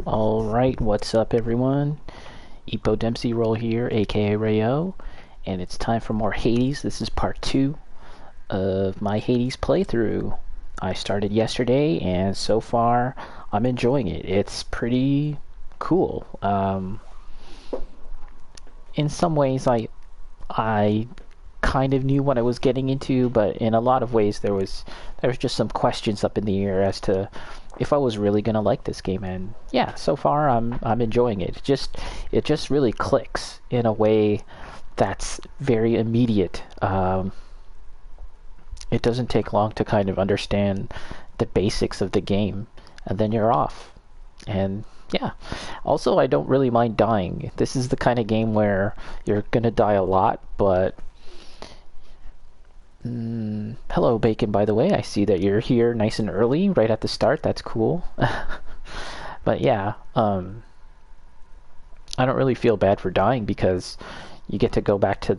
Alright, what's up everyone? Epo Dempsey Roll here, aka Rayo, and it's time for more Hades. This is part 2 of my Hades playthrough. I started yesterday, and so far I'm enjoying it. It's pretty cool. In some ways I kind of knew what I was getting into, but in a lot of ways there was just some questions up in the air as to if I was really gonna like this game. And yeah, so far I'm enjoying it. It just really clicks in a way that's very immediate. It doesn't take long to kind of understand the basics of the game, and then you're off. And yeah, also I don't really mind dying. This is the kind of game where you're gonna die a lot, but hello, Bacon, by the way. I see that you're here nice and early, right at the start. That's cool. But yeah, I don't really feel bad for dying because you get to go back to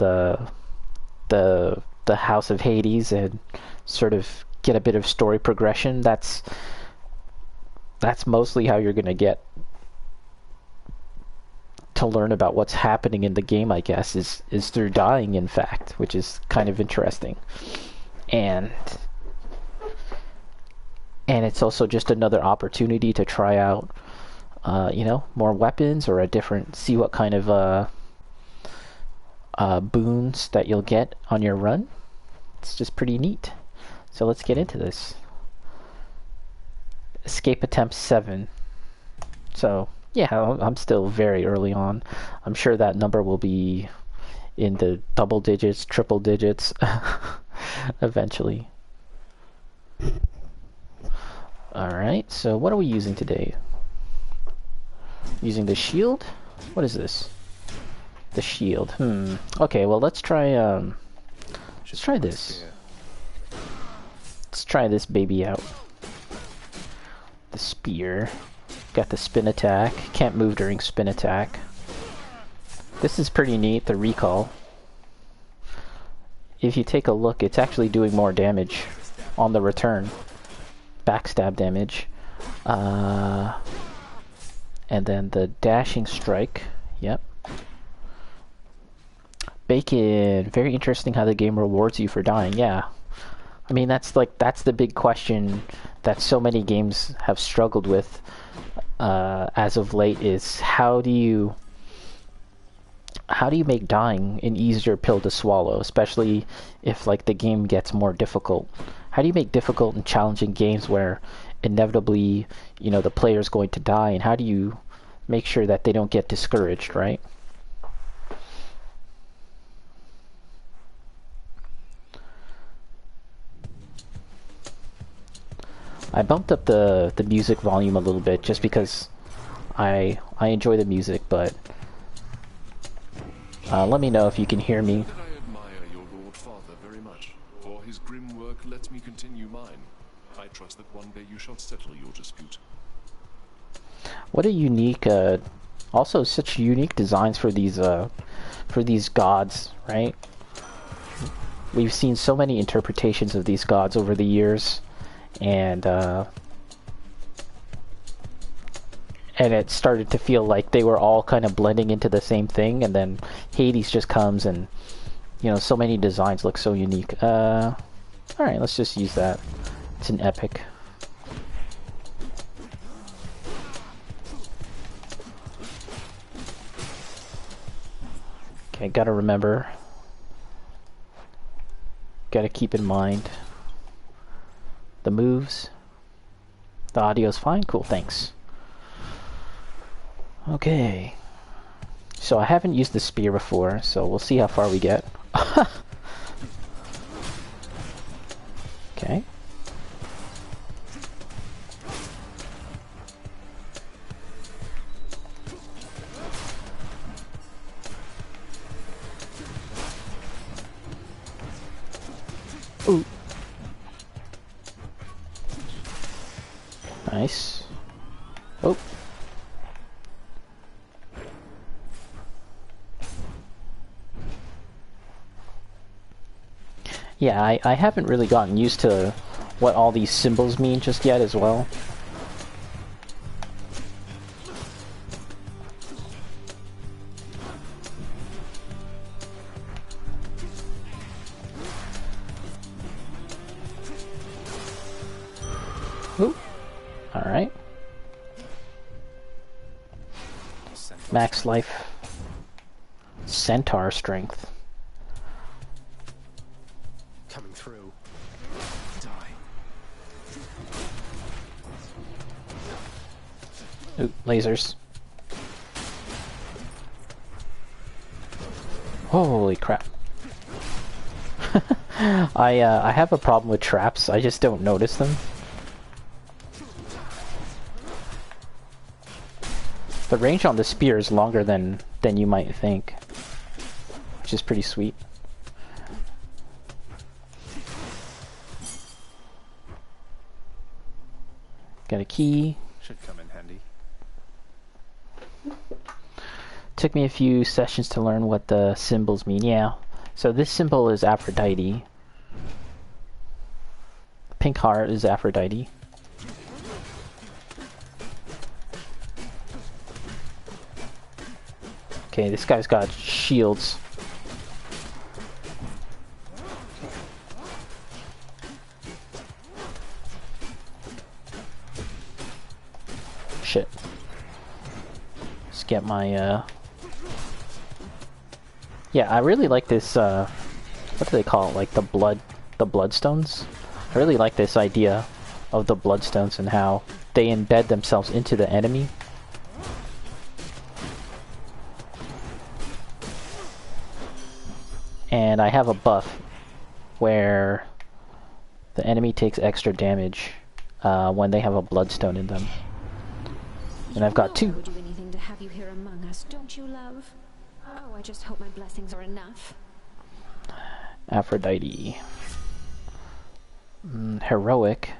the House of Hades and sort of get a bit of story progression. That's mostly how you're gonna get to learn about what's happening in the game, I guess, is through dying, in fact, which is kind of interesting. And it's also just another opportunity to try out more weapons, or see what kind of boons that you'll get on your run. It's just pretty neat. So let's get into this. Escape attempt 7. So yeah, I'm still very early on. I'm sure that number will be in the double digits, triple digits eventually. Alright, so what are we using today? Using the shield? What is this? The shield. Okay, well let's try this. Let's try this baby out. The spear. Got the spin attack. Can't move during spin attack. This is pretty neat, the recall. If you take a look, it's actually doing more damage on the return. Backstab damage. And then the dashing strike. Yep. Bacon. Very interesting how the game rewards you for dying. Yeah. I mean, that's the big question that so many games have struggled with as of late, is how do you make dying an easier pill to swallow, especially if the game gets more difficult. How do you make difficult and challenging games where inevitably the player's going to die, and how do you make sure that they don't get discouraged, right? I bumped up the music volume a little bit just because I enjoy the music, but let me know if you can hear me. I admire your Lord Father very much. For his grim work, let me continue mine. I trust that one day you shall settle your dispute. What a unique, also such unique designs for these gods, right? We've seen so many interpretations of these gods over the years, and it started to feel like they were all kind of blending into the same thing, and then Hades just comes and, so many designs look so unique. Alright, let's just use that. It's an epic. Okay, gotta remember. Gotta keep in mind the moves. The audio's fine? Cool, thanks. Okay. So I haven't used the spear before, so we'll see how far we get. Okay. Ooh. Nice. Oh. Yeah, I haven't really gotten used to what all these symbols mean just yet as well. Alright. Max life. Centaur strength. Coming through. Die. Ooh, lasers. Holy crap. I have a problem with traps. I just don't notice them. The range on the spear is longer than you might think, which is pretty sweet. Got a key. Should come in handy. Took me a few sessions to learn what the symbols mean. Yeah. So this symbol is Aphrodite. Pink heart is Aphrodite. Okay, this guy's got shields. Shit. Let's get my, Yeah, I really like this, what do they call it? Like the bloodstones? I really like this idea of the bloodstones and how they embed themselves into the enemy. And I have a buff where the enemy takes extra damage when they have a bloodstone in them. And I've got 2. I would do anything to have you here among us, don't you, love? Oh, I just hope my blessings are enough. Aphrodite. Heroic.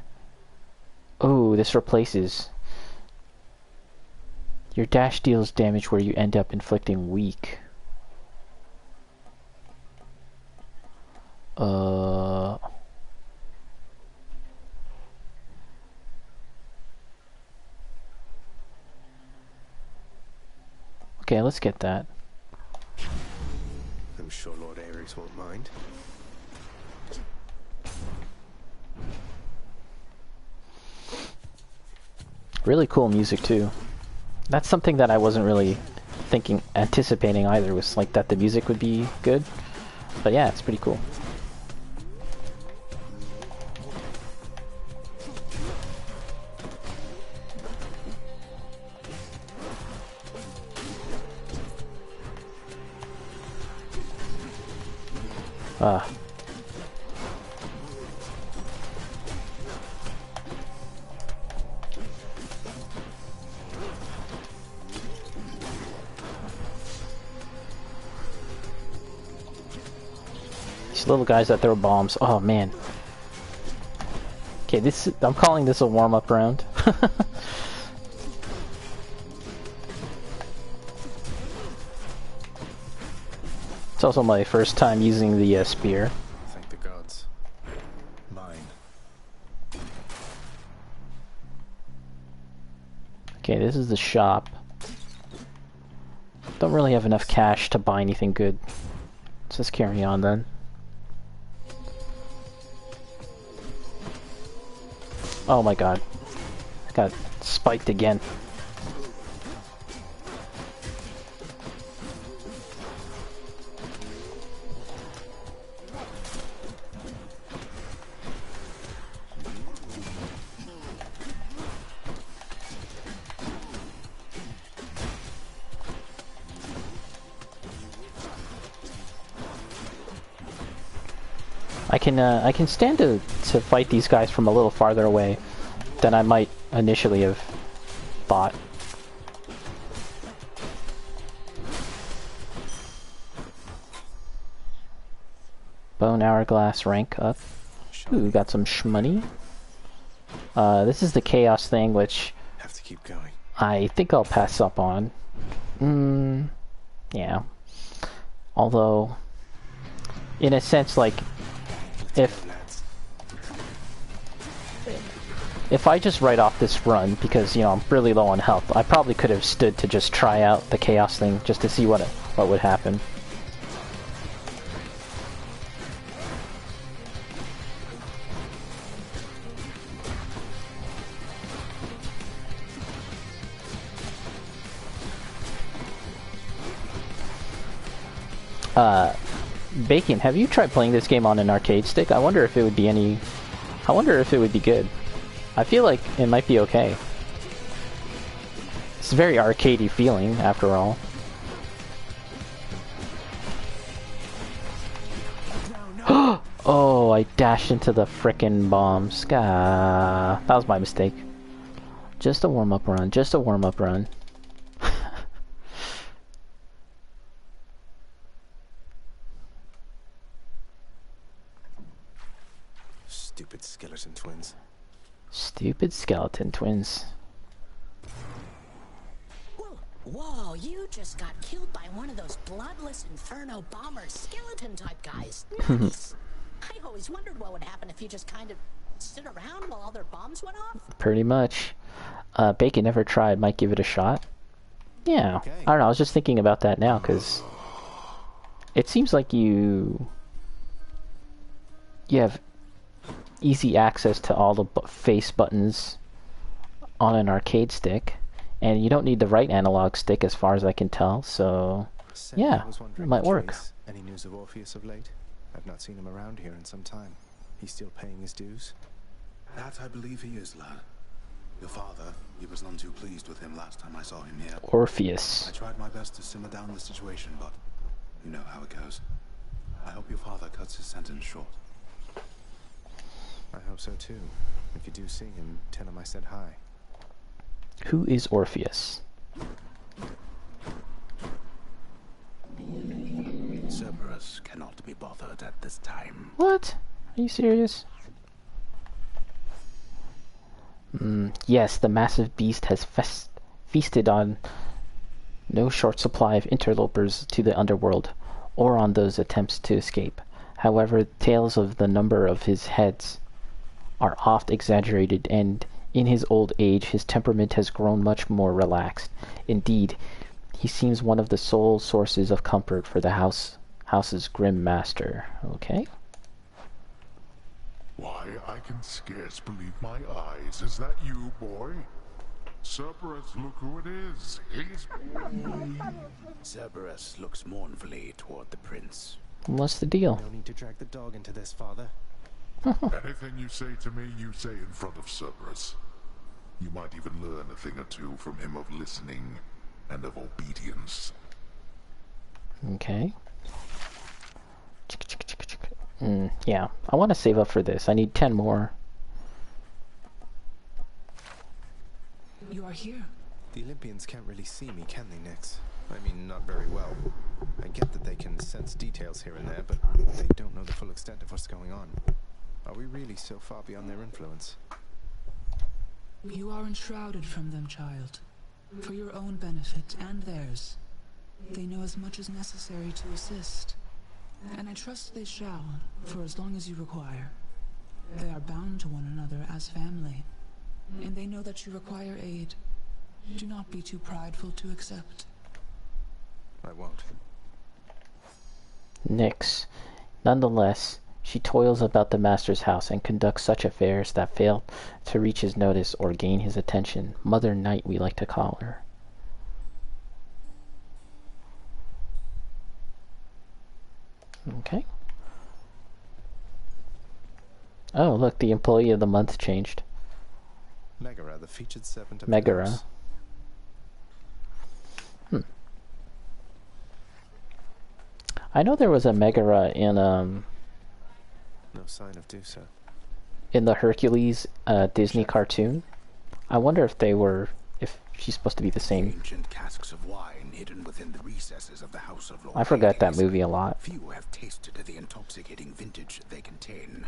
Oh, this replaces. Your dash deals damage where you end up inflicting weak. Okay, let's get that. I'm sure Lord Ares won't mind. Really cool music too. That's something that I wasn't really anticipating either, was like that the music would be good. But yeah, it's pretty cool. These little guys that throw bombs. Oh man. Okay, I'm calling this a warm-up round. It's also my first time using the spear. Thank the gods. Mine. Okay, this is the shop. Don't really have enough cash to buy anything good. Let's just carry on then. Oh my god. I got spiked again. I can stand to fight these guys from a little farther away than I might initially have thought. Bone hourglass rank up. Ooh, got some shmoney. This is the chaos thing, which Have to keep going. I think I'll pass up on. Yeah. Although, in a sense, like, if I just write off this run because, you know, I'm really low on health, I probably could have stood to just try out the chaos thing just to see what would happen. Bacon, have you tried playing this game on an arcade stick? I wonder if it would be I wonder if it would be good. I feel like it might be okay. It's very arcadey feeling, after all. Oh, I dashed into the frickin' bombs. That was my mistake. Just a warm-up run. Just a warm-up run. Stupid skeleton twins. Stupid skeleton twins. Whoa, you just got killed by one of those bloodless inferno bomber skeleton type guys. Nice. I always wondered what would happen if you just kind of stood around while all their bombs went off. Pretty much. Bacon never tried. Might give it a shot. Yeah. Okay. I don't know. I was just thinking about that now because it seems like you have easy access to all the face buttons on an arcade stick, and you don't need the right analog stick as far as I can tell, so yeah, it might work. Any news of Orpheus of late? I've not seen him around here in some time. He's still paying his dues? That I believe he is, lad. Your father, he was none too pleased with him last time I saw him here. Orpheus. I tried my best to simmer down the situation, but you know how it goes. I hope your father cuts his sentence short. I hope so too. If you do see him, tell him I said hi. Who is Orpheus? Cerberus cannot be bothered at this time. What? Are you serious? Yes, the massive beast has feasted on no short supply of interlopers to the underworld, or on those attempts to escape. However, tales of the number of his heads are oft exaggerated, and in his old age his temperament has grown much more relaxed. Indeed, he seems one of the sole sources of comfort for the house's grim master. Okay. Why, I can scarce believe my eyes. Is that you, boy? Cerberus, look who it is. He's... Cerberus looks mournfully toward the prince. What's the deal? No need to drag the dog into this, father. Anything you say to me, you say in front of Cerberus. You might even learn a thing or two from him of listening and of obedience. Okay. Yeah, I want to save up for this. I need 10 more. You are here. The Olympians can't really see me, can they, Nix? I mean, not very well. I get that they can sense details here and there, but they don't know the full extent of what's going on. Are we really so far beyond their influence? You are enshrouded from them, child. For your own benefit and theirs. They know as much as necessary to assist. And I trust they shall, for as long as you require. They are bound to one another as family. And they know that you require aid. Do not be too prideful to accept. I won't. Nix. Nonetheless, she toils about the master's house and conducts such affairs that fail to reach his notice or gain his attention. Mother Night, we like to call her. Okay. Oh, look, the employee of the month changed. Megara, the featured servant of Megara. the house. I know there was a Megara in No sign of Dusa. in the Hercules Disney cartoon. I wonder if she's supposed to be the same. Ancient casks of wine hidden within the recesses of the House of Lord I forgot that Hades. movie a lot. Few have tasted the intoxicating vintage they contain,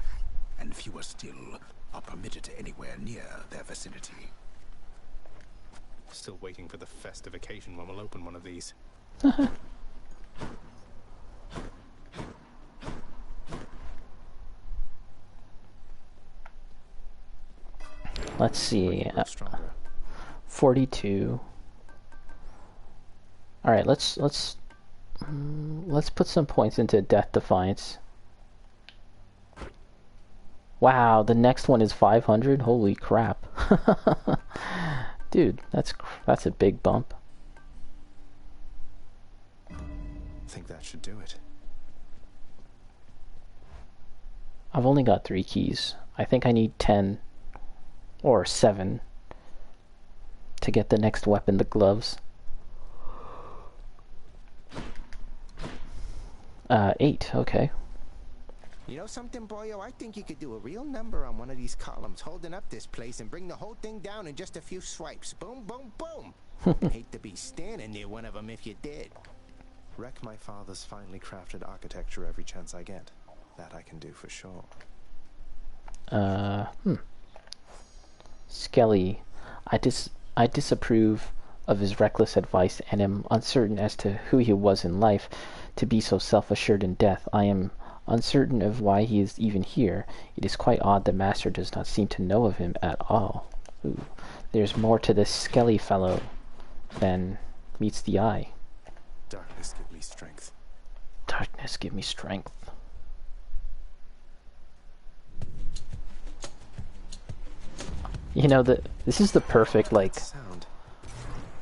and fewer still are permitted anywhere near their vicinity. Still waiting for the festive occasion when we'll open one of these. Let's see. When you grow stronger. 42. All right, let's put some points into Death Defiance. Wow, the next one is 500. Holy crap. Dude, that's a big bump. Think that should do it. I've only got 3 keys. I think I need 10 or 7 to get the next weapon, the gloves. 8, okay. You know something, boyo? I think you could do a real number on one of these columns holding up this place and bring the whole thing down in just a few swipes. Boom, boom, boom. Hate to be standing near one of them if you did. Wreck my father's finely crafted architecture every chance I get. That I can do for sure. Skelly. I disapprove of his reckless advice and am uncertain as to who he was in life to be so self-assured in death. I am uncertain of why he is even here. It is quite odd the master does not seem to know of him at all. Ooh. There's more to this Skelly fellow than meets the eye. Darkness, give me strength. Darkness, give me strength. You know, this is the perfect, like, Sound.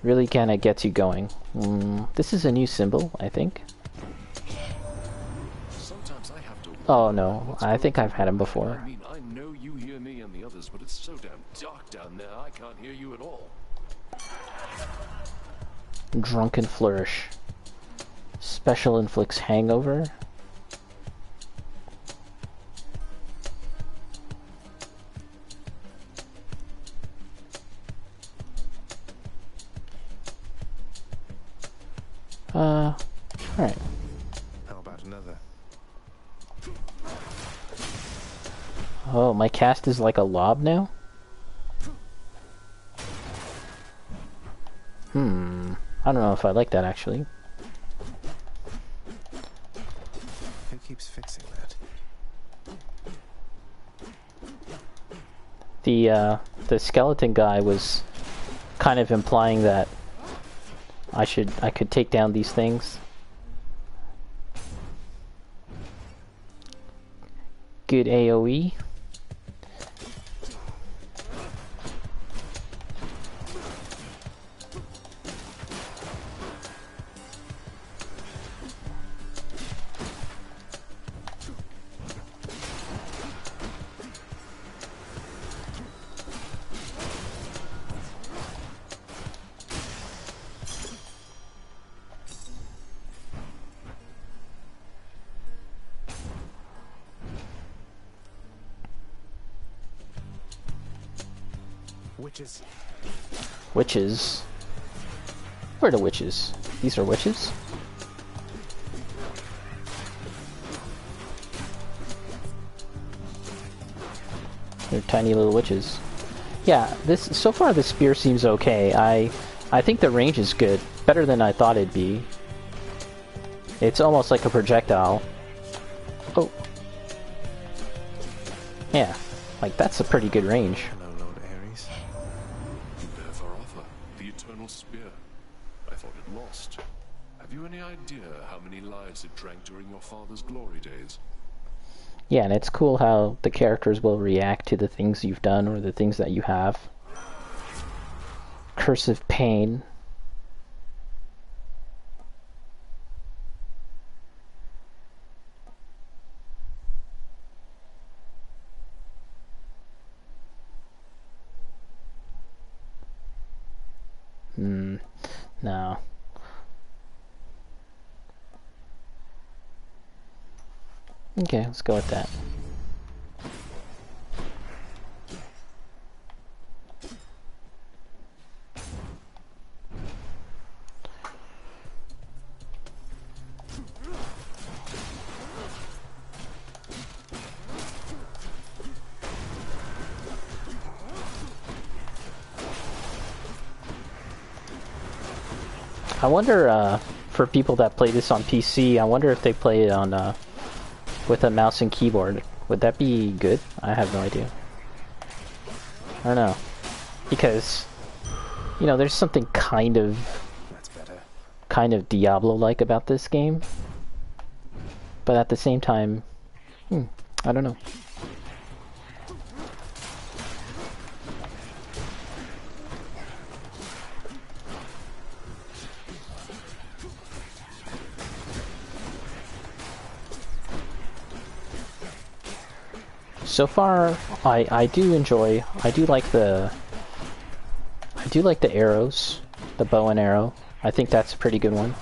really kind of gets you going. This is a new symbol, I think. Sometimes I have to Oh no, I think I've had him before. I mean, I know you hear me and the others, but it's so damn dark down there, I can't hear you at all. Drunken Flourish. Special inflicts hangover. Alright. How about another? Oh, my cast is like a lob now? I don't know if I like that, actually. Who keeps fixing that? The skeleton guy was kind of implying that I could take down these things. Good AoE. Witches. Witches. Where are the witches? These are witches? They're tiny little witches. Yeah, so far the spear seems okay. I think the range is good. Better than I thought it'd be. It's almost like a projectile. Oh. Yeah. Like, that's a pretty good range. Hello, Lord Ares. You have our offer, the eternal spear. I thought it lost. Have you any idea how many lives it drank during your father's glory days? Yeah, and it's cool how the characters will react to the things you've done or the things that you have. Cursive Pain. No. Okay, let's go with that. I wonder, for people that play this on PC, I wonder if they play it on, with a mouse and keyboard. Would that be good? I have no idea. I don't know. Because, you know, there's something kind of Diablo-like about this game. But at the same time, I don't know. So far, I do like the arrows, the bow and arrow. I think that's a pretty good one.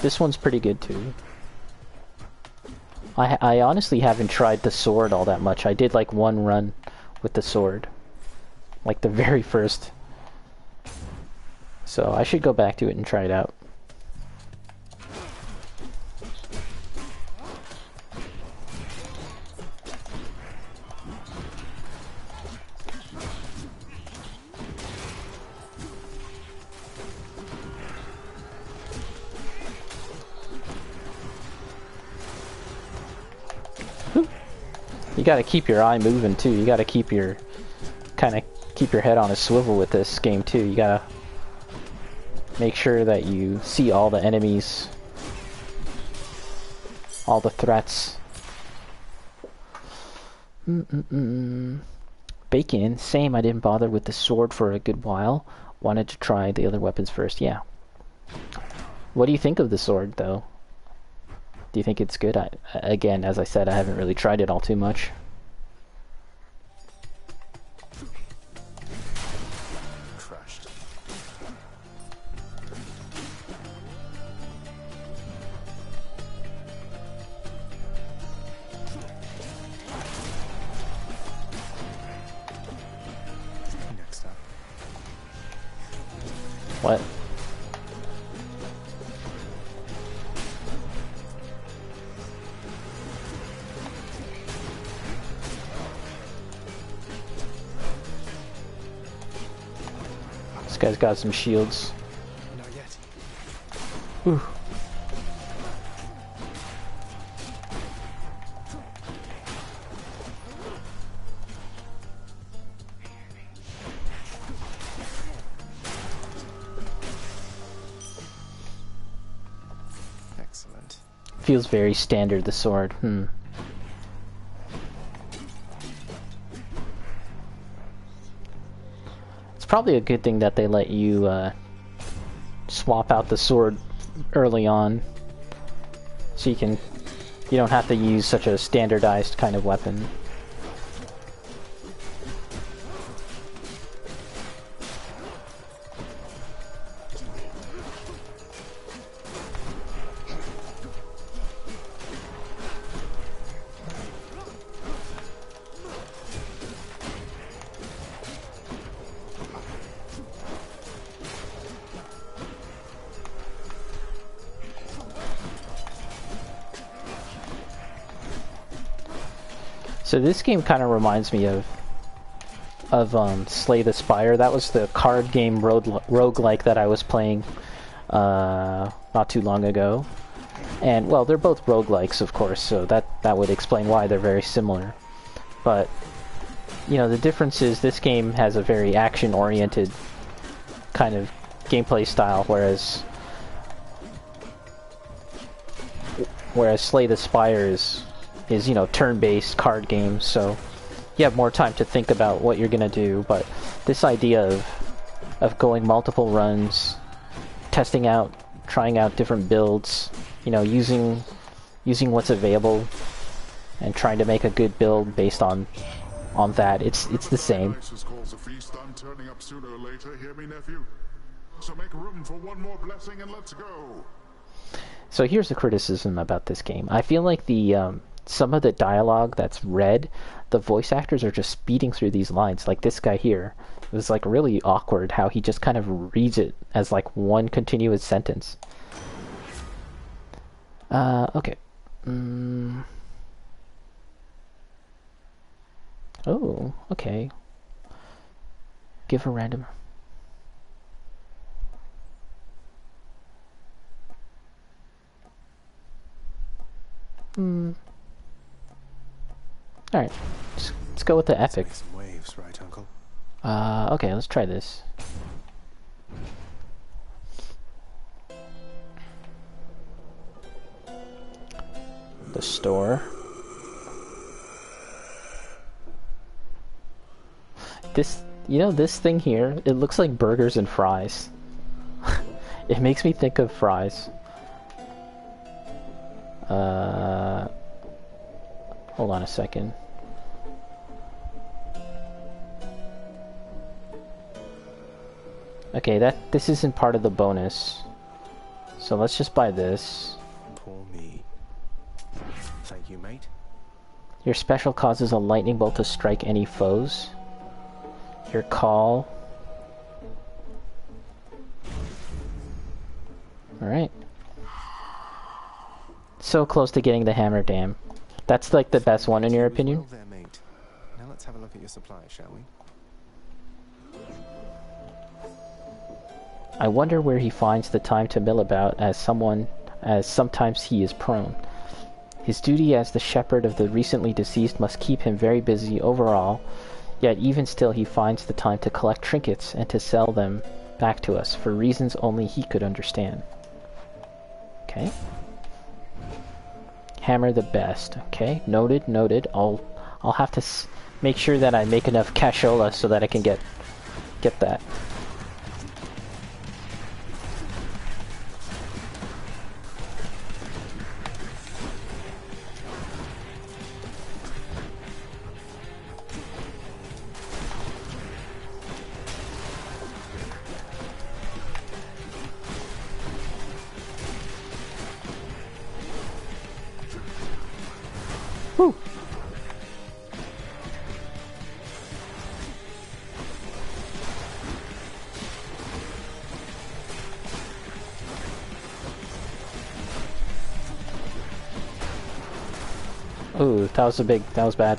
This one's pretty good too. I honestly haven't tried the sword all that much. I did like one run with the sword, like the very first. So I should go back to it and try it out. You gotta keep your eye moving too. You gotta keep your keep your head on a swivel with this game too. You gotta make sure that you see all the enemies, all the threats. Bacon, same. I didn't bother with the sword for a good while. Wanted to try the other weapons first. Yeah. What do you think of the sword though? Do you think it's good? Again, as I said, I haven't really tried it all too much. Crushed. Next up. What? This guy's got some shields. Not yet. Ooh. Excellent. Feels very standard, the sword. Probably a good thing that they let you swap out the sword early on, so you don't have to use such a standardized kind of weapon. So this game kind of reminds me of Slay the Spire. That was the card game roguelike that I was playing not too long ago. And, well, they're both roguelikes, of course, so that would explain why they're very similar. But, you know, the difference is this game has a very action-oriented kind of gameplay style, whereas Slay the Spire is, you know, turn-based card games, so you have more time to think about what you're gonna do. But this idea of going multiple runs, testing out, trying out different builds, you know, using what's available and trying to make a good build based on that, it's the same. Calls a feast. I'm turning up sooner or later. Hear me, nephew? So make room for one more blessing and let's go. So here's the criticism about this game. I feel like some of the dialogue that's read, the voice actors are just speeding through these lines. Like this guy here, it was like really awkward how he just kind of reads it as like one continuous sentence. Okay. Oh, okay. Give a random. Alright, let's go with the epic. Some waves, right, Uncle? Okay, let's try this. The store. This, you know, this thing here, it looks like burgers and fries. It makes me think of fries. Hold on a second. Okay, this isn't part of the bonus. So let's just buy this. Poor me. Thank you, mate. Your special causes a lightning bolt to strike any foes. Your call. Alright. So close to getting the hammer dam. That's like the best one in your opinion? Well there, mate. Now let's have a look at your supply, shall we? I wonder where he finds the time to mill about as sometimes he is prone. His duty as the shepherd of the recently deceased must keep him very busy overall, yet even still he finds the time to collect trinkets and to sell them back to us for reasons only he could understand. Okay. Hammer the best. Okay, noted, noted. I'll have to make sure that I make enough cashola so that I can get that. Whew. Ooh, that was bad. Got you back.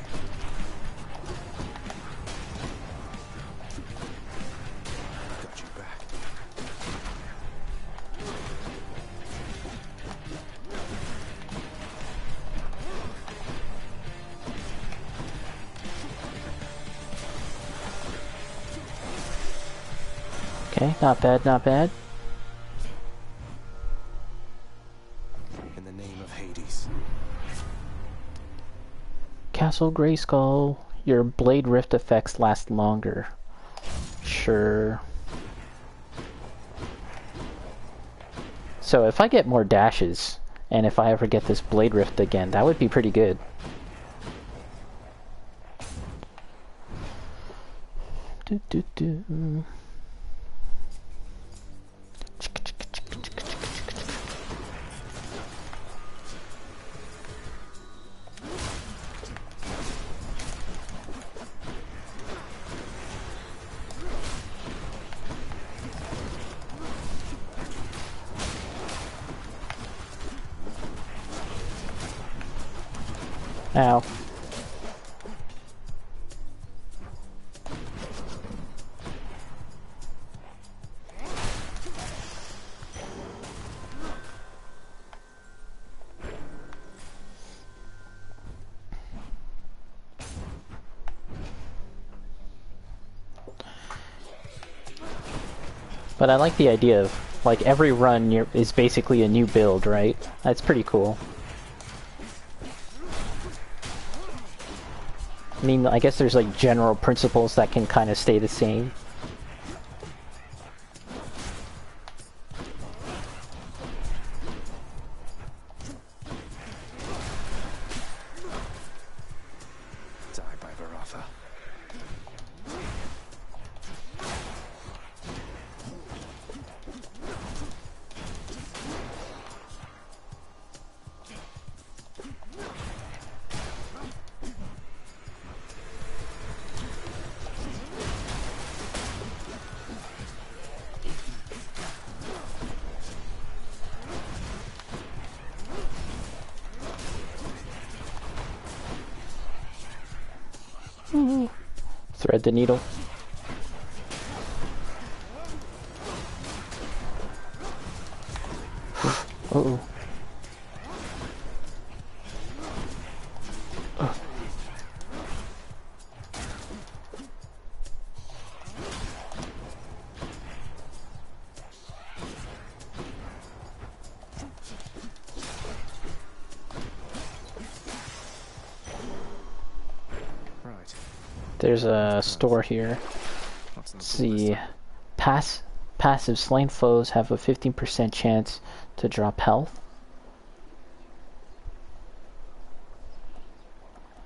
Okay, not bad, not bad. In the name of Hades. Castle Grayskull. Your Blade Rift effects last longer. Sure. So if I get more dashes, and if I ever get this Blade Rift again, that would be pretty good. Do, do, do. Ow. But I like the idea of, like, every run is basically a new build, right? That's pretty cool. I mean, I guess there's, like, general principles that can kind of stay the same. Die by Varatha. Thread the needle. Uh-oh. Right. There's a store here. What's in the Let's pool this see. time? Passive slain foes have a 15% chance to drop health.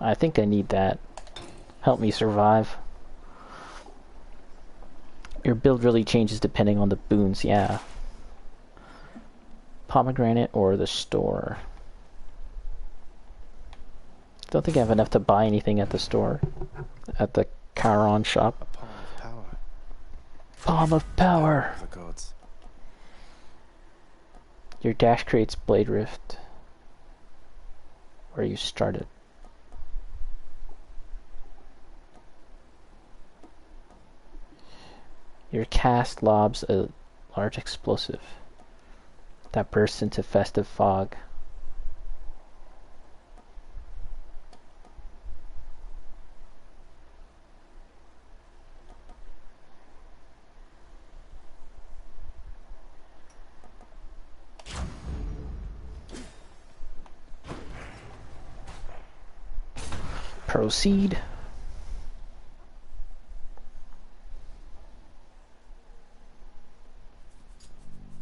I think I need that. Help me survive. Your build really changes depending on the boons, yeah. Pomegranate or the store. Don't think I have enough to buy anything at the store. At the Charon shop. A palm of power. Palm of power! The gods. Your dash creates Blade Rift. Where you started. Your cast lobs a large explosive that bursts into festive fog. Proceed.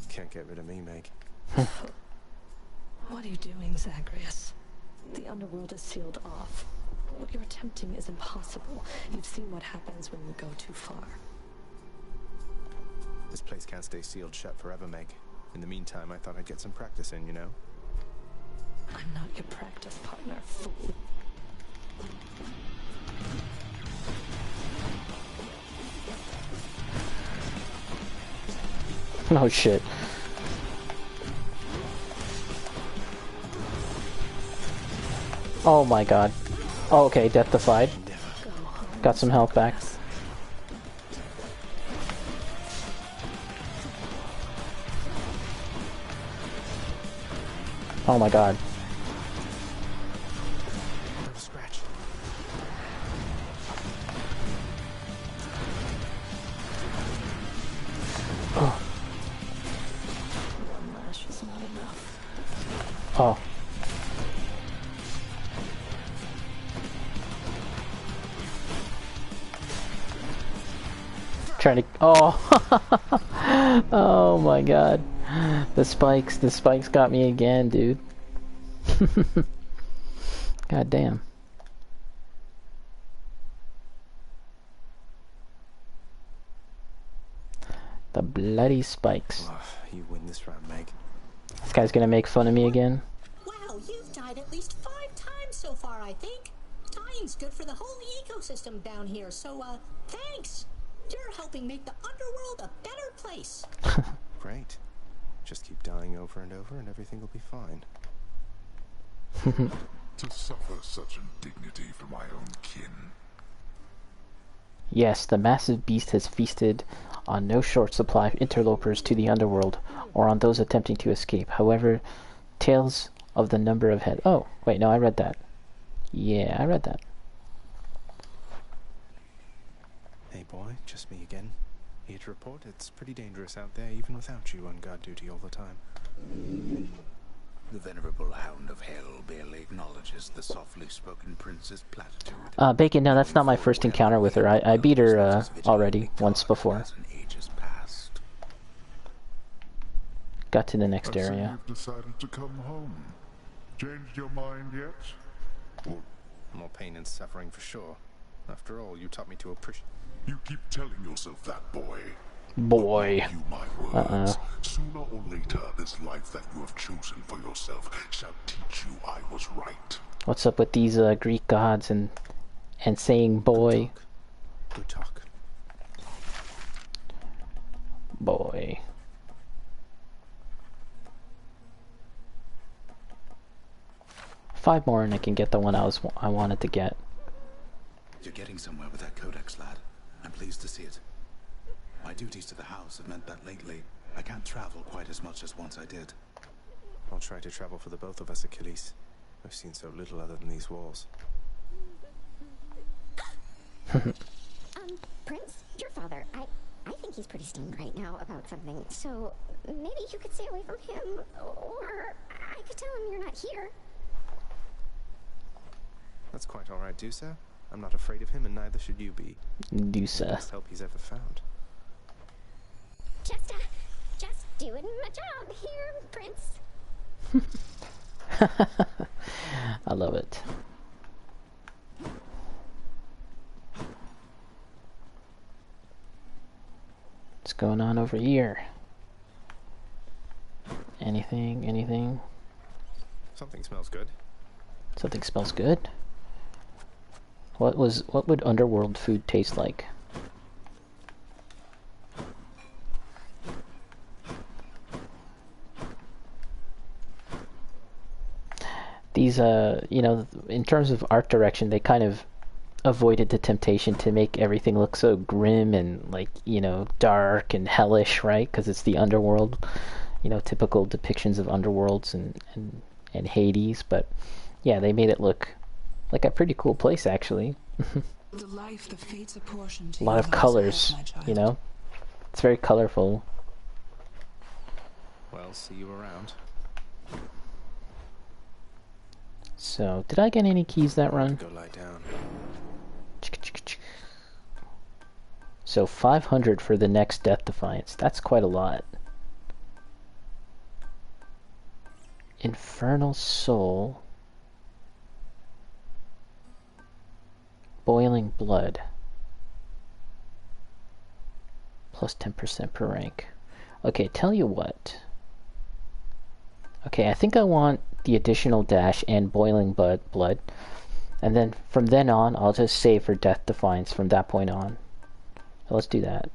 Can't get rid of me, Meg. What are you doing, Zagreus? The underworld is sealed off. What you're attempting is impossible. You've seen what happens when you go too far. This place can't stay sealed shut forever, Meg. In the meantime, I thought I'd get some practice in, you know? I'm not your practice partner, fool. Oh shit. Oh my god. Oh, okay, death defied. Got some health back. Oh my god. Scratch. Oh. One lash is not enough. Oh. Trying to... Oh! Oh my god. The spikes got me again, dude. God damn. The bloody spikes. Oh, you win this round, Meg. This guy's gonna make fun of me again. Wow, you've died at least 5 times so far, I think. Dying's good for the whole ecosystem down here, so, thanks. You're helping make the underworld a better place. Great. Just keep dying over and over and everything will be fine. To suffer such indignity for my own kin. Yes, the massive beast has feasted on no short supply of interlopers to the underworld, or on those attempting to escape. However, tales of the number of heads... Oh, wait, no, I read that. Yeah, I read that. Hey boy, just me again. Here to report, it's pretty dangerous out there, even without you on guard duty all the time. The venerable Hound of Hell barely acknowledges the softly spoken prince's platitude. Bacon, no, that's not my first encounter with her. I beat her, already, once before. Got to the next area. You've decided to come home. Changed your mind yet? Or more pain and suffering for sure. After all, you taught me to appreciate... you keep telling yourself that, boy. Boy. You my words. Sooner or later, this life that you have chosen for yourself shall teach you I was right. What's up with these Greek gods and saying boy? Good talk. Boy. Five more and I can get the one I wanted to get. You're getting somewhere with that codex, lad. I'm pleased to see it. My duties to the house have meant that lately I can't travel quite as much as once I did. I'll try to travel for the both of us, Achilles. I've seen so little other than these walls. Prince, your father, I think he's pretty steamed right now about something, so maybe you could stay away from him, or I could tell him you're not here. That's quite alright, Dusa. I'm not afraid of him, and neither should you be. Dusa. Best help he's ever found. Just doing my job here, Prince. I love it. What's going on over here? Anything? Something smells good. Something smells good? What would underworld food taste like? These, you know, in terms of art direction, they kind of avoided the temptation to make everything look so grim and, like, you know, dark and hellish, right? Because it's the underworld, you know, typical depictions of underworlds and Hades. But yeah, they made it look like a pretty cool place, actually. The life the fates apportion to A lot you of those colors, ahead, my child. you know? It's very colorful. Well, see you around. So, did I get any keys that run? Go lie down. So 500 for the next Death Defiance. That's quite a lot. Infernal Soul. Boiling Blood. Plus 10% per rank. Okay, tell you what. Okay, I think I want the additional dash and Boiling Blood. And then from then on, I'll just save for Death Defiance from that point on. So let's do that.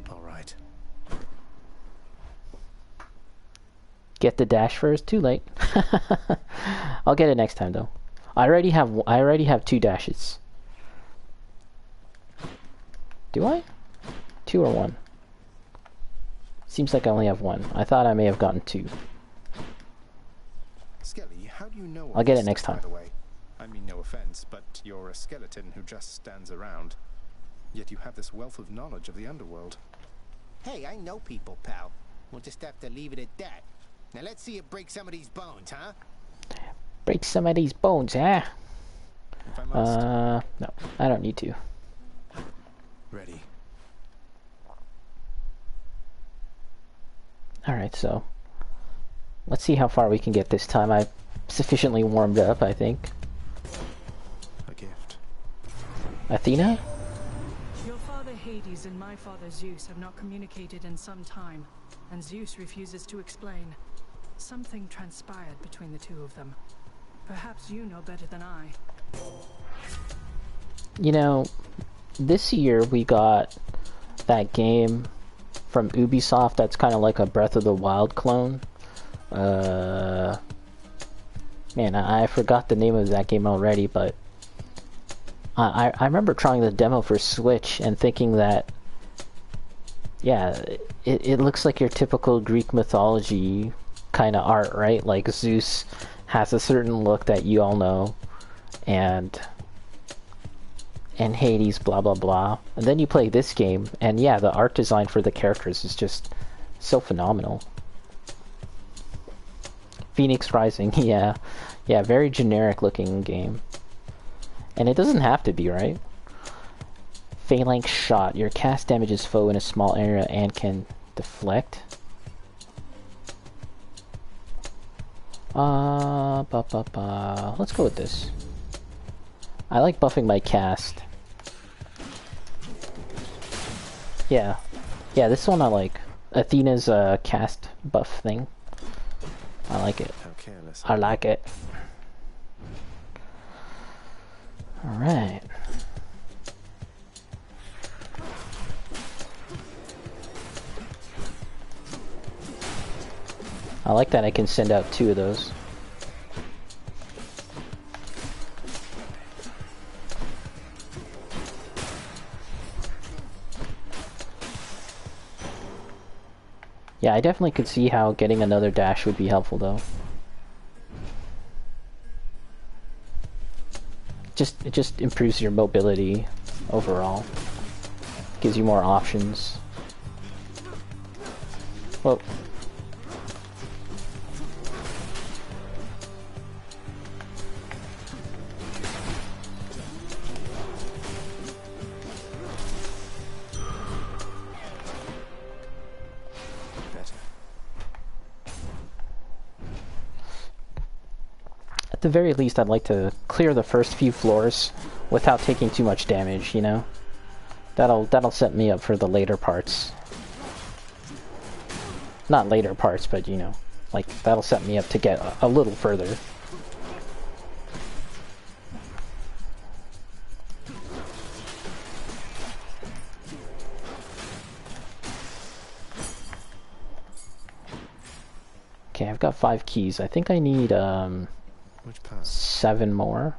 Alright. Get the dash first? Too late. I'll get it next time though. I already have 2 dashes. Do I? 2 or 1? Seems like I only have 1. I thought I may have gotten 2. Skelly, how do you know all I'll get this it next stuff, time. by the way? I mean, no offense, but you're a skeleton who just stands around. Yet you have this wealth of knowledge of the underworld. Hey, I know people, pal. We'll just have to leave it at that. Now let's see you break some of these bones, huh? Break some of these bones, huh? If I must. No, I don't need to. Ready. Alright, so let's see how far we can get this time. I've sufficiently warmed up, I think. A gift. Athena? Your father Hades and my father Zeus have not communicated in some time, and Zeus refuses to explain. Something transpired between the two of them. Perhaps you know better than I. You know, this year we got that game from Ubisoft that's kind of like a Breath of the Wild clone. Man, I forgot the name of that game already, but I remember trying the demo for Switch and thinking that, yeah, it looks like your typical Greek mythology kind of art, right? Like Zeus has a certain look that you all know, and Hades, blah blah blah. And then you play this game, and yeah, the art design for the characters is just so phenomenal. Phoenix Rising, yeah, very generic looking game. And it doesn't have to be, right? Phalanx Shot. Your cast damages foe in a small area and can deflect. Let's go with this. I like buffing my cast. Yeah, this one I like. Athena's cast buff thing. I like it. How careless. I like it. Alright. I like that I can send out 2 of those. Yeah, I definitely could see how getting another dash would be helpful though. It just improves your mobility overall. Gives you more options. Whoa. At the very least, I'd like to clear the first few floors without taking too much damage, you know? That'll set me up for the later parts. Not later parts, but you know, like that'll set me up to get a little further. Okay, I've got 5 keys. I think I need 7 more.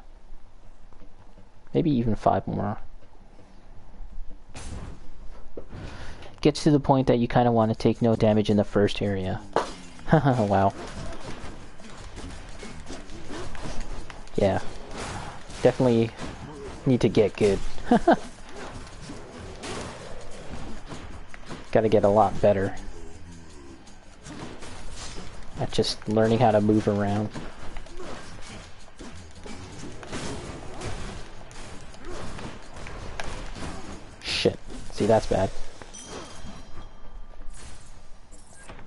Maybe even 5 more. Gets to the point that you kind of want to take no damage in the first area. Wow. Yeah. Definitely need to get good. Gotta get a lot better at just learning how to move around. Shit. See, that's bad.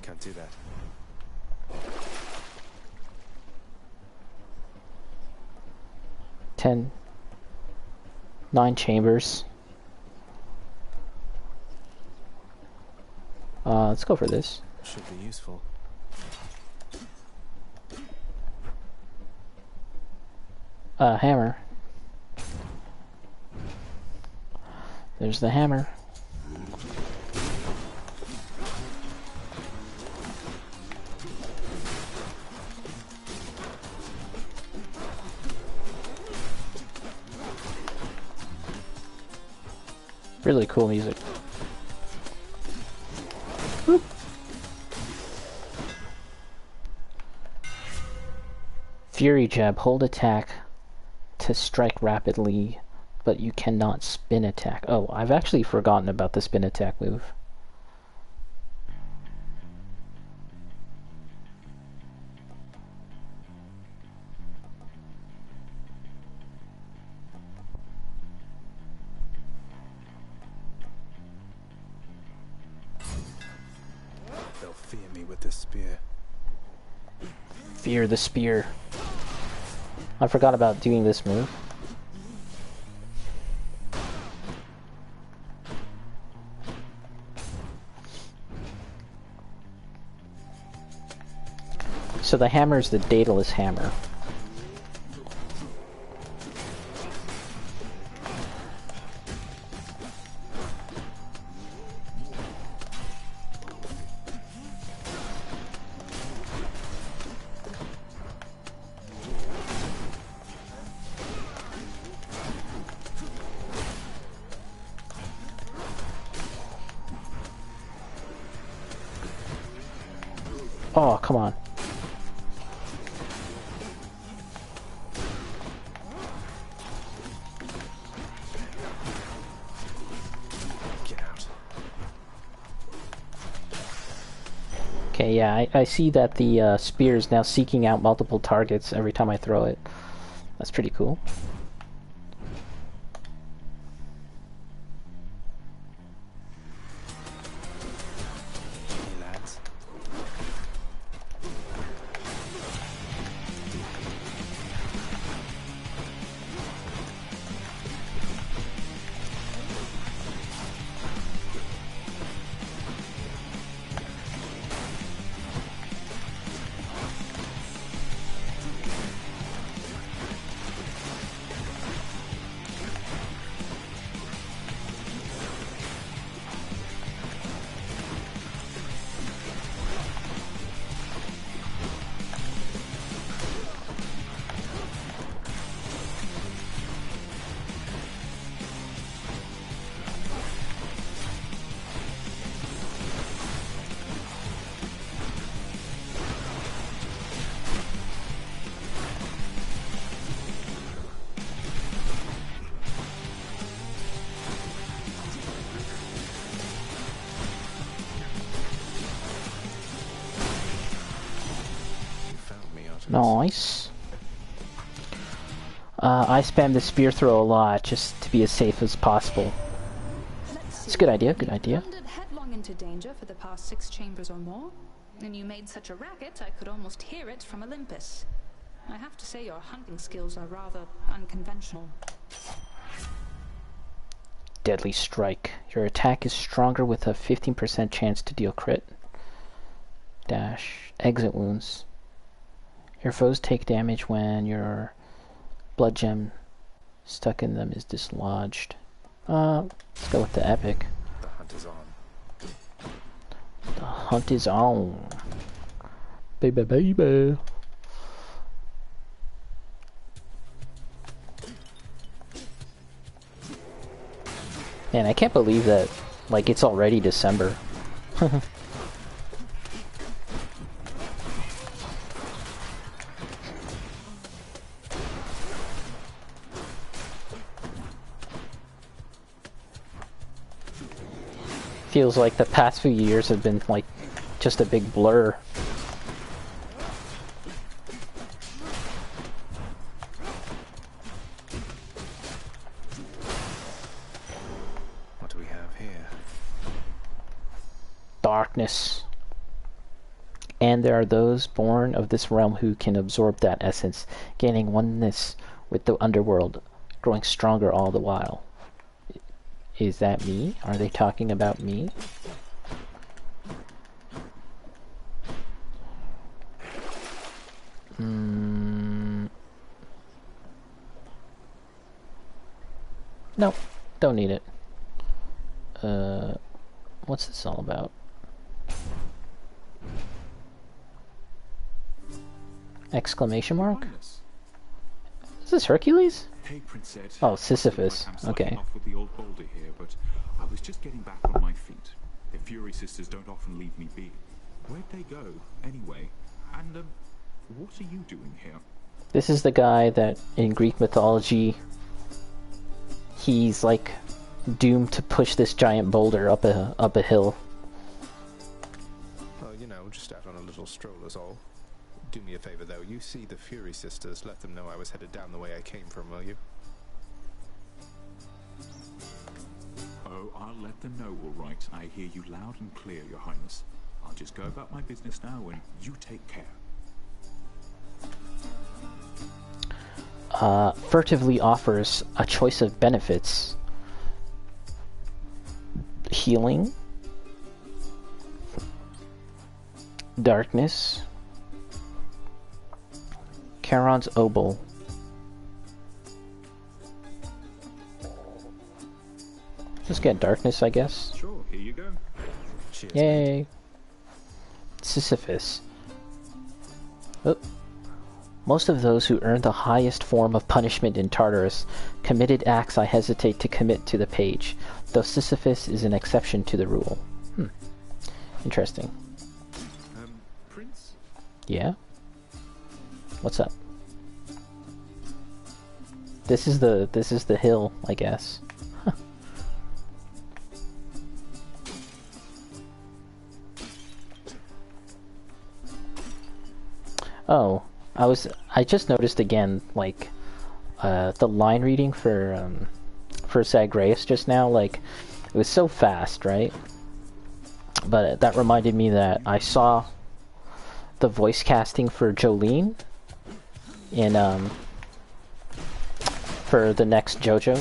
Can't do that. 9 chambers. Let's go for this. Should be useful. Hammer. There's the hammer. Really cool music. Whoop. Fury jab. Hold attack to strike rapidly, but you cannot spin attack. Oh, I've actually forgotten about the spin attack move. They'll fear me with the spear. Fear the spear. I forgot about doing this move. So the hammer is the Daedalus hammer. Oh, come on. Get out. Okay, yeah, I see that the spear is now seeking out multiple targets every time I throw it. That's pretty cool. Hey, lads. Nice. I spam the spear throw a lot just to be as safe as possible. It's a good idea, good idea. Wandered headlong into danger for the past 6 chambers or more, and you made such a racket I could almost hear it from Olympus. I have to say your hunting skills are rather unconventional. Deadly Strike. Your attack is stronger with a 15% chance to deal crit. Dash. Exit wounds. Your foes take damage when your blood gem stuck in them is dislodged. Let's go with the epic. The hunt is on. The hunt is on. Baby, baby. Man, I can't believe that, like, it's already December. Feels like the past few years have been, like, just a big blur. Darkness. And there are those born of this realm who can absorb that essence, gaining oneness with the underworld, growing stronger all the while. Is that me? Are they talking about me? No, don't need it. What's this all about? Exclamation mark? Is this Hercules? Hey, Princess. Oh, Sisyphus. Okay. Off with the old boulder here, but I was just getting back on my feet. The Fury sisters don't often leave me be. Where'd they go, anyway? And, what are you doing here? This is the guy that, in Greek mythology, he's, like, doomed to push this giant boulder up a hill. Oh, you know, just out on a little stroll is all. Do me a favor, though. You see the Fury sisters. Let them know I was headed down the way I came from, will you? Oh, I'll let them know, all right. I hear you loud and clear, Your Highness. I'll just go about my business now, and you take care. Furtively offers a choice of benefits. Healing. Darkness. Charon's Obol. Just get darkness, I guess. Sure, here you go. Cheers, Yay. mate. Sisyphus. Oh. Most of those who earned the highest form of punishment in Tartarus committed acts I hesitate to commit to the page, though Sisyphus is an exception to the rule. Interesting. Prince? Yeah? What's up? This is the hill, I guess. Oh, I just noticed again, like, the line reading for Zagreus just now, like, it was so fast, right? But that reminded me that I saw the voice casting for Jolene in, for the next JoJo.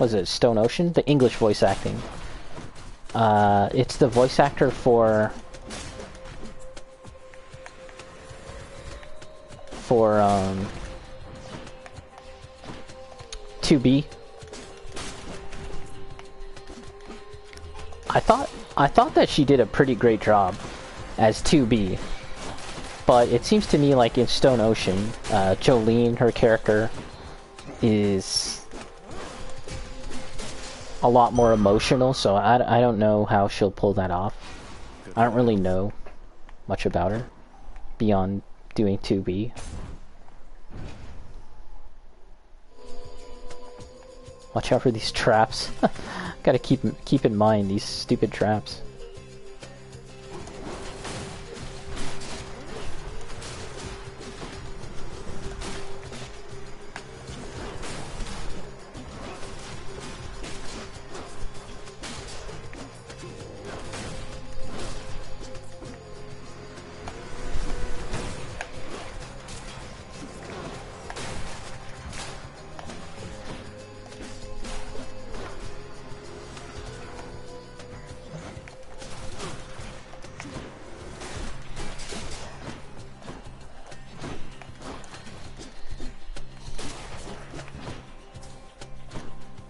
Was it Stone Ocean? The English voice acting. It's the voice actor for 2B. I thought that she did a pretty great job as 2B, but it seems to me like in Stone Ocean, Jolene, her character, is a lot more emotional, so I don't know how she'll pull that off. I don't really know much about her beyond doing 2B. Watch out for these traps. Gotta keep in mind these stupid traps.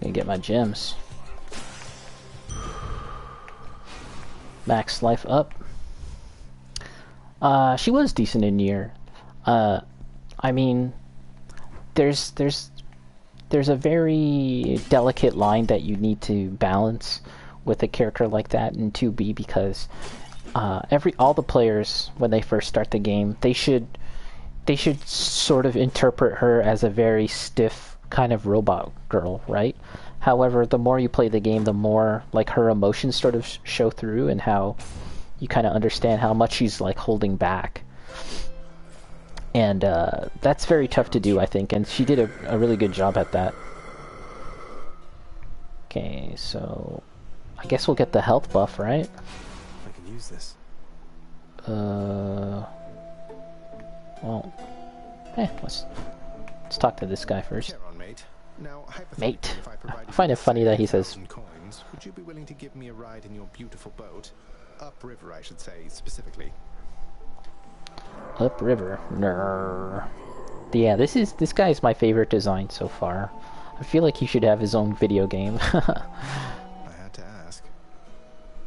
Gonna get my gems. Max life up. She was decent in Nier. I mean, there's a very delicate line that you need to balance with a character like that in 2B, because all the players, when they first start the game, they should sort of interpret her as a very stiff kind of robot girl, right? However, the more you play the game, the more like her emotions sort of show through, and how you kind of understand how much she's like holding back. And that's very tough to do, I think, and she did a really good job at that. Okay, so I guess we'll get the health buff, right? I can use this. Well, let's talk to this guy first. Now, Mate. I find it funny that he says coins, would you be willing to give me a ride in your beautiful boat? Upriver, I should say, specifically. Upriver. Ner. Yeah, this guy is my favorite design so far. I feel like he should have his own video game. I had to ask.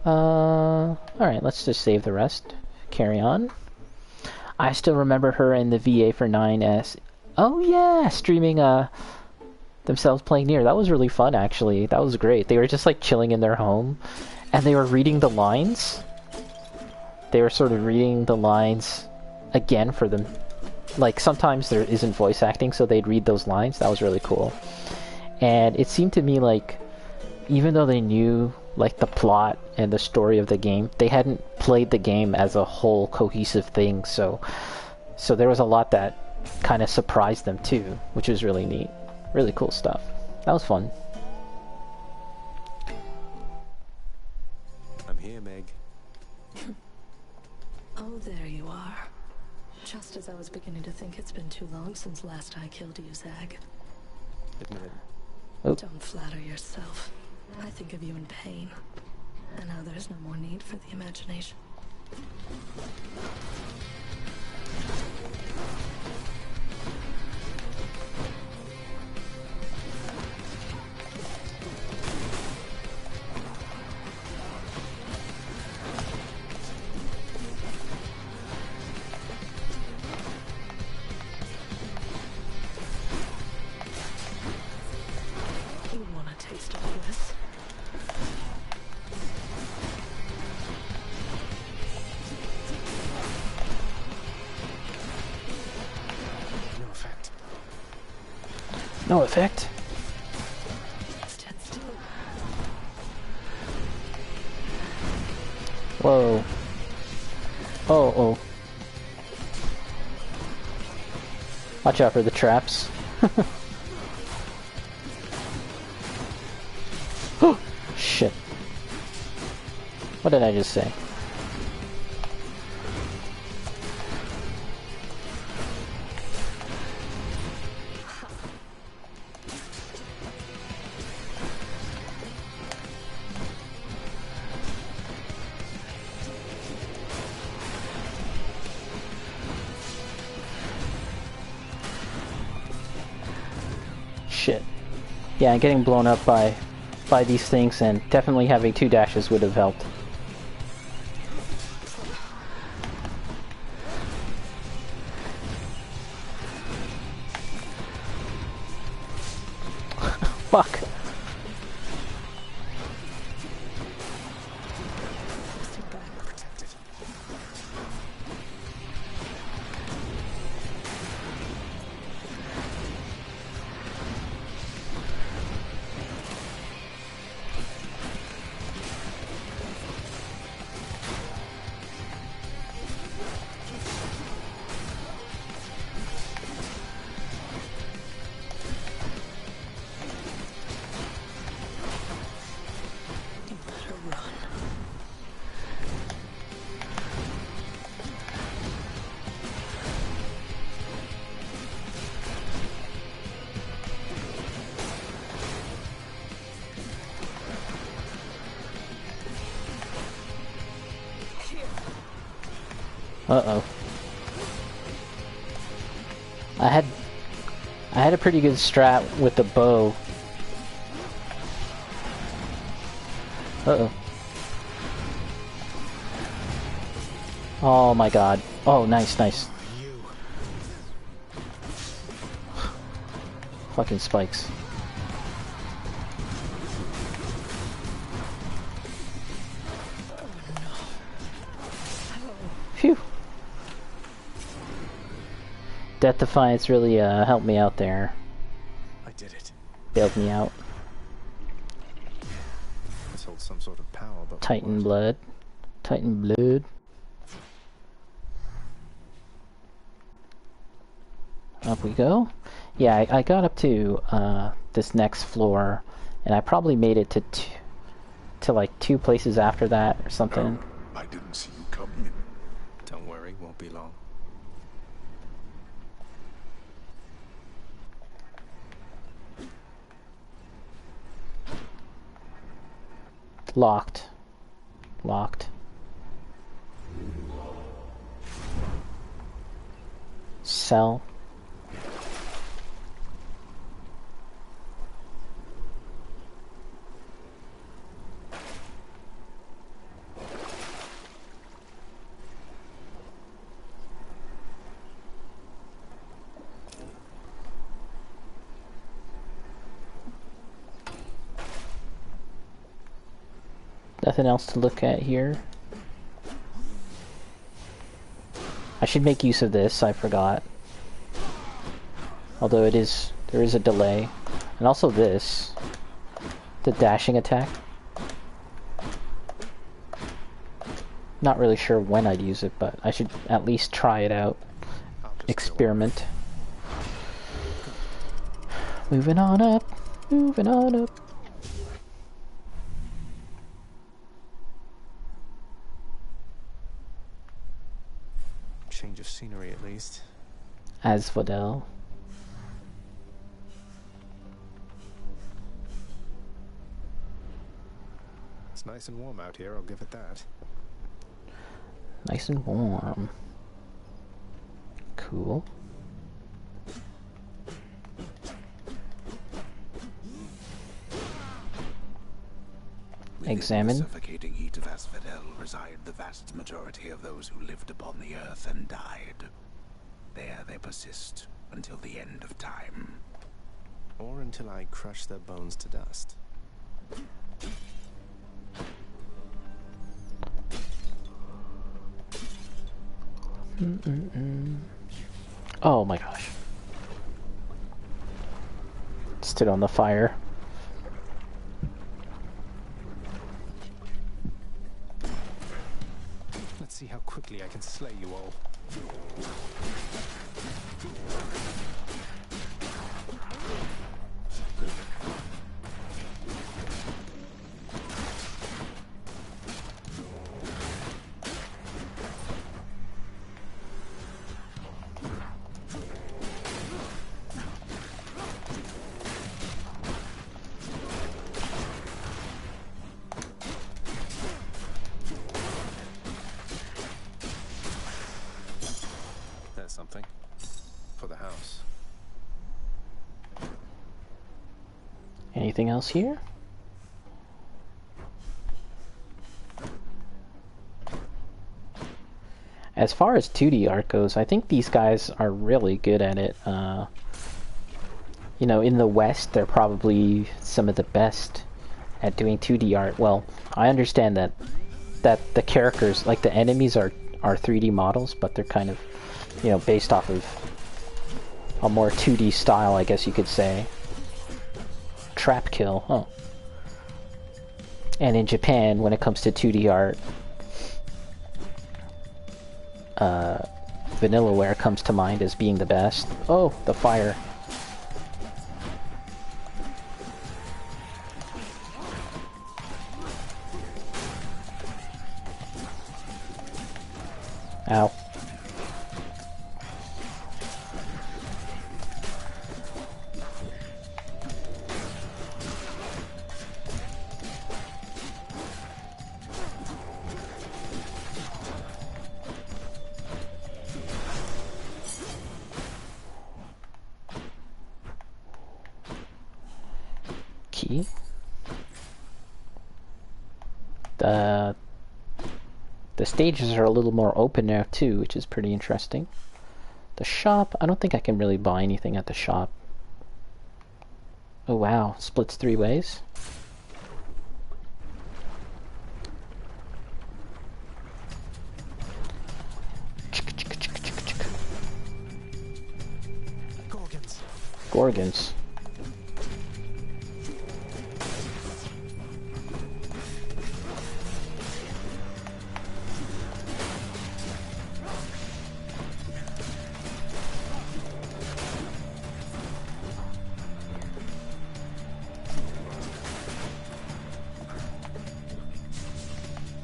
Alright, let's just save the rest. Carry on. I still remember her in the VA for 9S. Oh yeah, streaming themselves playing Nier. That was really fun, actually. That was great. They were just like chilling in their home, and they were reading the lines. They were sort of reading the lines again for them. Like, sometimes there isn't voice acting, so they'd read those lines. That was really cool. And it seemed to me like, even though they knew like the plot and the story of the game, they hadn't played the game as a whole cohesive thing, so there was a lot that kind of surprised them too, which was really neat. Really cool stuff. That was fun. I'm here, Meg. Oh, there you are. Just as I was beginning to think it's been too long since last I killed you, Zag. Admit it. Oh. Don't flatter yourself. I think of you in pain. And now there's no more need for the imagination. You want a taste of this? No effect. No effect? Stand still. Whoa. Oh. Watch out for the traps. Shit. What did I just say? Shit. Yeah, getting blown up by these things, and definitely having 2 dashes would have helped. Fuck. Uh-oh. I had a pretty good strat with the bow. Uh-oh. Oh my god. Oh, nice, nice. Fucking spikes. Phew. Death Defiance really helped me out there. I did it. Bailed me out. This holds some sort of power, but Titan blood. Titan blood. Up we go. Yeah, I got up to this next floor, and I probably made it to like 2 places after that or something. No, I didn't see you come in. don't worry, won't be long. Locked. Locked. Cell. Nothing else to look at here. I should make use of this, I forgot. Although there is a delay. And also this. The dashing attack. Not really sure when I'd use it, but I should at least try it out. Experiment. Moving on up. Moving on up. Change of scenery at least. Asphodel. It's nice and warm out here, I'll give it that. Nice and warm. Cool. Examine. Within the suffocating heat of Asphodel reside the vast majority of those who lived upon the earth and died. There they persist until the end of time. Or until I crush their bones to dust. Oh my gosh. Stood on the fire. Let's see how quickly I can slay you all. Something for the house. Anything else here? As far as 2D art goes, I think these guys are really good at it. You know, in the West, they're probably some of the best at doing 2D art. Well, I understand that the characters, like the enemies, are 3D models, but they're kind of, you know, based off of a more 2D style, I guess you could say. Trap kill, oh. And in Japan, when it comes to 2D art, Vanillaware comes to mind as being the best. Oh, the fire. Ow. Key. The stages are a little more open now too, which is pretty interesting. The shop, I don't think I can really buy anything at the shop. Oh wow, splits 3 ways. Gorgons.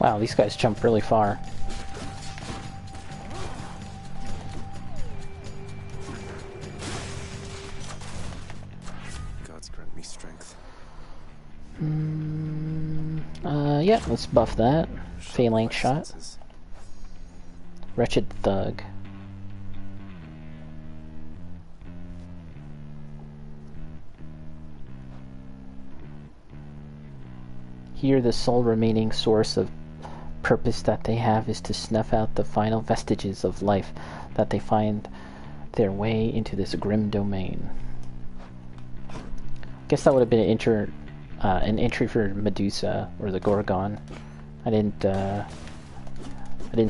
Wow, these guys jump really far. Gods grant me strength. Yeah, let's buff that. Phalanx shot. Wretched Thug. Here, the sole remaining source of purpose that they have is to snuff out the final vestiges of life that they find their way into this grim domain. Guess that would have been an entry for Medusa or the Gorgon. I didn't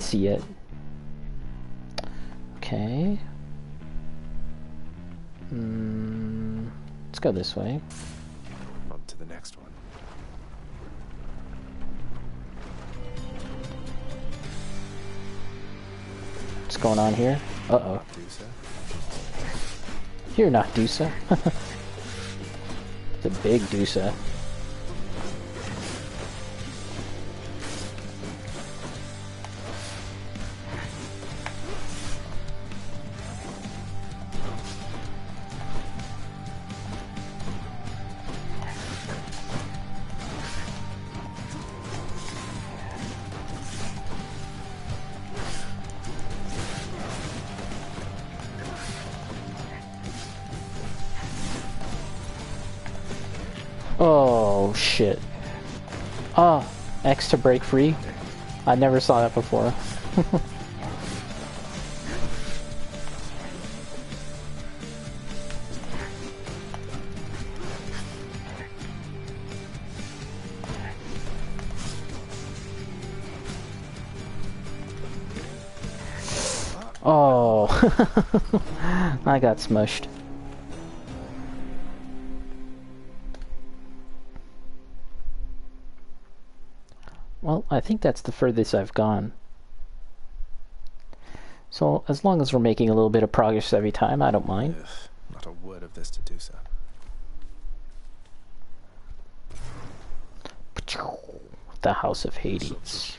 see it. Okay. Let's go this way. On to the next one. What's going on here? Uh-oh. You're not Dusa. It's a big Dusa. Oh, shit. Oh, X to break free? I never saw that before. Oh, I got smushed. Well, I think that's the furthest I've gone. So, as long as we're making a little bit of progress every time, I don't mind. Ugh, not a word of this to do so. The House of Hades.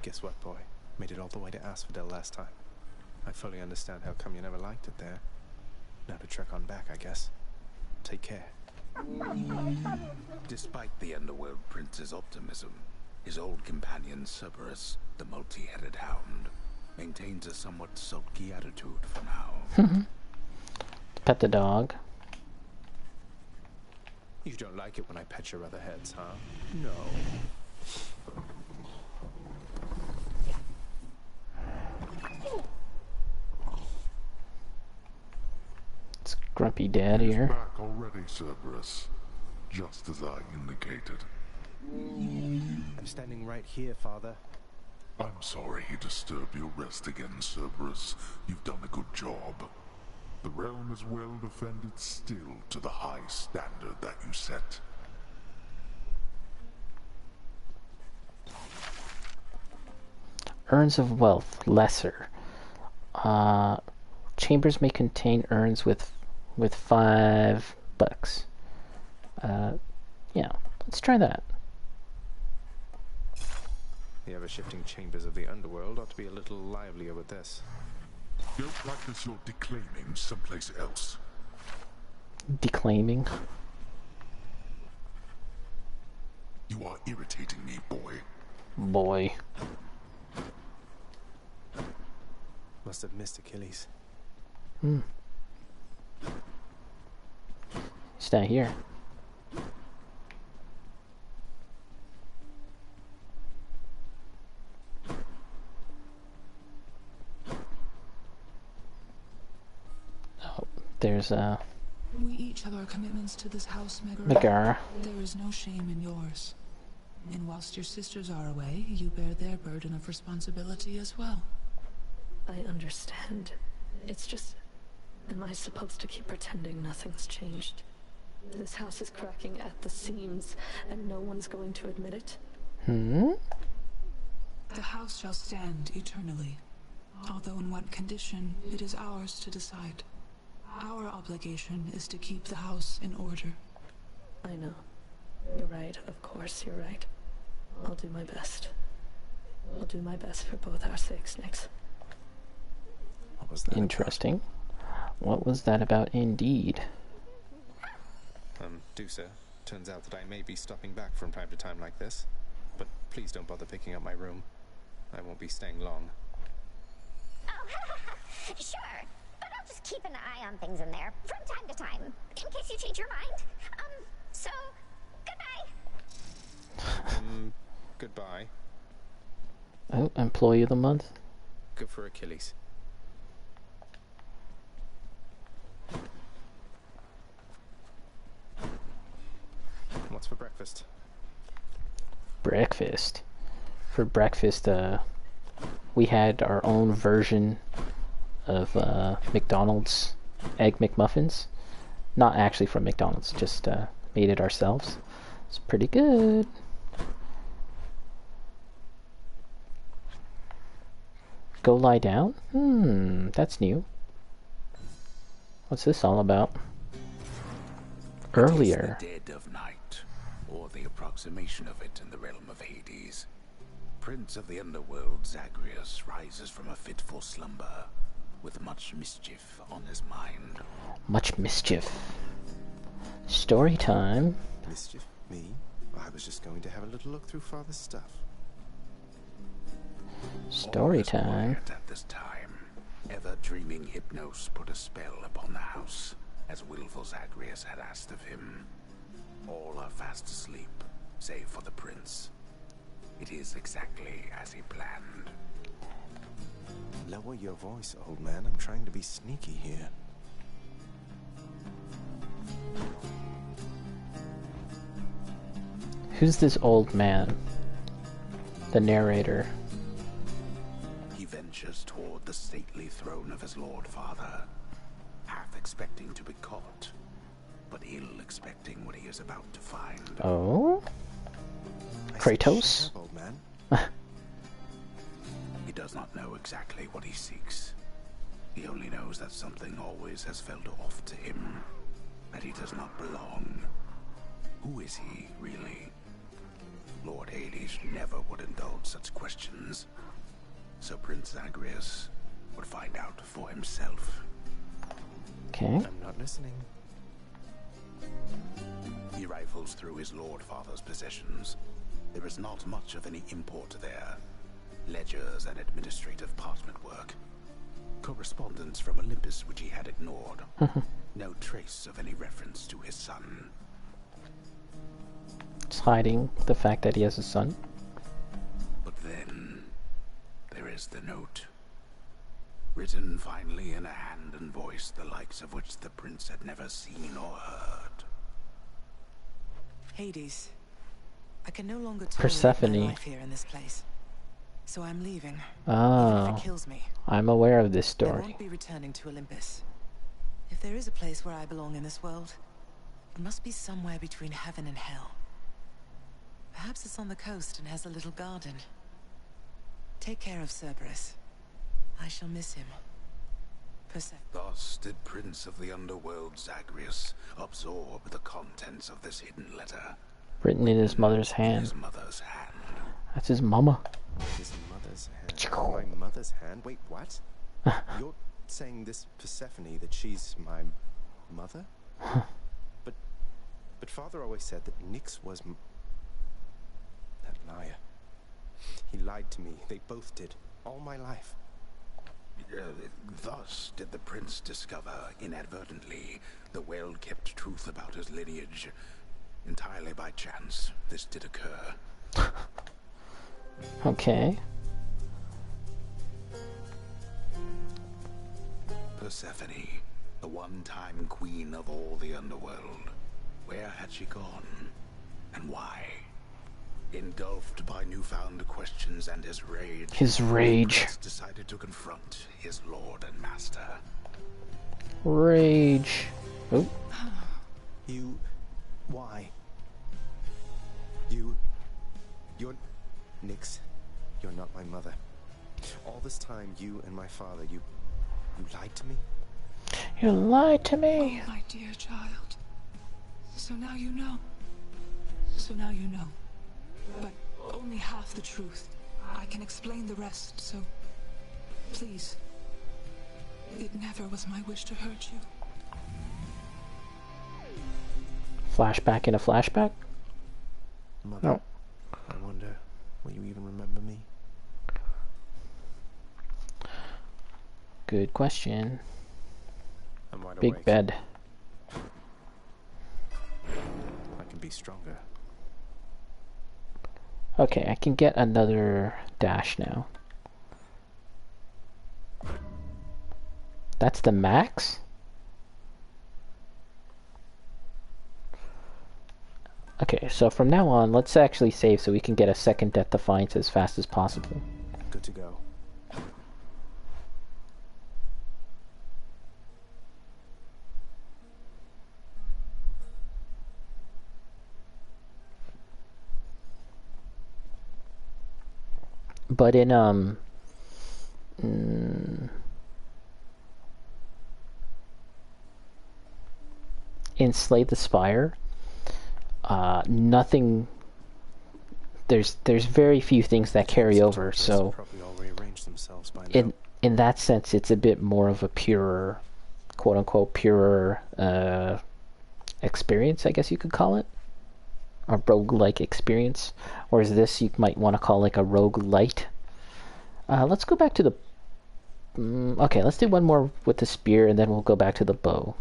Guess what, boy? Made it all the way to Asphodel last time. I fully understand how come you never liked it there. Now to trek on back, I guess. Take care. Despite the Underworld Prince's optimism, his old companion Cerberus, the multi-headed hound, maintains a somewhat sulky attitude for now. Pet the dog. You don't like it when I pet your other heads, huh? No. It's Grumpy Dad He's here. back already, Cerberus. Just as I indicated. I'm standing right here, Father. I'm sorry he disturbed your rest again, Cerberus. You've done a good job. The realm is well defended still to the high standard that you set. Urns of Wealth, lesser. Chambers may contain urns with $5. Yeah, let's try that. The ever-shifting chambers of the underworld ought to be a little livelier with this. Go practice your declaiming someplace else. Declaiming. You are irritating me, boy. Boy. Must have missed Achilles. He's not here. There's We each have our commitments to this house, Megara. Megara. There is no shame in yours. And whilst your sisters are away, you bear their burden of responsibility as well. I understand. It's just... Am I supposed to keep pretending nothing's changed? This house is cracking at the seams, and no one's going to admit it? The house shall stand eternally. Although in what condition, it is ours to decide. Our obligation is to keep the house in order. I know. You're right, of course you're right. I'll do my best. I'll do my best for both our sakes, Nyx. What was that? Interesting. What was that about indeed? Do sir. Turns out that I may be stopping back from time to time like this. But please don't bother picking up my room. I won't be staying long. Oh, sure. But I'll just keep an eye on things in there from time to time, in case you change your mind. So, goodbye. Goodbye. Oh, Employee of the Month? Good for Achilles. What's for breakfast? Breakfast. For breakfast, we had our own version of McDonald's Egg McMuffins. Not actually from McDonald's, just made it ourselves. It's pretty good. Go lie down? That's new. What's this all about? Earlier. It is the dead of night, or the approximation of it in the realm of Hades. Prince of the underworld Zagreus rises from a fitful slumber, with much mischief on his mind. Much mischief. Story time. Mischief? Me? I was just going to have a little look through Father's stuff. Story time. At this time, ever-dreaming Hypnos put a spell upon the house, as willful Zagreus had asked of him. All are fast asleep, save for the prince. It is exactly as he planned. Lower your voice, old man. I'm trying to be sneaky here. Who's this old man? The narrator. He ventures toward the stately throne of his lord father, half expecting to be caught, but ill expecting what he is about to find. Oh? Kratos? Old man. He does not know exactly what he seeks. He only knows that something always has felt off to him, that he does not belong. Who is he, really? Lord Hades never would indulge such questions, so Prince Zagreus would find out for himself. Okay. I'm not listening. He rifles through his lord father's possessions. There is not much of any import there. Ledgers and administrative parchment work. Correspondence from Olympus which he had ignored. No trace of any reference to his son. It's hiding the fact that he has a son. But then, there is the note. Written finally in a hand and voice the likes of which the prince had never seen or heard. Hades, I can no longer tolerate Persephone. my life here in this place. So I'm leaving. Oh. Even if it kills me. I'm aware of this I story. won't be returning to Olympus. If there is a place where I belong in this world, it must be somewhere between heaven and hell. Perhaps it's on the coast and has a little garden. Take care of Cerberus. I shall miss him. Persephone. Thus did Prince of the Underworld Zagreus absorb the contents of this hidden letter. Written in his mother's hand. His mother's hand. That's his mama. His mother's hand. My mother's hand? Wait, what? You're saying this Persephone, that she's my mother? But Father always said that Nyx was that liar. He lied to me. They both did. All my life. Thus did the prince discover, inadvertently, the well-kept truth about his lineage. Entirely by chance, this did occur. Okay. Persephone, the one one-time queen of all the underworld. Where had she gone? And why? Engulfed by newfound questions and his rage, His rage. Prince decided to confront his lord and master. Rage. Oh. You... why? You're... Nix, you're not my mother. All this time, you and my father, you lied to me? You lied to me. Oh, my dear child. So now you know. So now you know. But only half the truth. I can explain the rest, so... please. It never was my wish to hurt you. Flashback in a flashback? Mother, Oh. I wonder, will you even remember me? Good question. I'm wide Big awake. bed. I can be stronger. Okay, I can get another dash now. That's the max? Okay, so from now on, let's actually save so we can get a second Death Defiance as fast as possible. Good to go. But in in Slay the Spire, nothing. There's very few things that carry over. So Probably all rearranged themselves by now. in that sense, it's a bit more of a purer, quote unquote, purer experience, I guess you could call it. A roguelike experience. Whereas this you might want to call like a roguelite. Let's go back to the... okay, let's do one more with the spear and then we'll go back to the bow.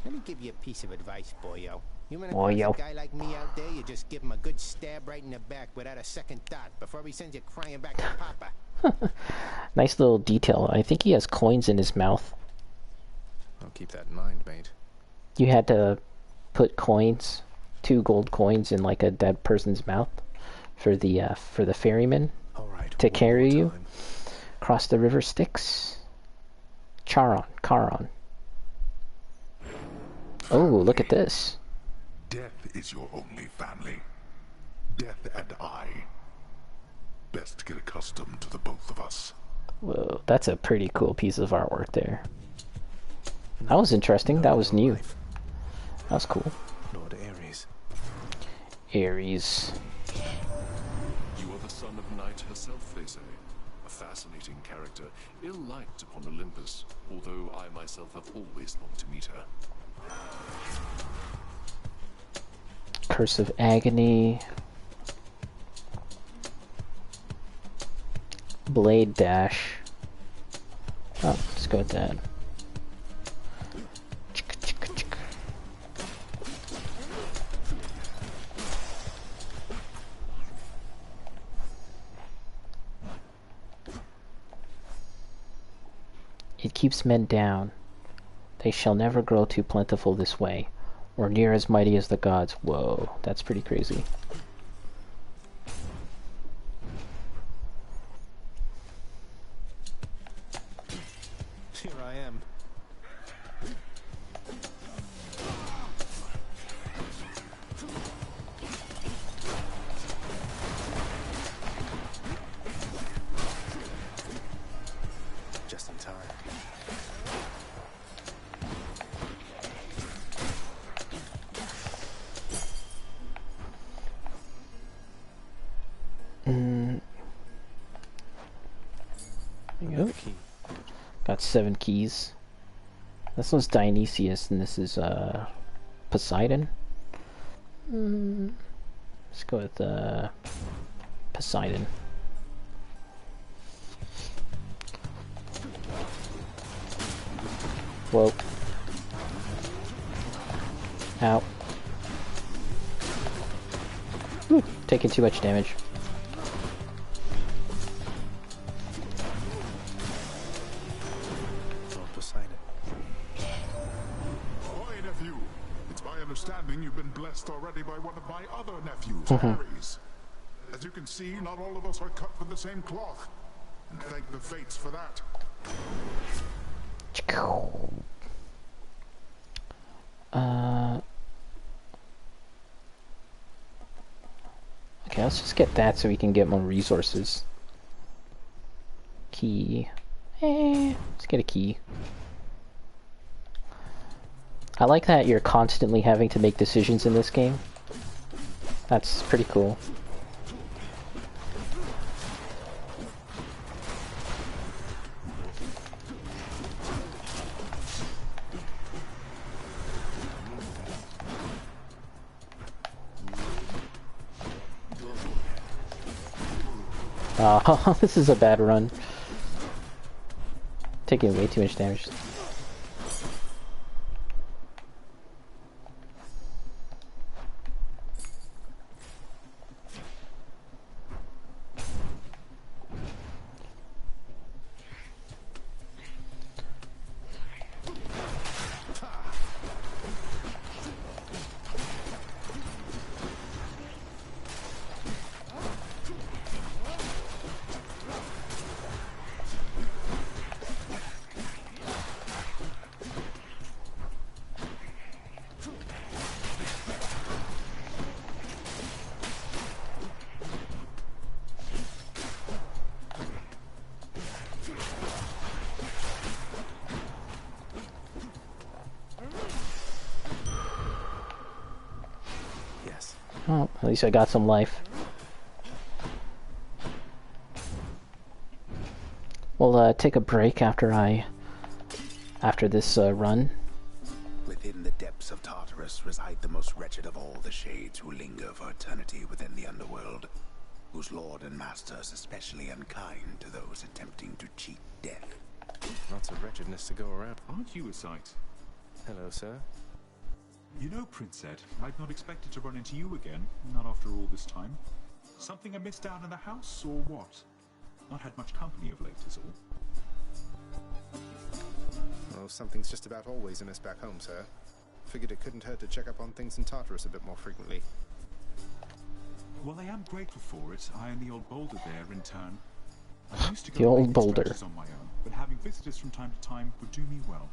Let me give you a piece of advice, boyo. You run Boyo. across a guy like me out there, you just give him a good stab right in the back without a second thought before he sends you crying back to Papa. Nice little detail. I think he has coins in his mouth. I'll keep that in mind, mate. You had to put coins, 2 gold coins in like a dead person's mouth for the ferryman to carry you across the river Styx. Charon. Oh, look at this. Death is your only family. Death and I. Best get accustomed to the both of us. Whoa, that's a pretty cool piece of artwork there. That was interesting. That was new. That was cool. Lord Ares. Ares. You are the son of Night herself, they say. A fascinating character, ill-liked upon Olympus, although I myself have always longed to meet her. Curse of Agony. Blade Dash. Oh, let's go with that. It keeps men down. They shall never grow too plentiful this way, or near as mighty as the gods. Whoa, that's pretty crazy. Here I am. Just in time. There you go. Got 7 keys. This one's Dionysius, and this is Poseidon. Let's go with Poseidon. Whoa. Ow. Whew, taking too much damage. Lord Poseidon. mean you've been blessed already by one of my other nephews, Harry's. As you can see, not all of us are cut from the same cloth. And thank the fates for that. Okay, let's just get that so we can get more resources. Key. Let's get a key. I like that you're constantly having to make decisions in this game. That's pretty cool. Oh, this is a bad run. Taking way too much damage. Oh, at least I got some life. We'll take a break after this run. Within the depths of Tartarus reside the most wretched of all the shades who linger for eternity within the underworld, whose lord and master is especially unkind to those attempting to cheat death. Lots of wretchedness to go around. Aren't you a sight? Hello, sir. You know, Prince Ed, I'd not expected to run into you again, not after all this time. Something amiss down in the house, or what? Not had much company of late, is all. Well, something's just about always amiss back home, sir. Figured it couldn't hurt to check up on things in Tartarus a bit more frequently. Well, I am grateful for it. I and the old boulder there, in turn. I used to go The old making boulder. stretches on my own, but having visitors from time to time would do me well.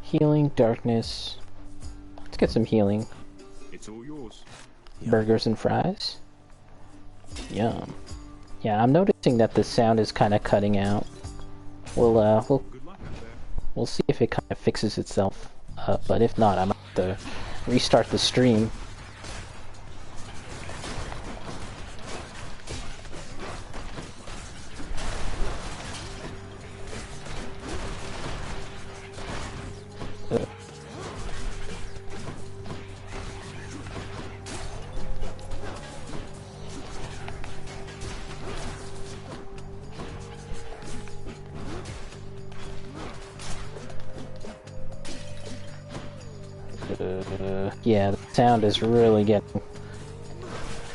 Healing, darkness. Let's get some healing. It's all yours. Burgers and fries. Yum. Yeah, I'm noticing that the sound is kind of cutting out. We'll see if it kind of fixes itself. But if not, I might have to restart the stream. Yeah, the sound is really getting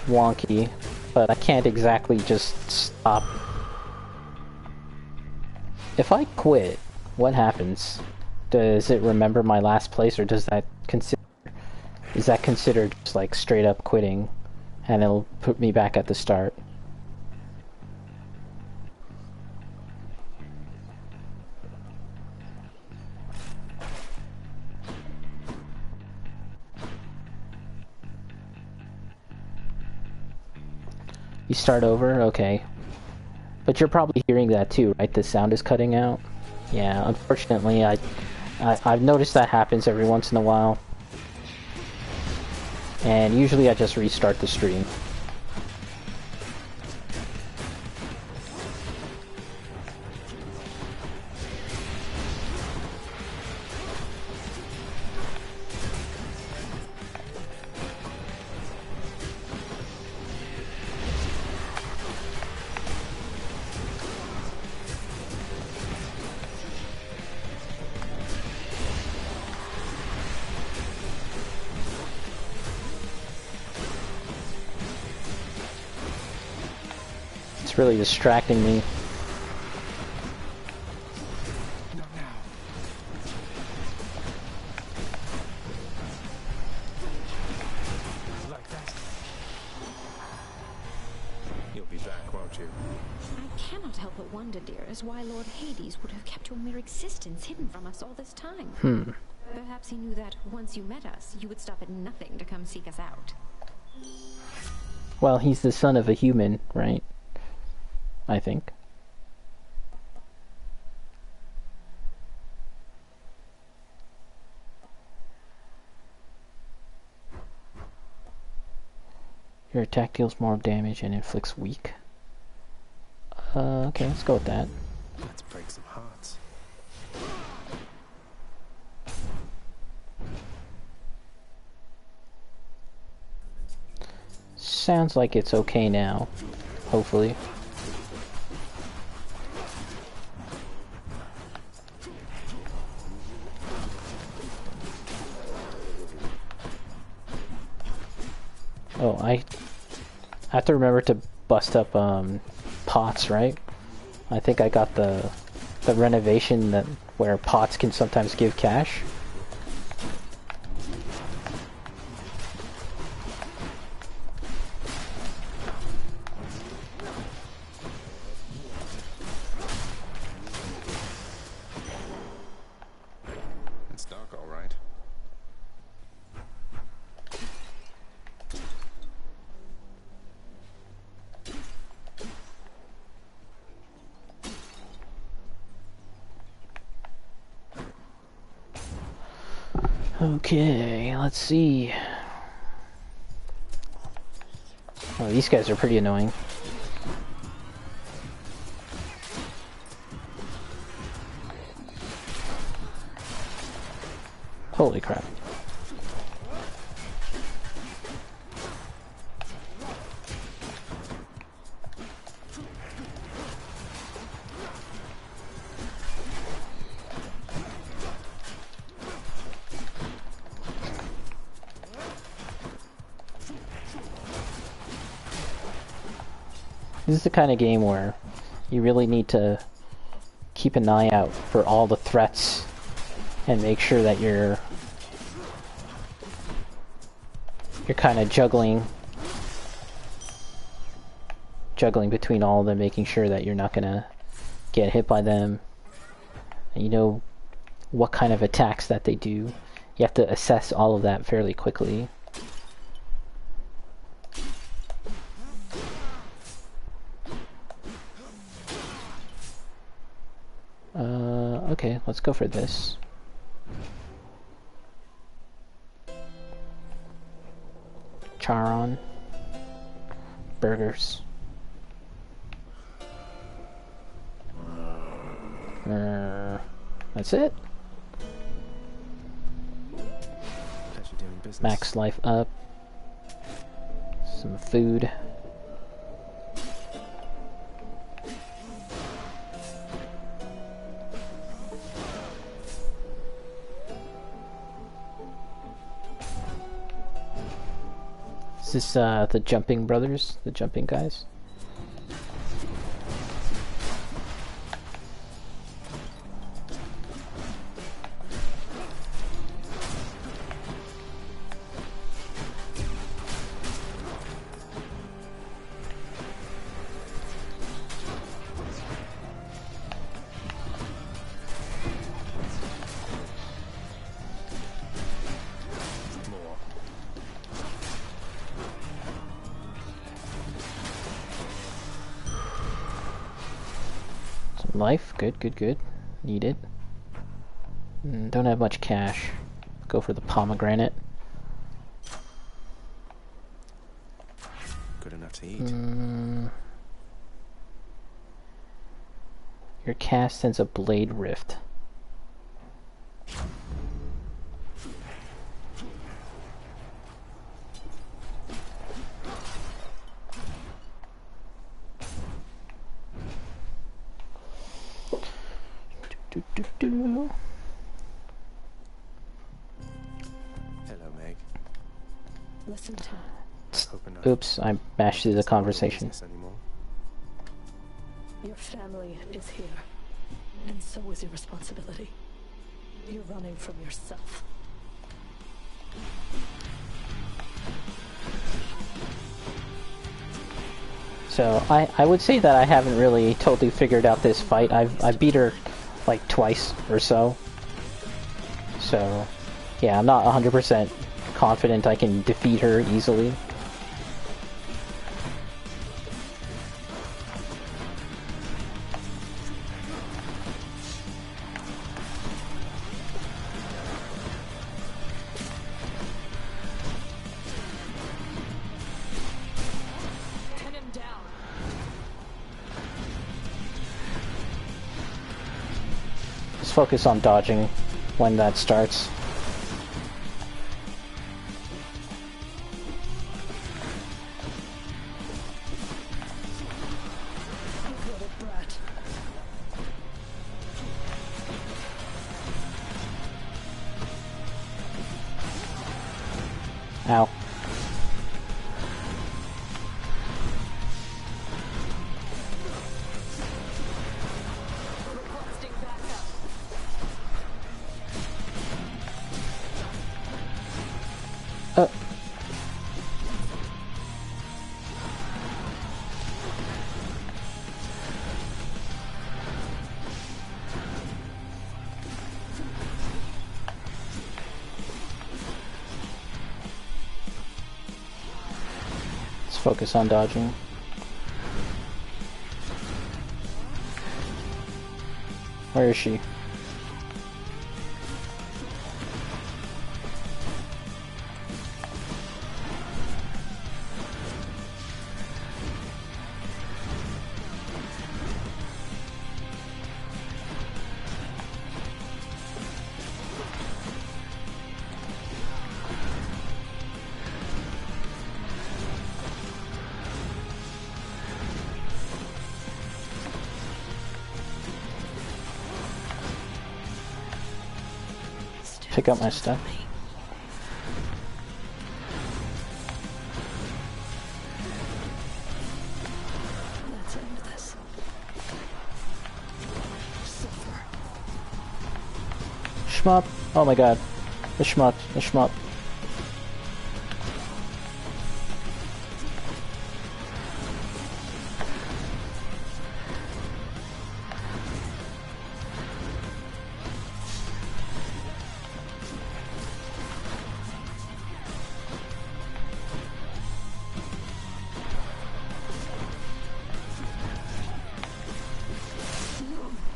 wonky, but I can't exactly just stop. If I quit, what happens? Does it remember my last place, or is that considered just like straight up quitting, and it'll put me back at the start? You start over? Okay. But you're probably hearing that too, right? The sound is cutting out? Yeah, unfortunately, I've noticed that happens every once in a while. And usually I just restart the stream. Really distracting me. you? I cannot help but wonder, dearest, why Lord Hades would have kept your mere existence hidden from us all this time. Perhaps he knew that once you met us, you would stop at nothing to come seek us out. Well, he's the son of a human, right? I think. Your attack deals more damage and inflicts weak. Okay, let's go with that. Let's break some hearts. Sounds like it's okay now. Hopefully. Oh, I have to remember to bust up pots, right? I think I got the renovation that where pots can sometimes give cash. It's dark, all right. Okay, let's see. Oh, these guys are pretty annoying. Holy crap. This is the kind of game where you really need to keep an eye out for all the threats and make sure that you're kind of juggling between all of them, making sure that you're not gonna get hit by them. And you know what kind of attacks that they do. You have to assess all of that fairly quickly. Okay, let's go for this. Charon. Burgers. That's it. Pleasure doing business. Max life up. Some food. Is this the jumping brothers? The jumping guys? Life, good, good, good. Need it. Don't have much cash. Go for the pomegranate. Good enough to eat. Your cast sends a blade rift. Hello, Meg. Listen to me. Oops, I mashed through the conversation. Your family is here, and so is your responsibility. You're running from yourself. So I would say that I haven't really totally figured out this fight. I've beat her like twice or so. So yeah, I'm not 100% confident I can defeat her easily. Focus on dodging when that starts. Ow. Focus on dodging. Where is she? Pick up my stuff. Let's end this. Shmup. Oh my god. The shmup. The shmup.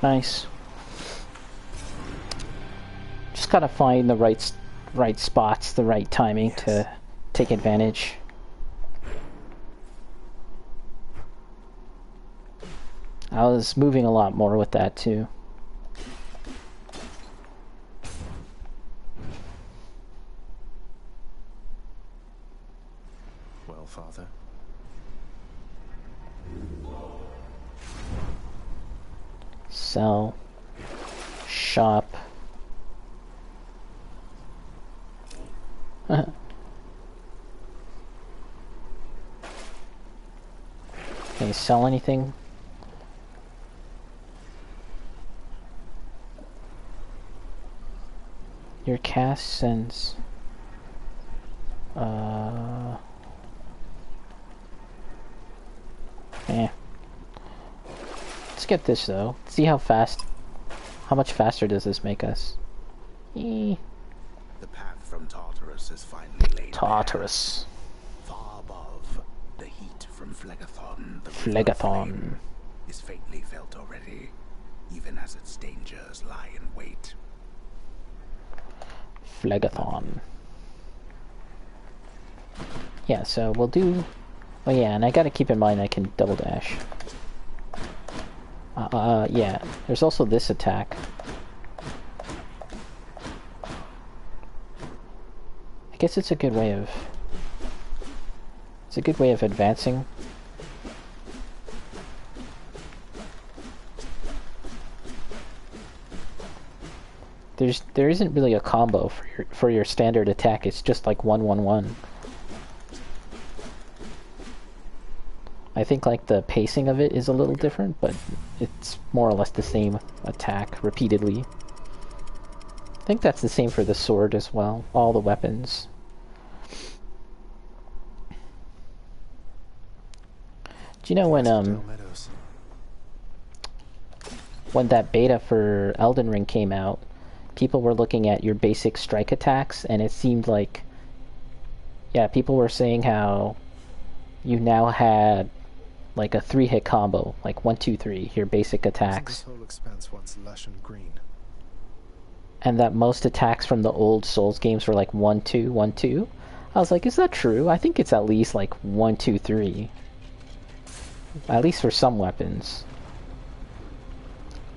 Nice. Just gotta find the right spots, the right timing to take advantage. I was moving a lot more with that too. Well, Father. Sell. Shop. Can you sell anything? Your cast sends... Let's get this though. See how much faster does this make us? The path from Tartarus is finally laid Tartarus. bare. Far above, the heat from Phlegathon, the Phlegathon is faintly felt already, even as its dangers lie in wait. Phlegathon. Yeah, so we'll do... Oh yeah, and I gotta keep in mind I can double dash. Yeah, there's also this attack. I guess it's a good way of... It's a good way of advancing. There isn't really a combo for your standard attack. It's just like 1-1-1. I think like the pacing of it is a little different, but it's more or less the same attack repeatedly. I think that's the same for the sword as well. All the weapons. Do you know when that beta for Elden Ring came out, people were looking at your basic strike attacks, and it seemed like, yeah, people were saying how you now had like a 3-hit combo, like 1, 2, 3, your basic attacks. This whole expanse once lush and green. And that most attacks from the old Souls games were like 1, 2, 1, 2. I was like, is that true? I think it's at least like 1, 2, 3. At least for some weapons.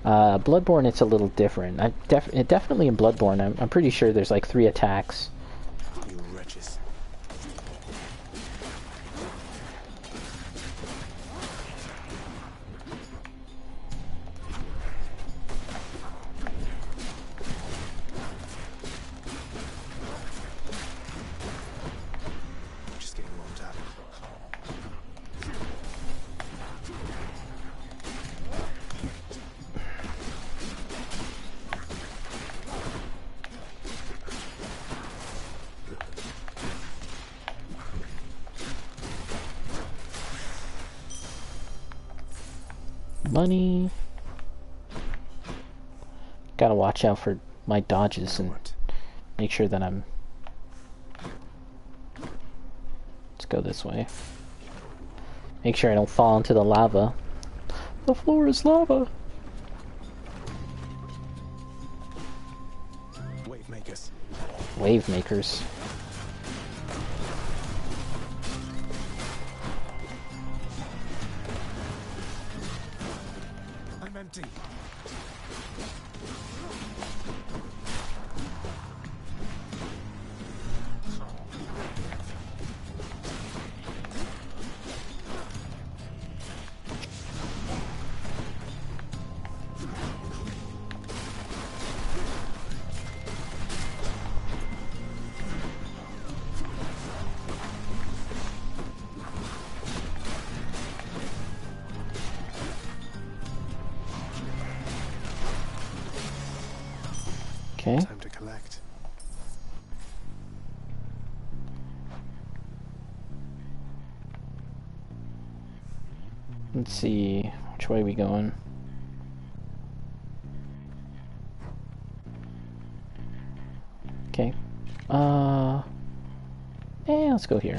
Bloodborne, it's a little different. Definitely in Bloodborne, I'm pretty sure there's like 3 attacks. You wretches. Just getting warmed up. Money. Gotta watch out for my dodges and make sure that I'm... Let's go this way. Make sure I don't fall into the lava. The floor is lava. Wave makers. Wave makers. I'm empty. Okay. Time to collect. Let's see, which way are we going? Okay. Let's go here.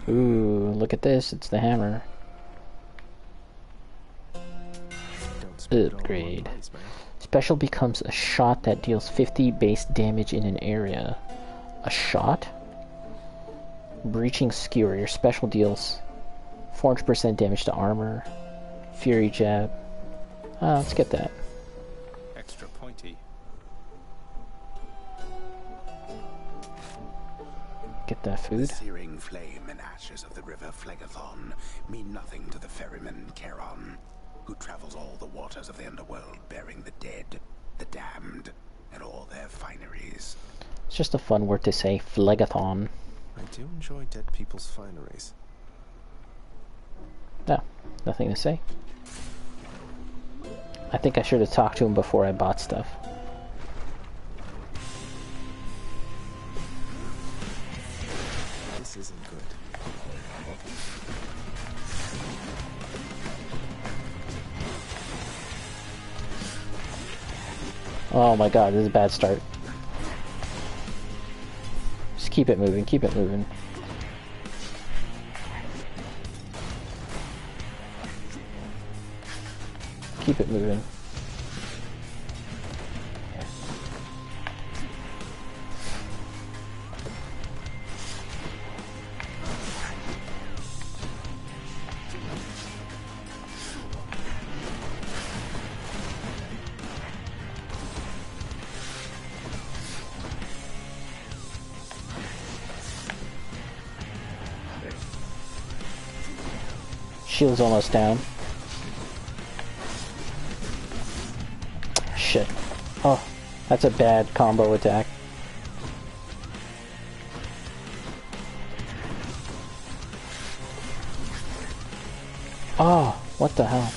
Ooh, look at this, it's the hammer. Upgrade. Special becomes a shot that deals 50 base damage in an area. A shot? Breaching Skewer. Your special deals 400% damage to armor. Fury Jab. Let's get that. Extra pointy. Get that food. The searing flame and ashes of the river Phlegathon mean nothing to the ferryman Charon, who travels all the waters of the underworld bearing the dead, the damned, and all their fineries. It's just a fun word to say, Phlegathon. I do enjoy dead people's fineries. No, nothing to say. I think I should have talked to him before I bought stuff. This isn't good. Oh my god, this is a bad start. Just keep it moving, keep it moving. Keep it moving. Shield's almost down. Shit. Oh, that's a bad combo attack. Oh, what the hell?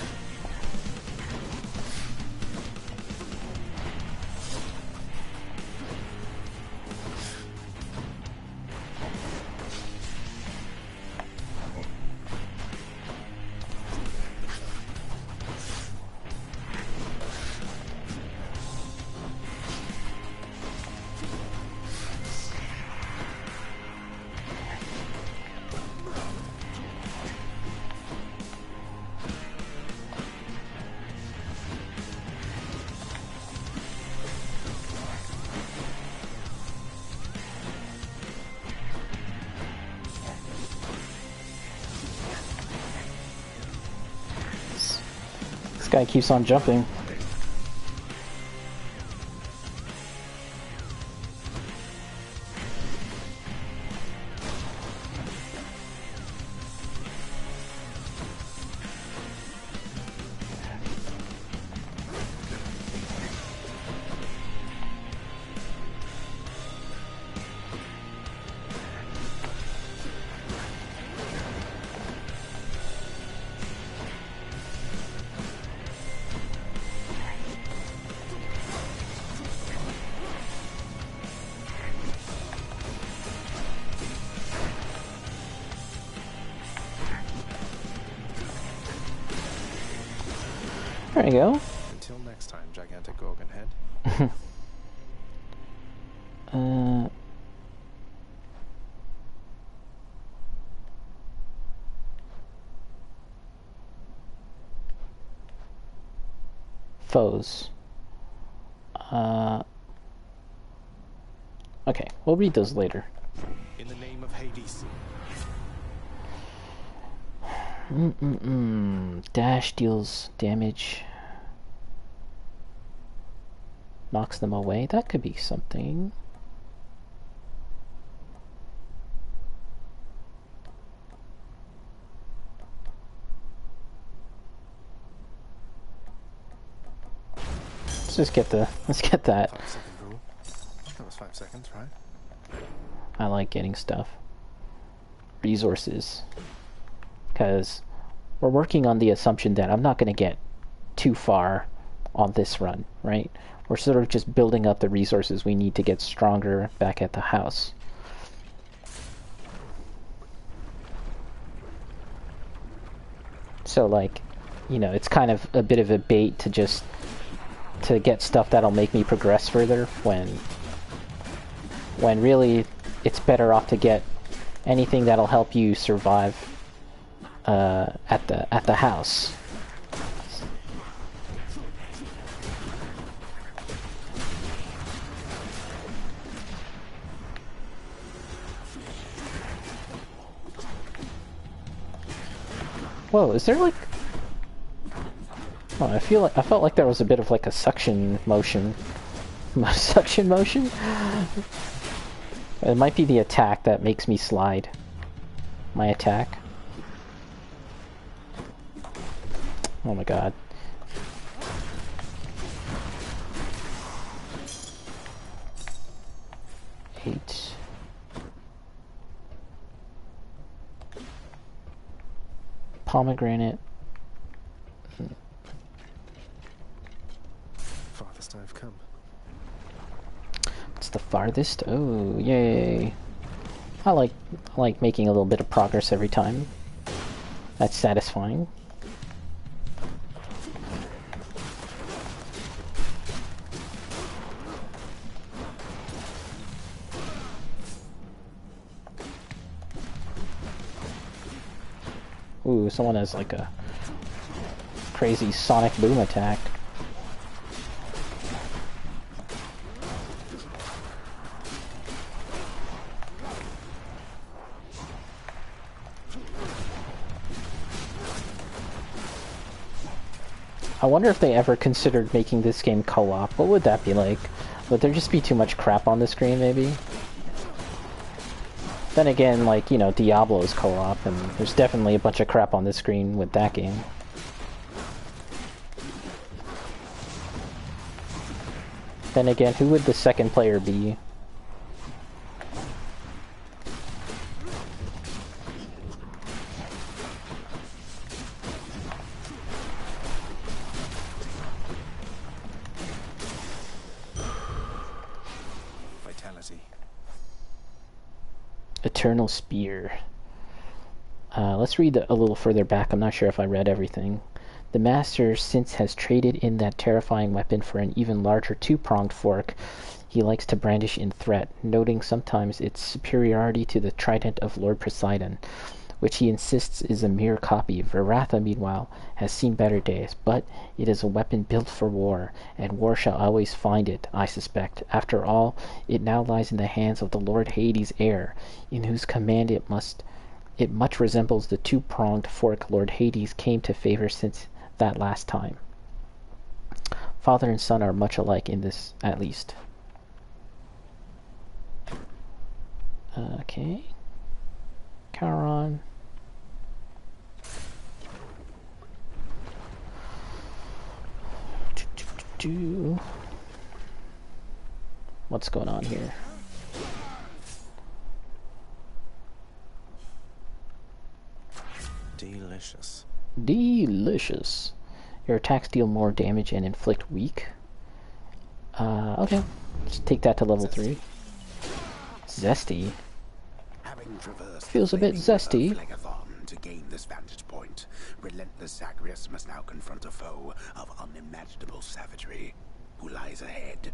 guy keeps on jumping. There you go. Until next time, gigantic Gorgon head. Foes. Okay, we'll read those later. In the name of Hades. Dash deals damage. Knocks them away. That could be something. Let's get that. 5-second rule. That was 5 seconds, right? I like getting stuff. Resources. Because we're working on the assumption that I'm not going to get too far on this run, right? We're sort of just building up the resources we need to get stronger back at the house. So, like, you know, it's kind of a bit of a bait to just to get stuff that'll make me progress further when really it's better off to get anything that'll help you survive at the house. Whoa, is there like... Oh, I felt like there was a bit of like a suction motion. Suction motion? It might be the attack that makes me slide. My attack. Oh my god. Eight. Pomegranate. Farthest I've come. It's the farthest? Oh, yay. I like making a little bit of progress every time. That's satisfying. Ooh, someone has like a crazy sonic boom attack. I wonder if they ever considered making this game co-op. What would that be like? Would there just be too much crap on the screen, maybe? Then again, like, you know, Diablo's co-op, and there's definitely a bunch of crap on the screen with that game. Then again, who would the second player be? Eternal Spear. Let's read a little further back. I'm not sure if I read everything. The Master since has traded in that terrifying weapon for an even larger two-pronged fork he likes to brandish in threat, noting sometimes its superiority to the trident of Lord Poseidon, which he insists is a mere copy. Varatha, meanwhile, has seen better days, but it is a weapon built for war, and war shall always find it, I suspect. After all, it now lies in the hands of the Lord Hades' heir, in whose command it much resembles the two-pronged fork Lord Hades came to favor since that last time. Father and son are much alike in this, at least. Okay. Charon. What's going on here? Delicious. Delicious. Your attacks deal more damage and inflict weak. Okay. Let's take that to level 3. Zesty. Feels a bit zesty. To gain this vantage point, relentless Zagreus must now confront a foe of unimaginable savagery, who lies ahead,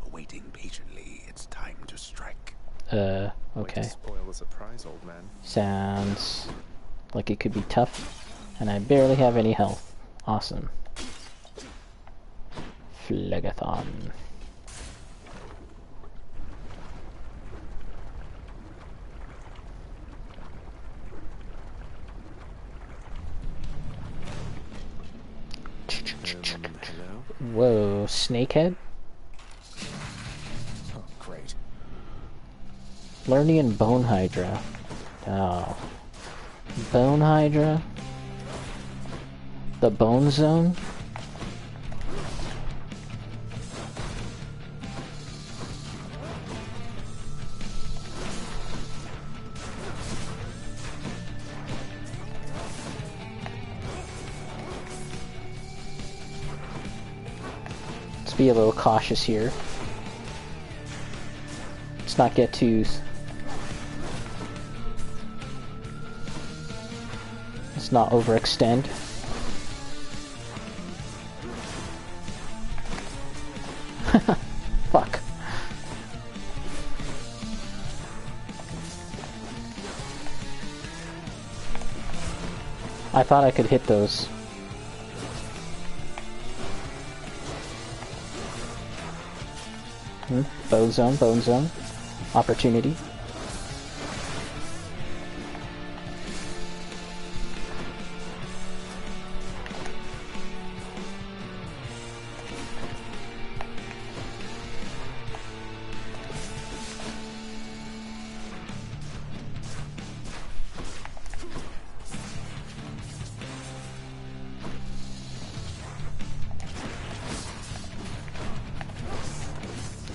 awaiting patiently its time to strike. Okay. Spoil the surprise, old man. Sounds like it could be tough, and I barely have any health. Awesome. Phlegathon. Hello? Whoa, snakehead? Oh, great. Lernian bone hydra. Oh. Bone hydra? The bone zone? Let's be a little cautious here. Let's not get too... Let's not overextend. Fuck. I thought I could hit those. Bone zone, bone zone. Opportunity.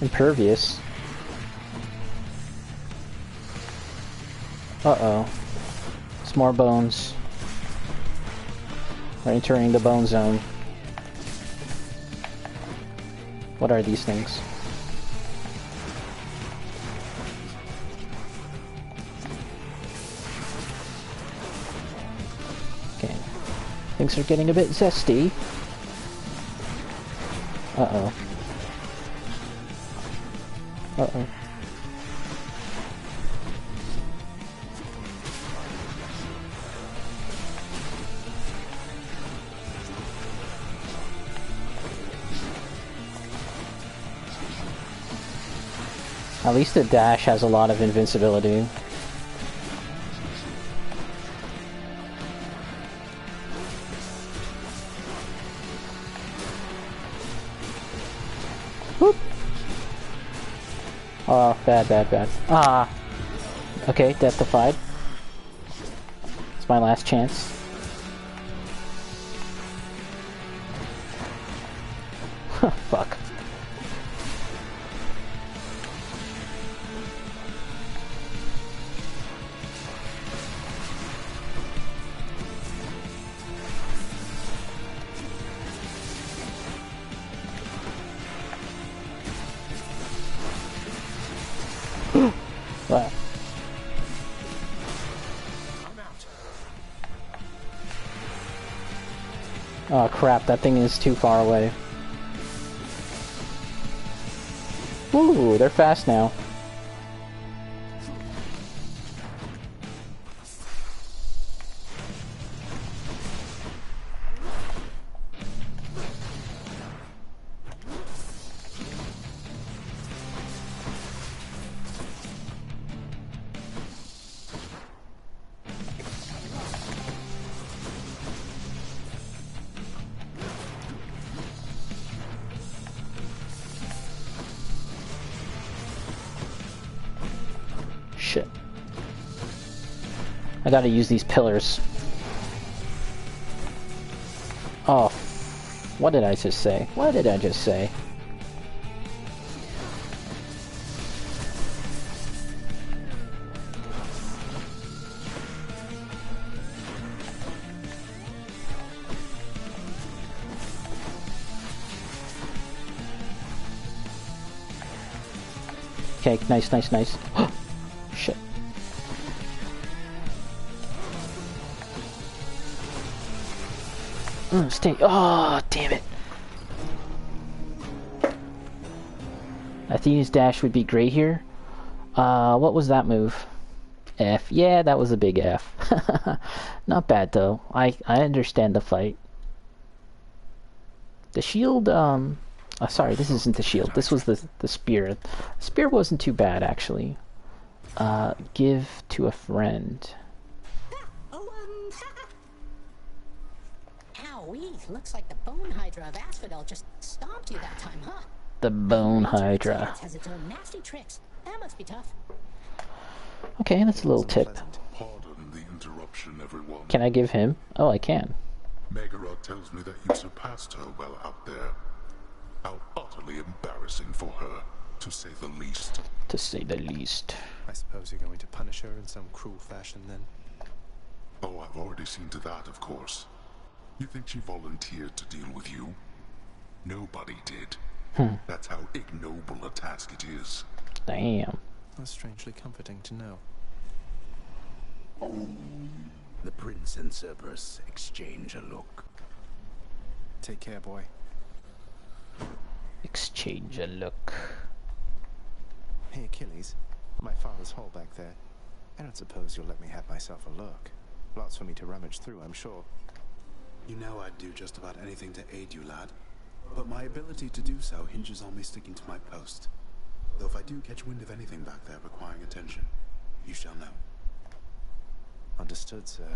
Impervious. Uh-oh. It's more bones. We're entering the bone zone. What are these things? Okay. Things are getting a bit zesty. Uh-oh. Uh-oh. At least the dash has a lot of invincibility. Whoop! Oh, bad, bad, bad. Ah! Okay, death defied. It's my last chance. Fuck. What? Oh crap, that thing is too far away. Ooh, they're fast now. I gotta use these pillars. Oh, what did I just say? What did I just say? Okay, nice, nice, nice. Shit. Stay. Oh, damn it. Athena's dash would be great here. What was that move? F. Yeah, that was a big F. Not bad, though. I understand the fight. The shield, sorry, this isn't the shield. This was the spear. The spear wasn't too bad, actually. Give to a friend. Owie, looks like the bone hydra of Asphodel just stomped you that time, huh? The bone hydra. Has its own nasty tricks. That must be tough. Okay, that's a little tip. Pardon the interruption, everyone. Can I give him? Oh, I can. Megarod tells me that you surpassed her well out there. How utterly embarrassing for her, to say the least. To say the least. I suppose you're going to punish her in some cruel fashion, then? Oh, I've already seen to that, of course. You think she volunteered to deal with you? Nobody did. That's how ignoble a task it is. Damn. That's strangely comforting to know. The prince and Cerberus exchange a look. Take care, boy. Exchange a look. Hey, Achilles. My father's hole back there. I don't suppose you'll let me have myself a look. Lots for me to rummage through, I'm sure. You know I'd do just about anything to aid you, lad. But my ability to do so hinges on me sticking to my post. Though if I do catch wind of anything back there requiring attention, you shall know. Understood, sir.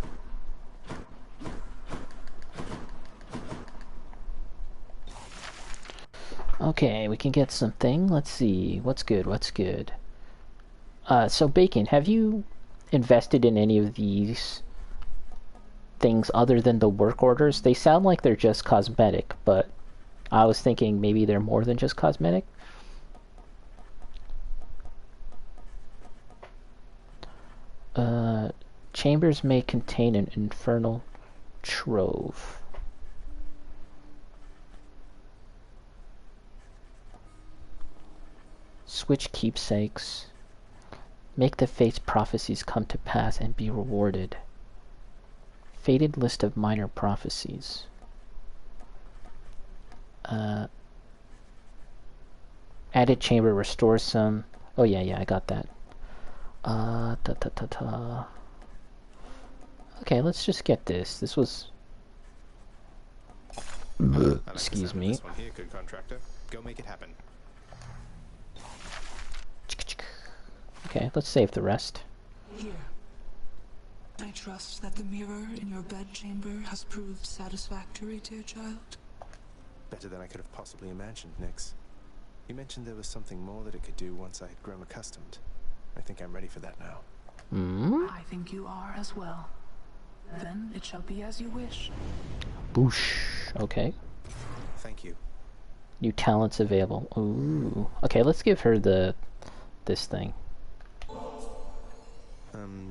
Okay, we can get something. Let's see. What's good? What's good? So Bacon, have you invested in any of these things other than the work orders? They sound like they're just cosmetic, but I was thinking maybe they're more than just cosmetic. Chambers may contain an infernal trove. Switch keepsakes. Make the fate's prophecies come to pass and be rewarded. Fated list of minor prophecies. Added chamber restores some. Oh yeah, I got that. Okay, let's just get this. This was. Excuse me. This one here, good contractor. Go make it happen. Okay, let's save the rest. Here. I trust that the mirror in your bedchamber has proved satisfactory, dear child. Better than I could have possibly imagined, Nyx. You mentioned there was something more that it could do once I had grown accustomed. I think I'm ready for that now. I think you are as well. Then it shall be as you wish. Boosh. Okay. Thank you. New talents available. Ooh. Okay, let's give her this thing.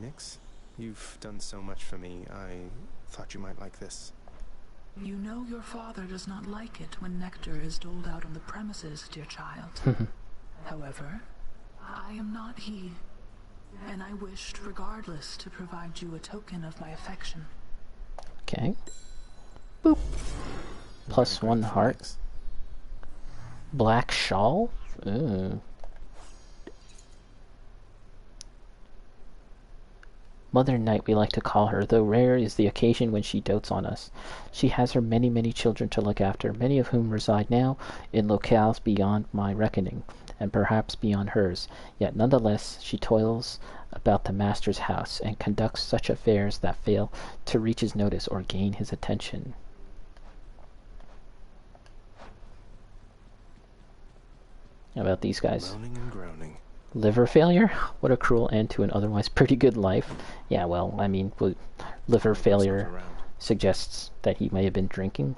Nyx, you've done so much for me. I thought you might like this. You know your father does not like it when nectar is doled out on the premises, dear child. However, I am not he, and I wished regardless to provide you a token of my affection. Okay. Boop. Plus one heart. Black shawl? Ooh. Mother Night, we like to call her, though rare is the occasion when she dotes on us. She has her many, many children to look after, many of whom reside now in locales beyond my reckoning, and perhaps beyond hers. Yet nonetheless she toils about the master's house, and conducts such affairs that fail to reach his notice or gain his attention. How about these guys? Moaning and groaning. Liver failure? What a cruel end to an otherwise pretty good life. Yeah, well, I mean, liver failure suggests that he may have been drinking.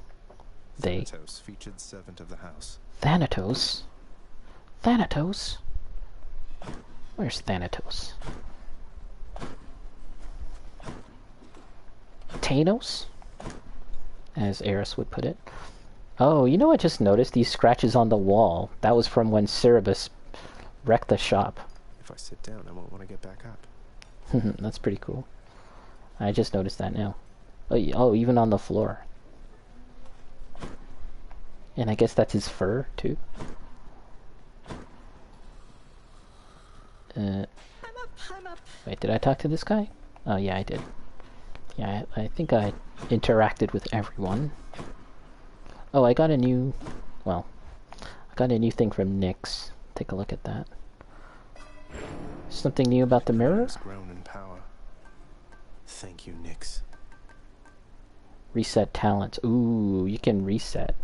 Thanatos, featured servant of the house. Thanatos? Thanatos? Where's Thanatos? Thanos? As Eris would put it. Oh, you know, I just noticed these scratches on the wall. That was from when Cerebus wrecked the shop. If I sit down, I won't want to get back up. That's pretty cool. I just noticed that now. Oh, even on the floor. And I guess that's his fur, too. I'm up. Wait, did I talk to this guy? Oh, yeah, I did. Yeah, I think I interacted with everyone. Oh, I got a new... Well, I got a new thing from Nyx. Take a look at that. Something new about the mirror? It's grown in power. Thank you, Nyx. Reset talents. Ooh, you can reset.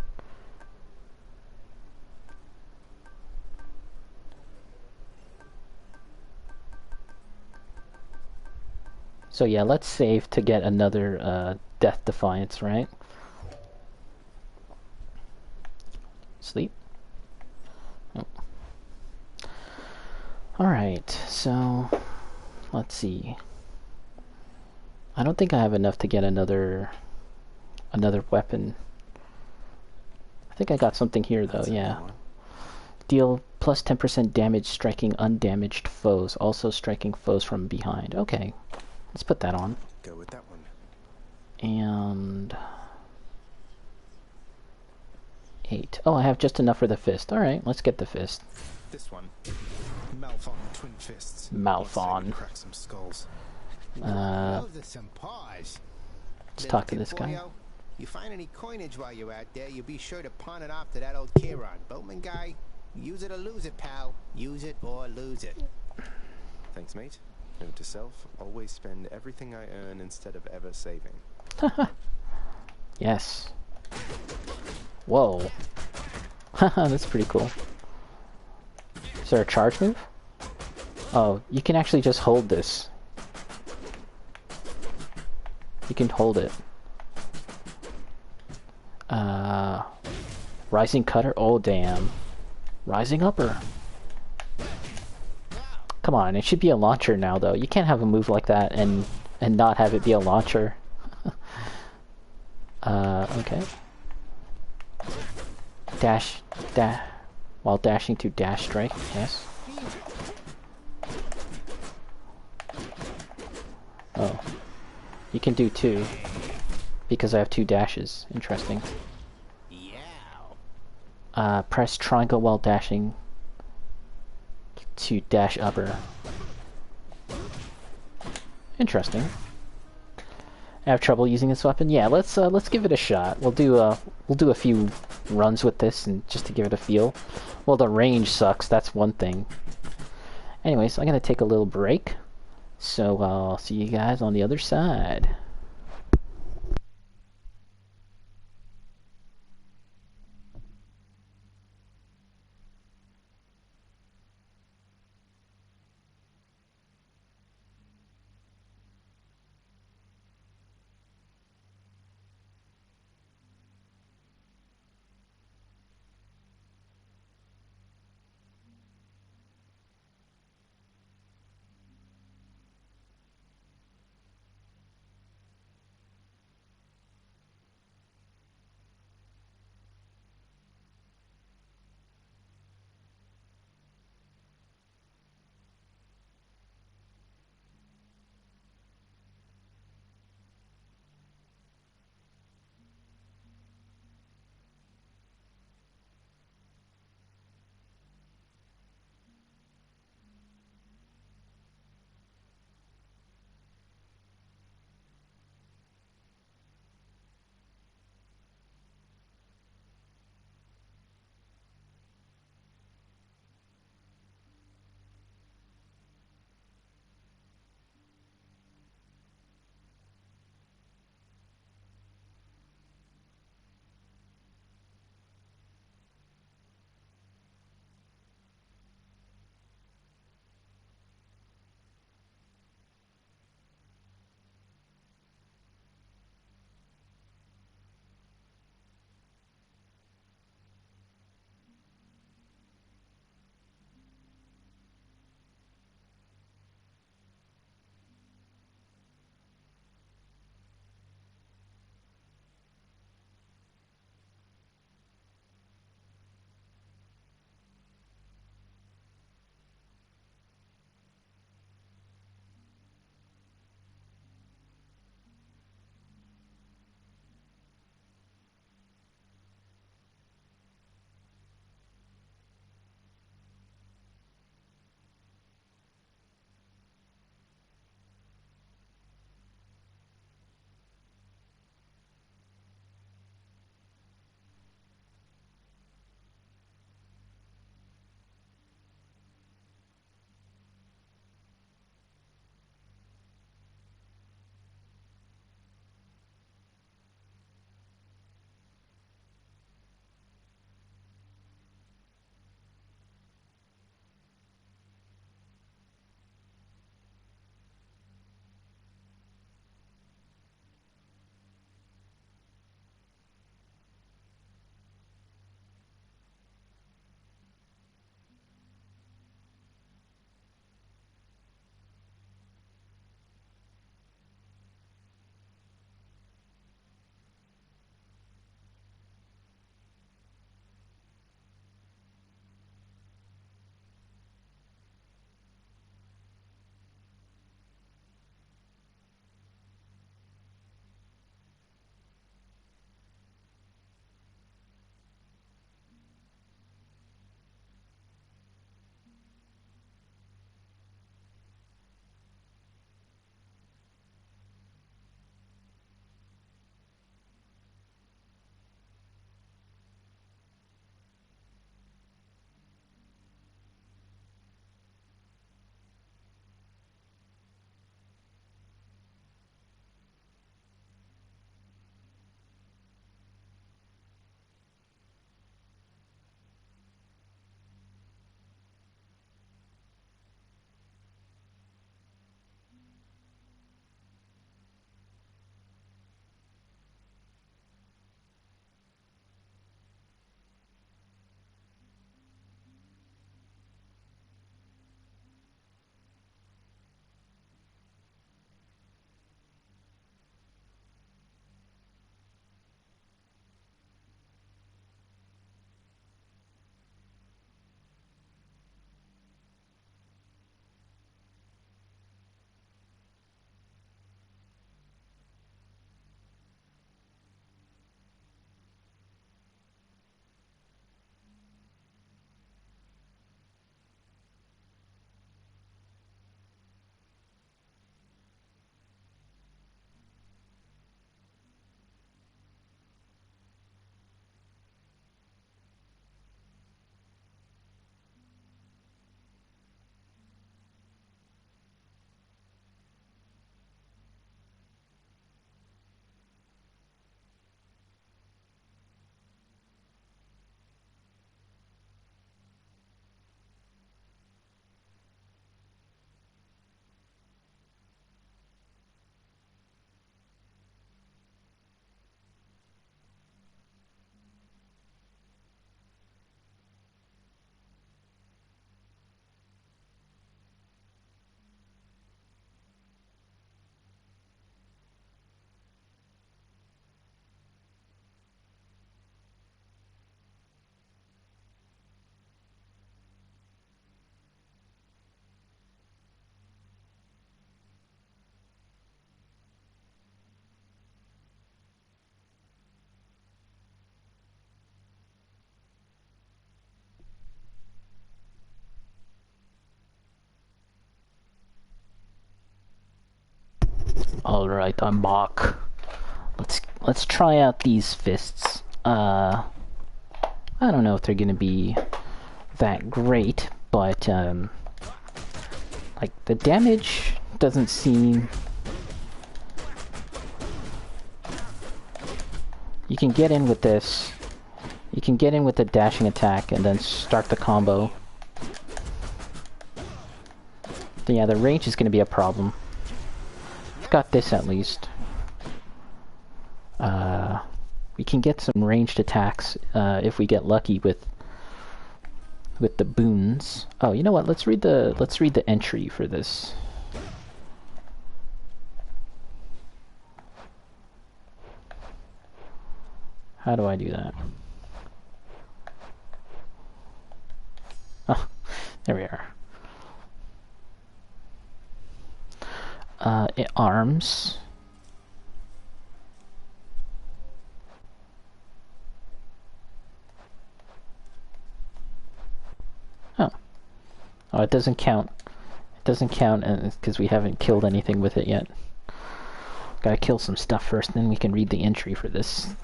So yeah, let's save to get another Death Defiance, right? Sleep. Oh. Alright, so let's see. I don't think I have enough to get another weapon. I think I got something here though, yeah. Deal plus 10% damage striking undamaged foes, also striking foes from behind. Okay, let's put that on. Go with that one. And 8. Oh, I have just enough for the fist. Alright, let's get the fist. This one. Malphon twin fists. Malphon. Crack some skulls. Those are some paws. Let's talk to this guy. You find any coinage while you're out there, you be sure to pawn it off to that old Chiron. Boatman guy, use it or lose it, pal. Use it or lose it. Thanks, mate. Note to self, always spend everything I earn instead of ever saving. Yes. Whoa. Haha, that's pretty cool. Is there a charge move? Oh, you can actually just hold this. You can hold it. Rising cutter? Oh, damn. Rising upper. Come on, it should be a launcher now, though. You can't have a move like that and not have it be a launcher. Okay. Dash, while dashing to dash strike, yes. Oh. You can do 2. Because I have 2 dashes. Interesting. Press triangle while dashing to dash upper. Interesting. I have trouble using this weapon. Yeah, let's give it a shot. We'll do a few runs with this and just to give it a feel. Well, the range sucks. That's one thing. Anyways, I'm gonna take a little break. So I'll see you guys on the other side. Alright, I'm back. Let's try out these fists. I don't know if they're gonna be that great, but like the damage doesn't seem. You can get in with this. You can get in with the dashing attack and then start the combo. But yeah, the range is gonna be a problem. Got this at least. We can get some ranged attacks if we get lucky with the boons. Oh, you know what? Let's read the entry for this. How do I do that? Oh, there we are. Arms. Oh, it doesn't count. It doesn't count because we haven't killed anything with it yet. Gotta kill some stuff first, then we can read the entry for this.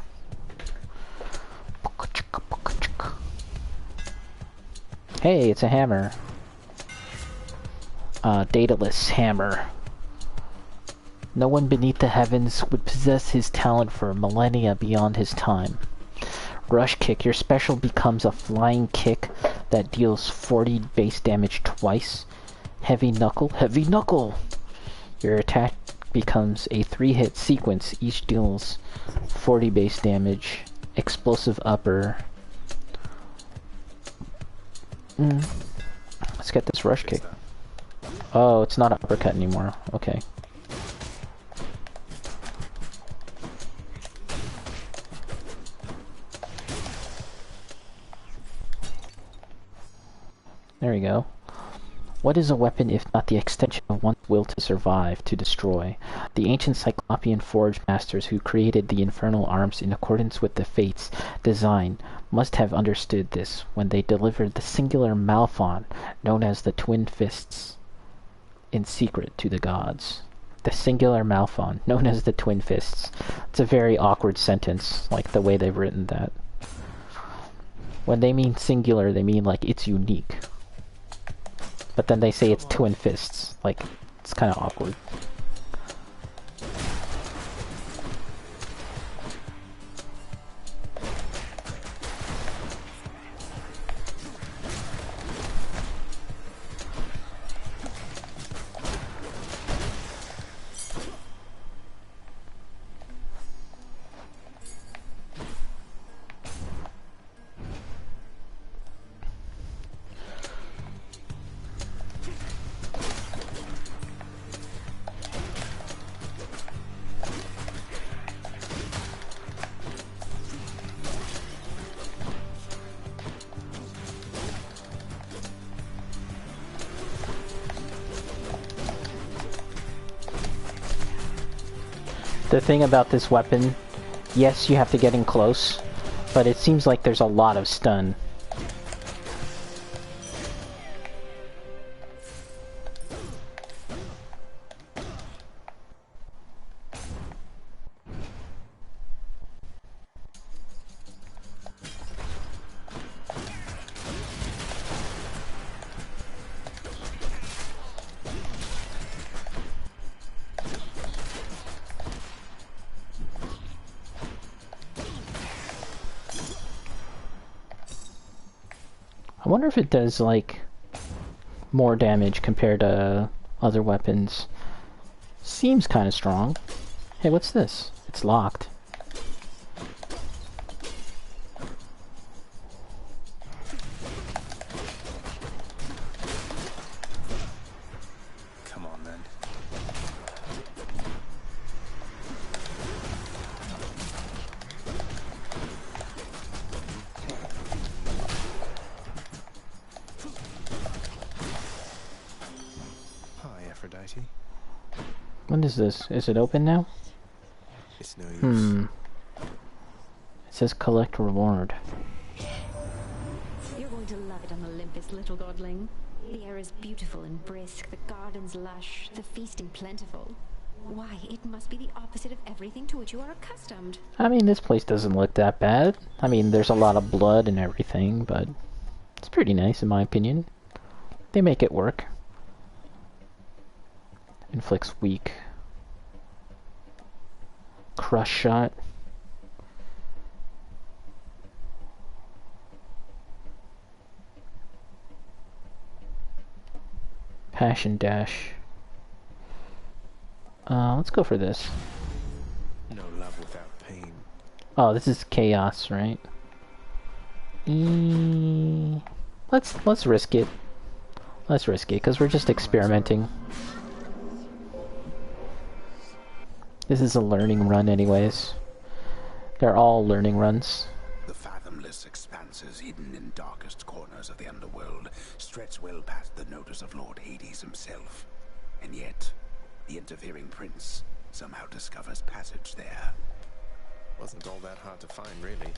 Hey, it's a hammer. Daedalus hammer. No one beneath the heavens would possess his talent for millennia beyond his time. Rush kick. Your special becomes a flying kick that deals 40 base damage twice. Heavy knuckle. Heavy knuckle! Your attack becomes a 3-hit sequence. Each deals 40 base damage. Explosive upper. Let's get this rush kick. Oh, it's not uppercut anymore. Okay. There we go. What is a weapon if not the extension of one's will to survive, to destroy? The ancient Cyclopean forge masters who created the infernal arms in accordance with the Fates' design must have understood this when they delivered the singular Malphon, known as the Twin Fists, in secret to the gods. The singular Malphon, known as the Twin Fists. It's a very awkward sentence, like the way they've written that. When they mean singular, they mean like it's unique. But then they say it's twin fists. Like, it's kind of awkward. The thing about this weapon, yes, you have to get in close, but it seems like there's a lot of stun. I wonder if it does, like, more damage compared to other weapons. Seems kind of strong. Hey, what's this? It's locked. Come on, then. Aphrodite. What is this? Is it open now? It's no use. It says collect reward. You're going to love it on Olympus, little godling. The air is beautiful and brisk, the gardens lush, the feasting plentiful. Why, it must be the opposite of everything to which you are accustomed. I mean, this place doesn't look that bad. I mean, there's a lot of blood and everything, but it's pretty nice in my opinion. They make it work. Inflicts weak. Crush shot. Passion dash. Let's go for this. No love without pain. Oh, this is chaos, right? Let's risk it. Let's risk it, because we're just experimenting. This is a learning run anyways. They're all learning runs. The fathomless expanses hidden in darkest corners of the underworld stretch well past the notice of Lord Hades himself. And yet, the interfering prince somehow discovers passage there. Wasn't all that hard to find, really.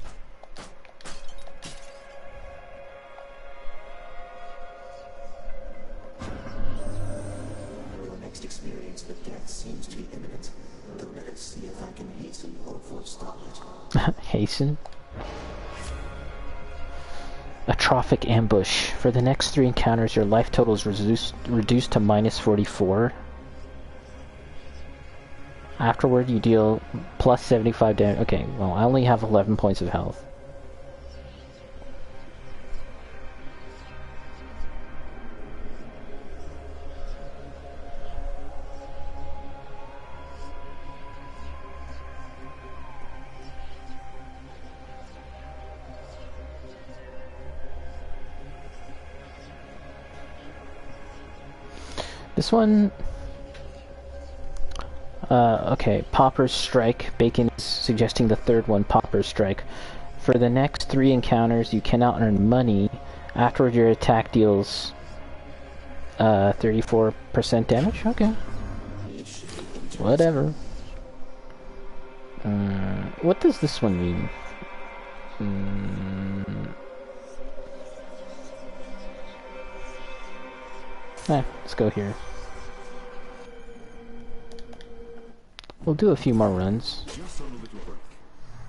Your next experience with death seems to be imminent. Let's see if I can hasten or forestall it. Hasten? Atrophic ambush. For the next 3 encounters, your life total is reduced to minus 44. Afterward, you deal plus 75 damage. Okay, well, I only have 11 points of health. This one... okay, Popper's Strike. Bacon is suggesting the third one, Popper's Strike. For the next 3 encounters, you cannot earn money. Afterward, your attack deals 34% damage? Okay. Whatever. What does this one mean? Let's go here. We'll do a few more runs. Just on a little break.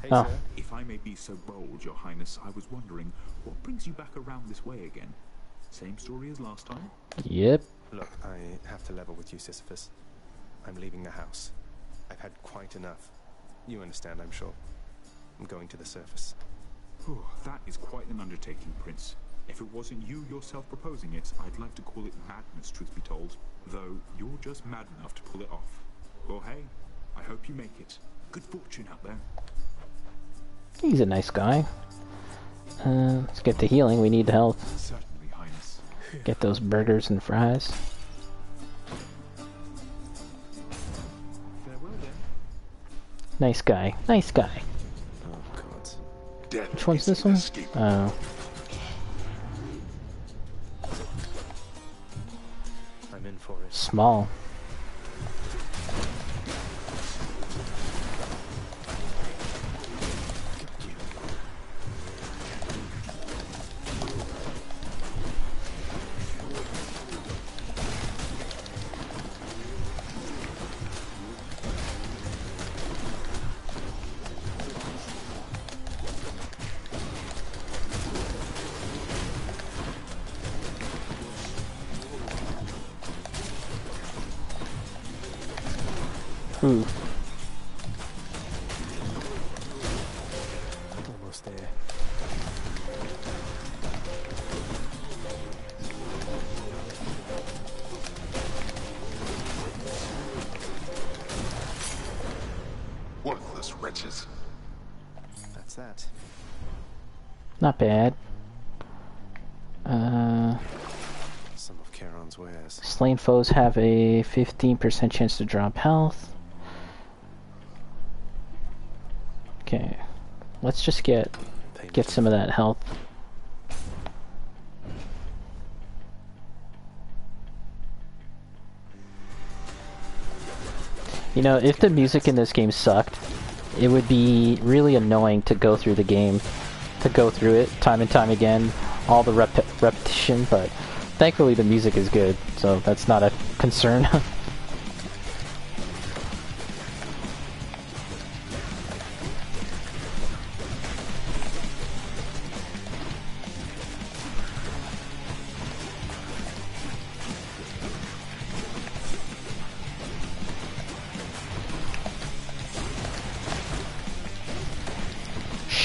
Hey, oh. Sir, if I may be so bold, Your Highness, I was wondering, what brings you back around this way again? Same story as last time? Yep. Look, I have to level with you, Sisyphus. I'm leaving the house. I've had quite enough. You understand, I'm sure. I'm going to the surface. Whew, that is quite an undertaking, Prince. If it wasn't you yourself proposing it, I'd like to call it madness, truth be told. Though, you're just mad enough to pull it off. Well, hey, I hope you make it. Good fortune out there. He's a nice guy. Let's get the healing. We need the health. Certainly, Highness. Get those burgers and fries. Farewell, then. Nice guy. Nice guy. Oh, God. Death Which one's this one? Oh. I'm in for it. Small. Ooh. Almost there. Worthless wretches. That's that. Not bad. Some of Charon's wares. Slain foes have a 15% chance to drop health. Okay. Let's just get some of that health. You know, if the music in this game sucked, it would be really annoying to go through the game, to go through it time and time again, all the repetition, but thankfully the music is good, so that's not a concern.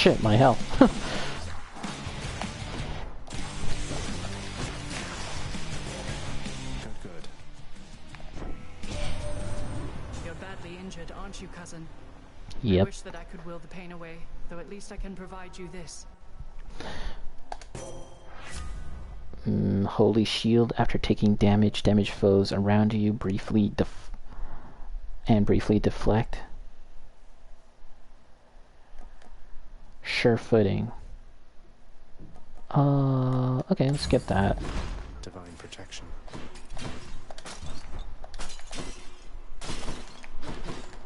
shit, my health. Good. You're badly injured, aren't you, cousin? Yep. I wish that I could will the pain away, though at least I can provide you this. Holy shield. After taking damage, damage foes around you briefly deflect. Sure footing. Okay, let's skip that. Divine protection.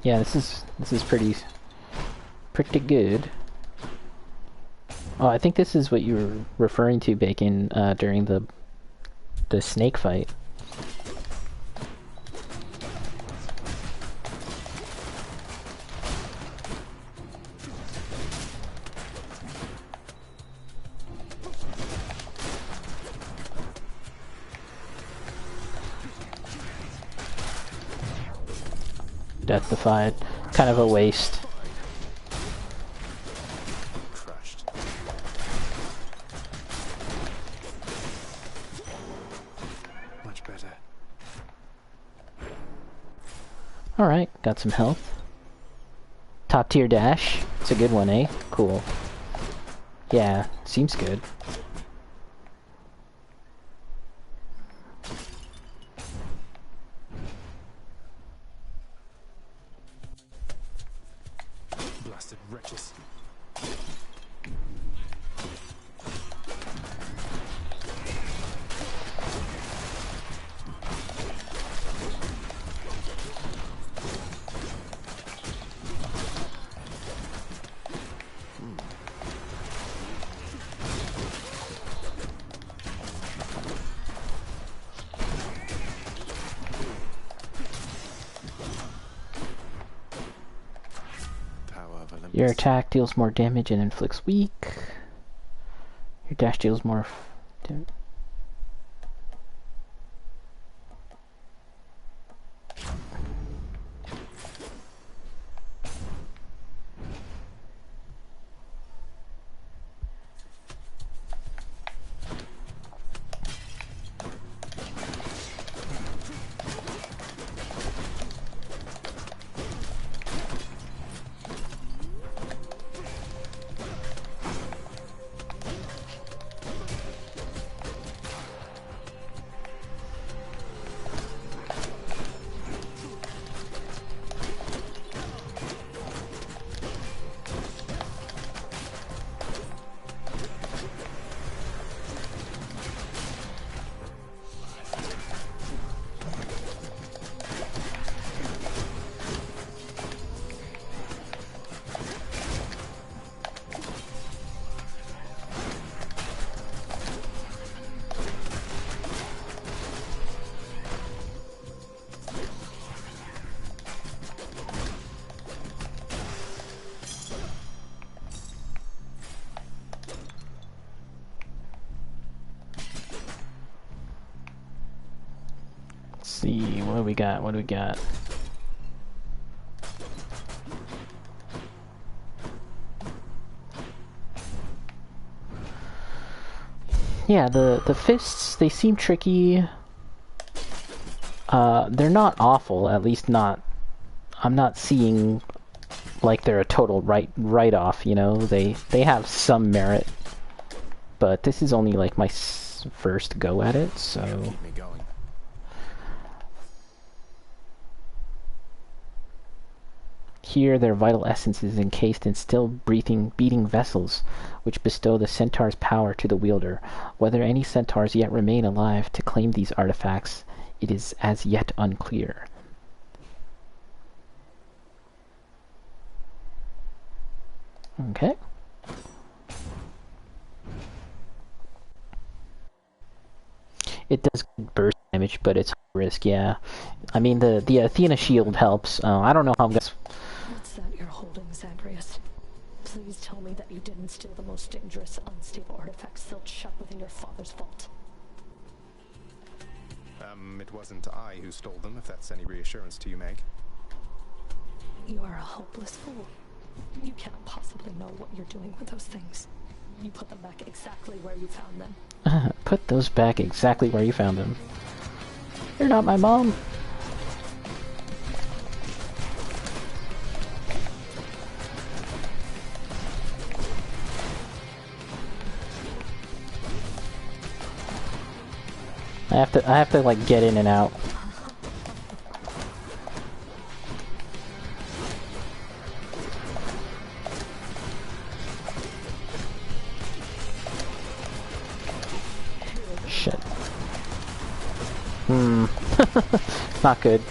Yeah, this is pretty good. Oh, I think this is what you were referring to, Bacon, during the snake fight. Death defied. Kind of a waste. Crushed. Much better. Alright, got some health. Top tier dash. It's a good one, eh? Cool. Yeah, seems good. Blasted wretches. Your attack deals more damage and inflicts weak. Your dash deals more damage. See, what do we got? What do we got? Yeah, the fists, they seem tricky. They're not awful, at least not... I'm not seeing like they're a total write-off, you know? They have some merit. But this is only like my first go at it, so... Keep me going. Here, their vital essence is encased in still beating vessels, which bestow the centaur's power to the wielder. Whether any centaurs yet remain alive to claim these artifacts, it is as yet unclear. Okay. It does burst damage, but it's risk, yeah. I mean, the Athena shield helps. I don't know how guys... What's that you're holding, Zagreus? Please tell me that you didn't steal the most dangerous, unstable artifact sealed shut within your father's vault. It wasn't I who stole them, if that's any reassurance to you, Meg. You are a hopeless fool. You cannot possibly know what you're doing with those things. You put them back exactly where you found them. Put those back exactly where you found them. You're not my mom. I have to like get in and out. Shit. Not good.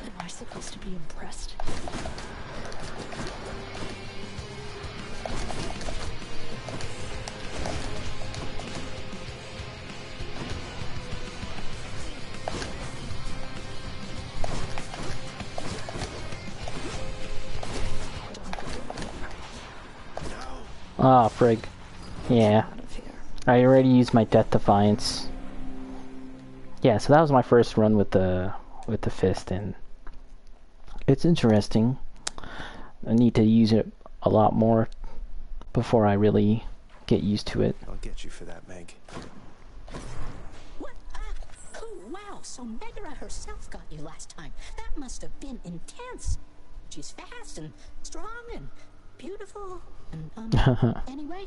Am I supposed to be impressed? Ah, frig. Yeah. I already used my Death Defiance. Yeah, so that was my first run with the fist, and it's interesting. I need to use it a lot more before I really get used to it. I'll get you for that, Meg. What? Oh, wow. So Megara herself got you last time. That must have been intense. She's fast and strong and beautiful. And, anyway,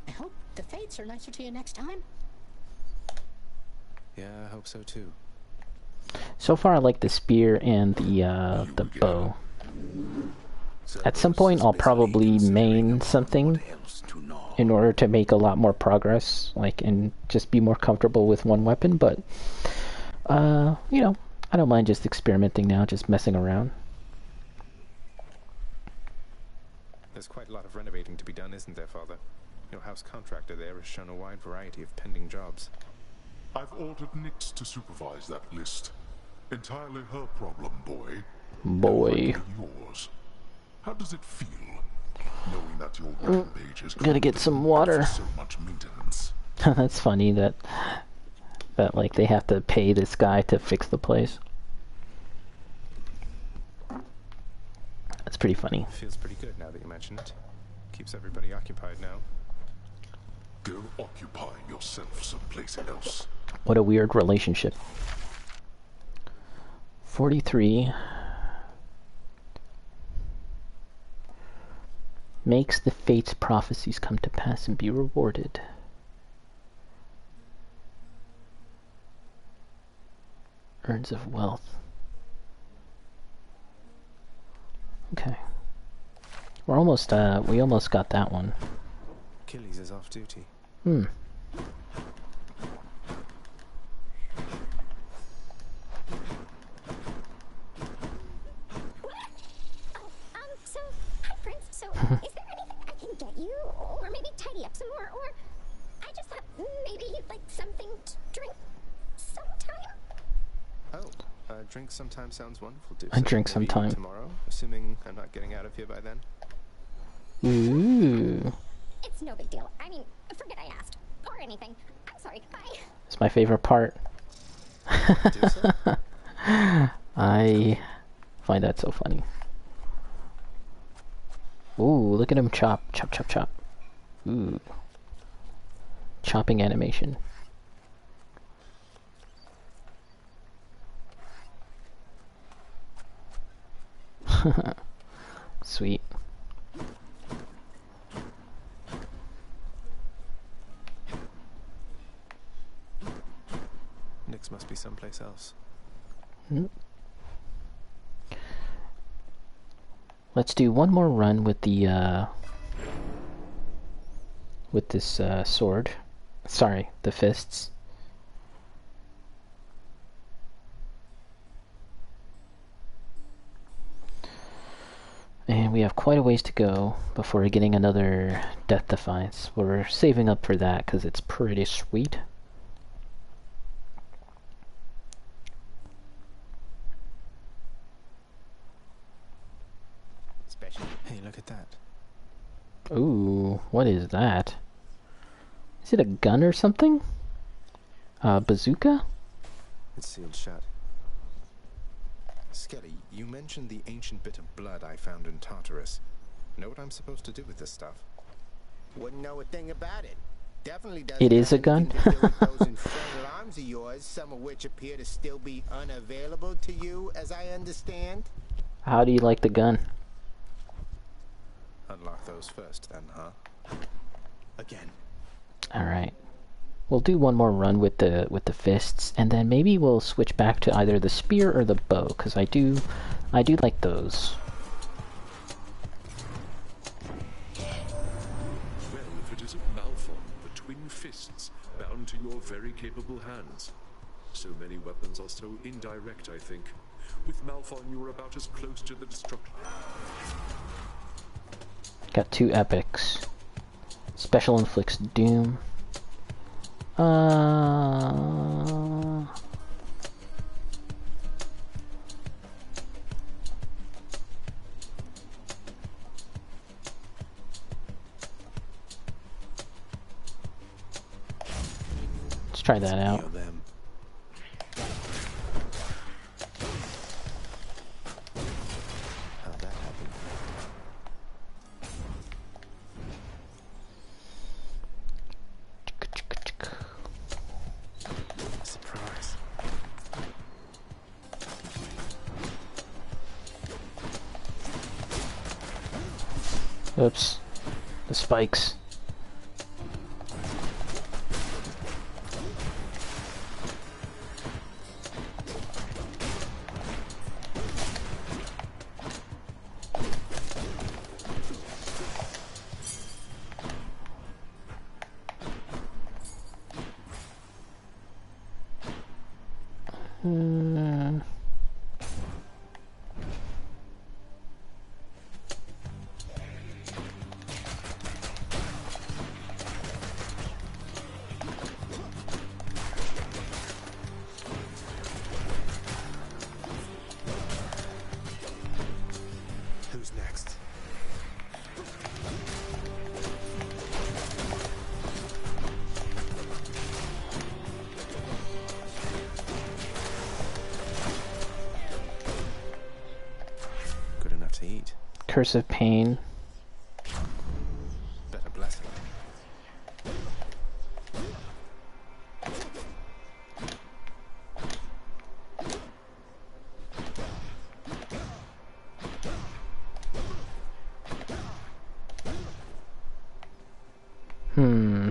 I hope the fates are nicer to you next time. Yeah, I hope so too. So far I like the spear and the bow. At some point I'll probably main something in order to make a lot more progress, like, and just be more comfortable with one weapon, but you know, I don't mind just experimenting now, just messing around. There's quite a lot of renovating to be done, isn't there, Father? Your house contractor there has shown a wide variety of pending jobs. I've ordered Nyx to supervise that list. Entirely her problem, boy. Boy. Yours. How does it feel, knowing that your rampage is Gotta get some water. so much maintenance? That's funny that like they have to pay this guy to fix the place. That's pretty funny. Feels pretty good now that you mention it. Keeps everybody occupied now. Go occupy yourself someplace else. What a weird relationship. 43 makes the fates' prophecies come to pass and be rewarded. Earns of wealth. Okay. We're almost we almost got that one. Achilles is off duty. So, hi friends. So, is there anything I can get you? Or maybe tidy up some more? Or, I just thought maybe you'd like something to drink sometime? Oh, drink sometime sounds wonderful, too. I drink sometime. Tomorrow, assuming I'm not getting out of here by then. Ooh. It's no big deal. I mean, forget I asked. Or anything. I'm sorry. Bye. It's my favorite part. I find that so funny. Ooh, look at him chop. Chop, chop, chop. Ooh. Chopping animation. Sweet. Nyx must be someplace else. Let's do one more run with the with this sword. Sorry, the fists. And we have quite a ways to go before getting another Death Defiance. We're saving up for that because it's pretty sweet. Ooh, what is that? Is it a gun or something? Bazooka? It's sealed shut. Skelly, you mentioned the ancient bit of blood I found in Tartarus. Know what I'm supposed to do with this stuff? Wouldn't know a thing about it. Definitely doesn't. It is have a gun? anything to do with those infernal arms of yours, some of which appear to still be unavailable to you, as I understand. How do you like the gun? Unlock those first, then, huh? Again. Alright. We'll do one more run with the fists, and then maybe we'll switch back to either the spear or the bow, because I do like those. Well, if it isn't Malphon, the twin fists, bound to your very capable hands. So many weapons are so indirect, I think. With Malphon, you are about as close to the destruction. Got 2 epics. Special inflicts doom. Let's try that out. How'd that happen? Surprise. Oops. The spikes. Who's next? Good enough to eat. Curse of Pain. Better blessing.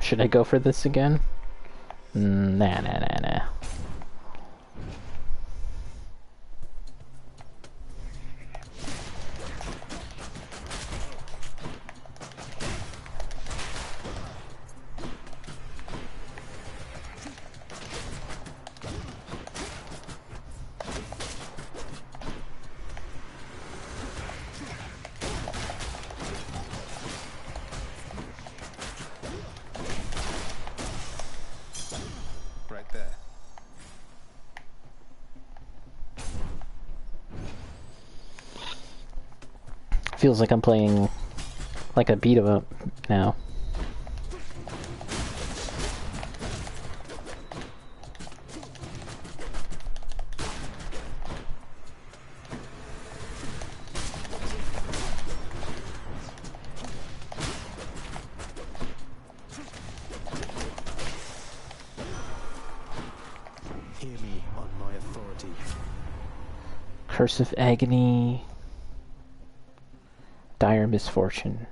Should I go for this again? Nah. Right there. Feels like I'm playing like a beat 'em up now. Hear me on my authority. Curse of Agony. Dire Misfortune.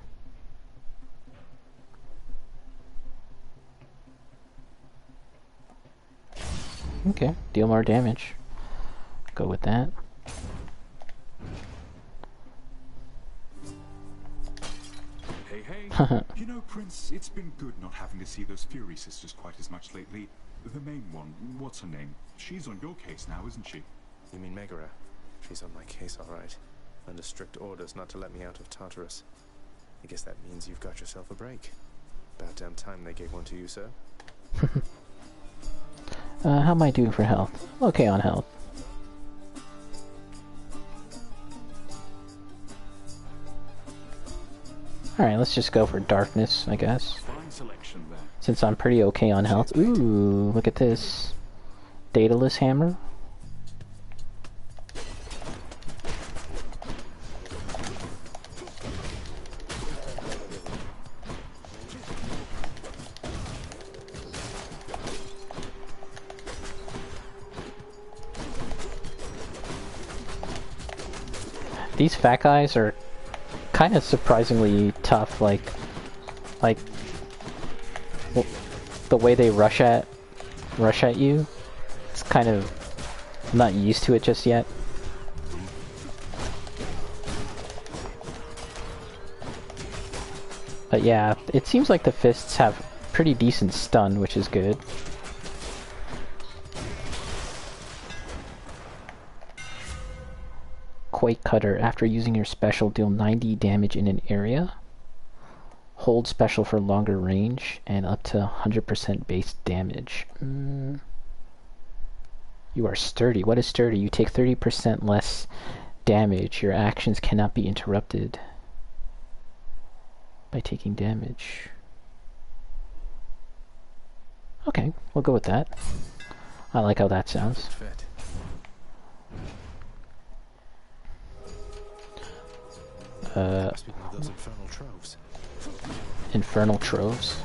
Okay, deal more damage. Go with that. Hey. You know, Prince, it's been good not having to see those Fury sisters quite as much lately. The main one, what's her name? She's on your case now, isn't she? You mean Megara? She's on my case, all right. Under strict orders not to let me out of Tartarus. I guess that means you've got yourself a break. About damn time they gave one to you, sir. How am I doing for health? Okay on health. Alright, let's just go for darkness, I guess. Fine selection there. Since I'm pretty okay on health. Ooh, look at this. Daedalus hammer. These fat guys are kind of surprisingly tough, like well, the way they rush at you. It's kind of, I'm not used to it just yet. But yeah, it seems like the fists have pretty decent stun, which is good. Quake Cutter. After using your special, deal 90 damage in an area. Hold special for longer range and up to 100% base damage. You are sturdy. What is sturdy? You take 30% less damage. Your actions cannot be interrupted by taking damage. Okay, we'll go with that. I like how that sounds. Must be one of those infernal troves. Infernal troves.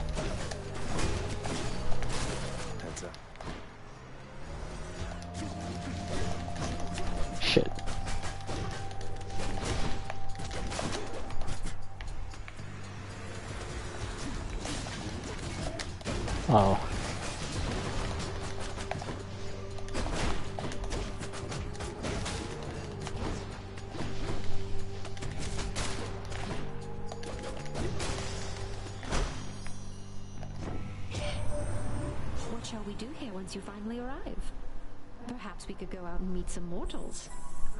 Heads up. Shit. Oh. What shall we do here once you finally arrive? Perhaps we could go out and meet some mortals.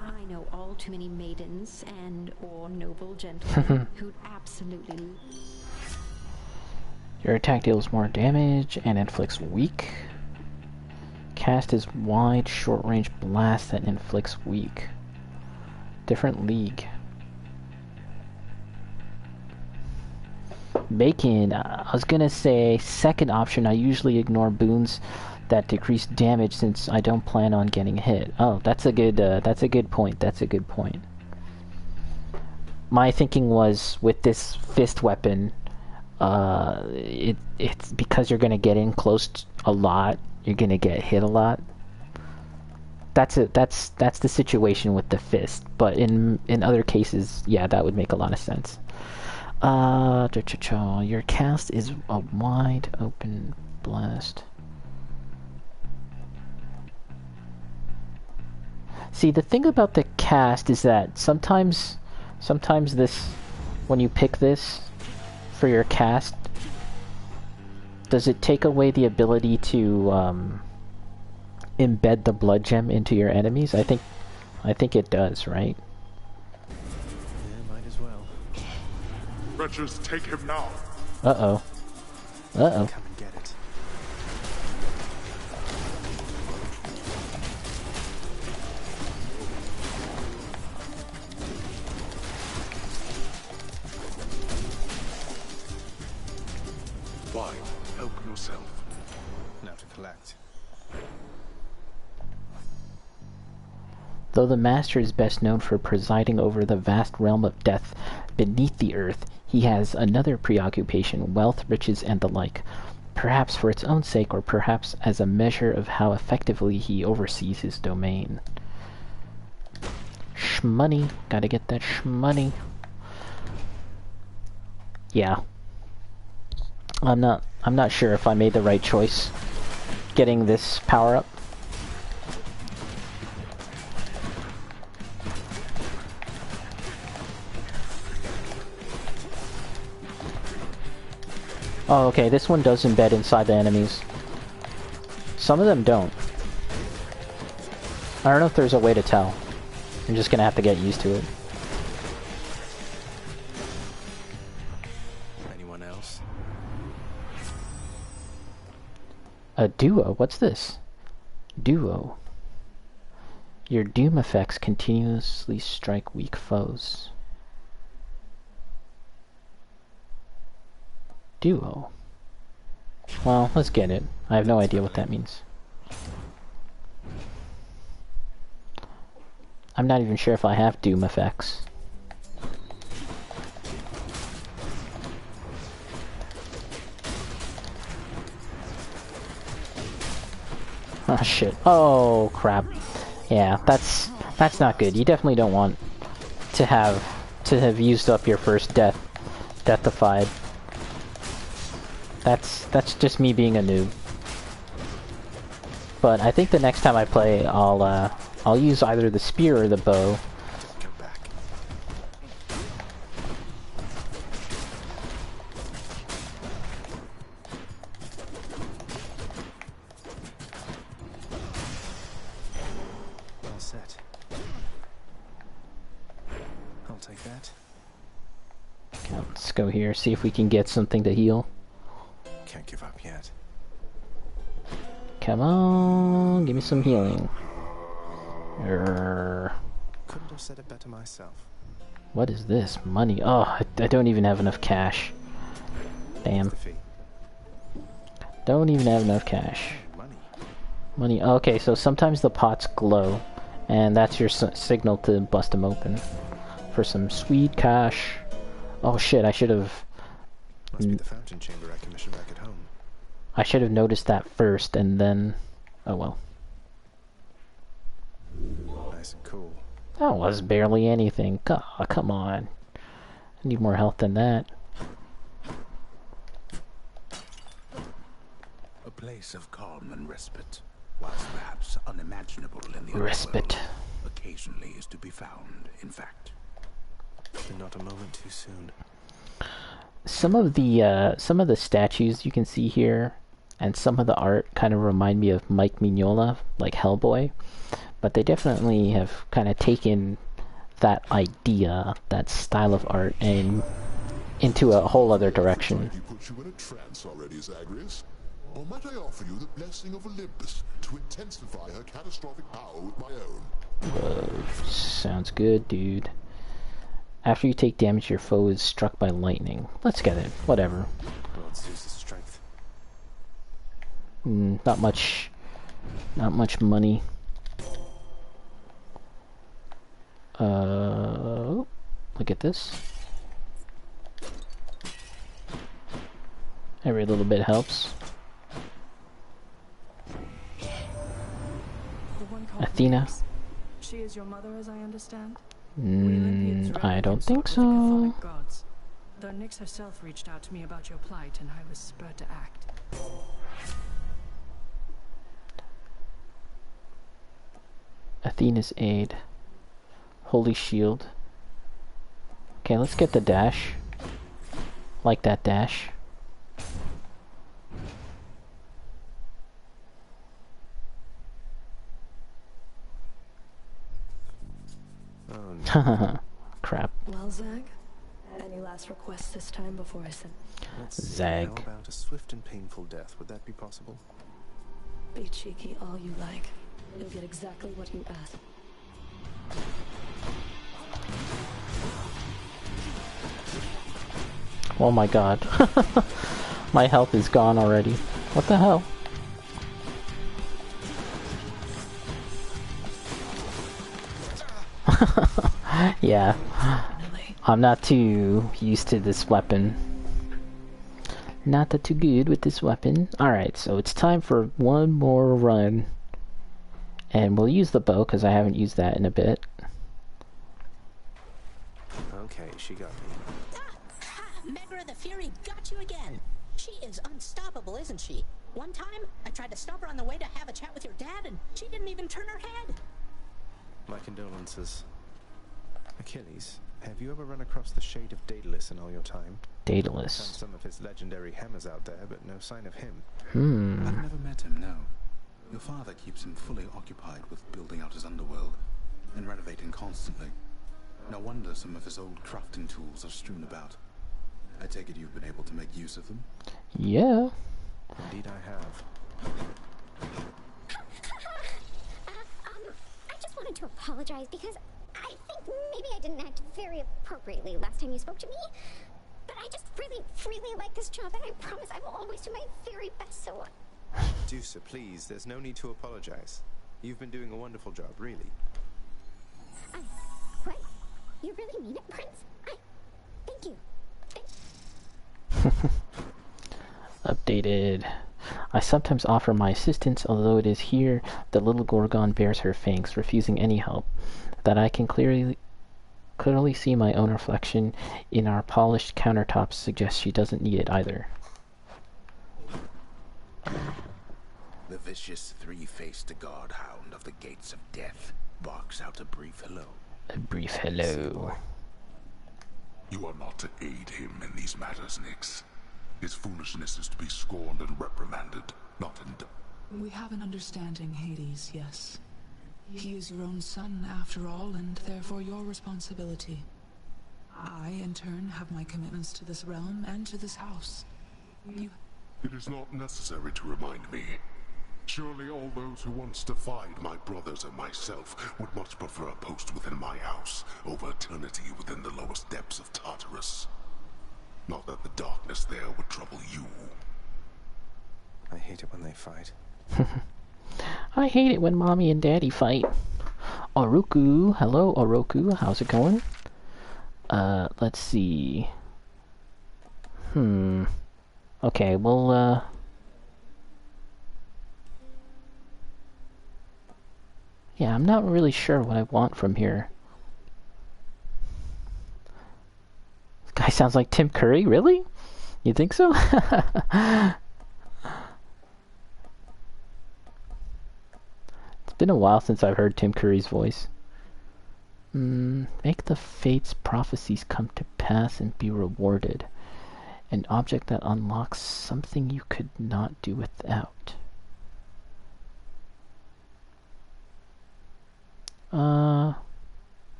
I know all too many maidens and or noble gentlemen who'd absolutely... Your attack deals more damage and inflicts weak. Cast is wide, short-range blast that inflicts weak. Different league. Bacon. I was gonna say second option. I usually ignore boons that decrease damage since I don't plan on getting hit. Oh, that's a good point. That's a good point. My thinking was with this fist weapon, it's because you're gonna get in close a lot. You're gonna get hit a lot. That's the situation with the fist. But in other cases, yeah, that would make a lot of sense. Your cast is a wide open blast. See, the thing about the cast is that sometimes this, when you pick this for your cast, does it take away the ability to embed the blood gem into your enemies? I think it does, right? Yeah, might as well. Wretches, take him now. Uh-oh. Uh-oh. Come and get it. Why? Help yourself. Now to collect. Though the Master is best known for presiding over the vast realm of death beneath the earth, he has another preoccupation, wealth, riches, and the like. Perhaps for its own sake, or perhaps as a measure of how effectively he oversees his domain. Shmoney. Gotta get that shmoney. Yeah. I'm not sure if I made the right choice getting this power up. Oh, okay, this one does embed inside the enemies. Some of them don't. I don't know if there's a way to tell. I'm just gonna have to get used to it. Anyone else? A duo? What's this? Duo. Your doom effects continuously strike weak foes. Duo. Well, let's get it. I have no idea what that means. I'm not even sure if I have Doom effects. Oh shit. Oh crap. Yeah, that's not good. You definitely don't want to have used up your first deathified. That's just me being a noob. But I think the next time I play, I'll use either the spear or the bow. All set. I'll take that. Okay, let's go here, see if we can get something to heal. Can't give up yet. Come on, give me some healing. Couldn't have said it better myself. What is this? Money. Oh, I don't even have enough cash. Damn. Don't even have enough cash. Money. Okay, so sometimes the pots glow, and that's your signal to bust them open for some sweet cash. Oh shit! I should have. Must be the fountain chamber I commissioned back at home. I should have noticed that first, and then. Oh well. Nice and cool. That was barely anything. Oh, come on. I need more health than that. A place of calm and respite, whilst perhaps unimaginable in the respite. World, occasionally is to be found, in fact. But not a moment too soon. Some of the statues you can see here, and some of the art kind of remind me of Mike Mignola, like Hellboy. But they definitely have kind of taken that idea, that style of art, and into a whole other direction. He put you in a trance already, Zagreus. Or might I offer you the blessing of Olympus to intensify her catastrophic power with my own? Whoa, sounds good, dude. After you take damage, your foe is struck by lightning. Let's get it. Whatever. Lord Zeus's strength. Not much money. Look at this. Every little bit helps. Athena. She is your mother, as I understand? I don't think so. Gods. Though Nyx herself reached out to me about your plight, and I was spurred to act. Athena's aid. Holy shield. Okay, let's get the dash. Like that dash. Oh, no. Crap. Well, Zag, any last requests this time before I send? Zag. How about a swift and painful death? Would that be possible? Be cheeky all you like. You'll get exactly what you ask. Oh my god. My health is gone already. What the hell? Yeah. I'm not too used to this weapon. Not that too good with this weapon. Alright, so it's time for one more run. And we'll use the bow, because I haven't used that in a bit. Okay, she got me. Megra the Fury got you again. She is unstoppable, isn't she? One time, I tried to stop her on the way to have a chat with your dad, and she didn't even turn her head. My condolences. Achilles, have you ever run across the shade of Daedalus in all your time? Daedalus. Found some of his legendary hammers out there, but no sign of him. I've never met him, no. Your father keeps him fully occupied with building out his underworld and renovating constantly. No wonder some of his old crafting tools are strewn about. I take it you've been able to make use of them? Yeah. Indeed I have. I just wanted to apologize because I think maybe I didn't act very appropriately last time you spoke to me. But I just really, really like this job, and I promise I will always do my very best, so... Juicer, please, there's no need to apologize. You've been doing a wonderful job, really. What? You really mean it, Prince? Thank you. Updated. I sometimes offer my assistance, although it is here the little Gorgon bears her fangs, refusing any help. That I can clearly see my own reflection in our polished countertops suggests she doesn't need it either. The vicious three-faced guard-hound of the gates of death barks out a brief hello. A brief hello. You are not to aid him in these matters, Nyx. His foolishness is to be scorned and reprimanded, not We have an understanding, Hades, yes. He is your own son, after all, and therefore your responsibility. I, in turn, have my commitments to this realm and to this house. It is not necessary to remind me. Surely all those who once defied my brothers and myself would much prefer a post within my house over eternity within the lowest depths of Tartarus. Not that the darkness there would trouble you. I hate it when they fight. I hate it when Mommy and Daddy fight. Oroku, hello Oroku, how's it going? Let's see. Okay, well, yeah, I'm not really sure what I want from here. This guy sounds like Tim Curry, really? You think so? It's been a while since I've heard Tim Curry's voice. Make the fates' prophecies come to pass and be rewarded. An object that unlocks something you could not do without.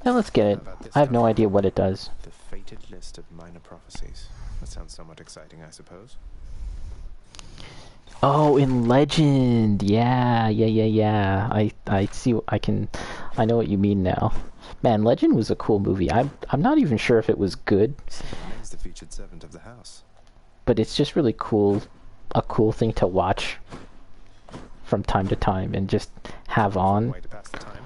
Yeah, let's get it. I have no idea what it does. The fated list of minor prophecies. That sounds somewhat exciting, I suppose. Oh, in Legend! Yeah. I see. I know what you mean now. Man, Legend was a cool movie. I'm not even sure if it was good. Remains the featured servant of the house. But it's just really cool. A cool thing to watch from time to time and just have on. Way to pass the time.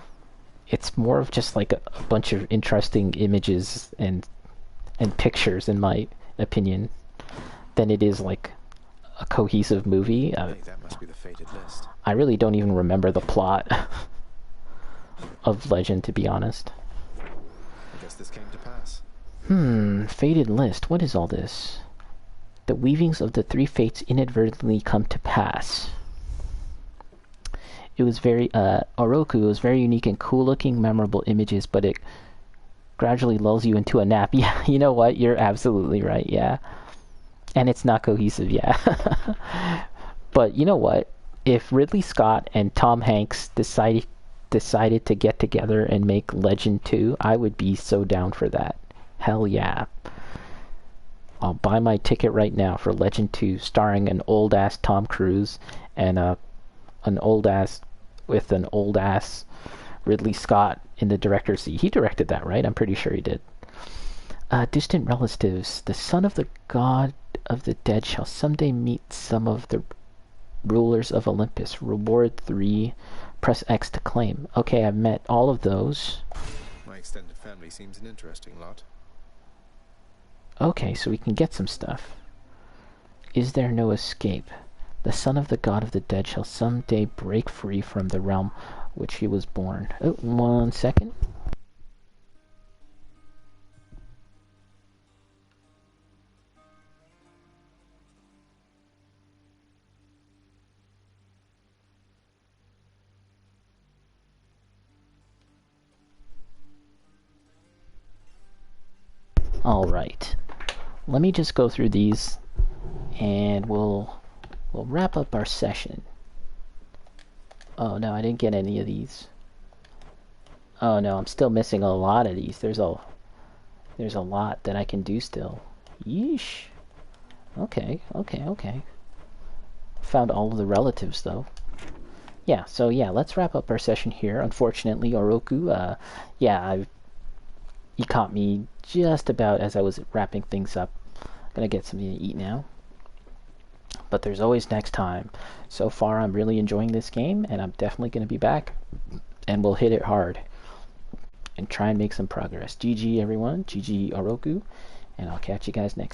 It's more of just like a bunch of interesting images and pictures, in my opinion, than it is like a cohesive movie. Hey, that must be the fated list. I really don't even remember the plot of Legend, to be honest. I guess this came to pass. Fated list. What is all this? The weavings of the three fates inadvertently come to pass. It was very, Oroku was very unique and cool-looking, memorable images, but it gradually lulls you into a nap. Yeah, you know what? You're absolutely right, yeah. And it's not cohesive, yeah. But you know what? If Ridley Scott and Tom Hanks decided to get together and make Legend 2, I would be so down for that. Hell yeah. I'll buy my ticket right now for Legend 2, starring an old-ass Tom Cruise and an old-ass Ridley Scott in the director's seat. He directed that, right? I'm pretty sure he did. Distant relatives. The son of the god of the dead shall someday meet some of the rulers of Olympus. Reward 3. Press X to claim. Okay, I've met all of those. My extended family seems an interesting lot. Okay, so we can get some stuff. Is there no escape? The son of the god of the dead shall someday break free from the realm which he was born. Oh, 1 second. Alright. Let me just go through these and we'll wrap up our session. Oh no, I didn't get any of these. Oh no, I'm still missing a lot of these. There's a lot that I can do still. Yeesh. Okay. Found all of the relatives though. Yeah, so yeah, let's wrap up our session here. Unfortunately, Oroku, yeah, you caught me just about as I was wrapping things up. I'm gonna get something to eat now. But there's always next time. So far, I'm really enjoying this game, and I'm definitely gonna be back, and we'll hit it hard and try and make some progress. GG everyone, GG Oroku, and I'll catch you guys next time.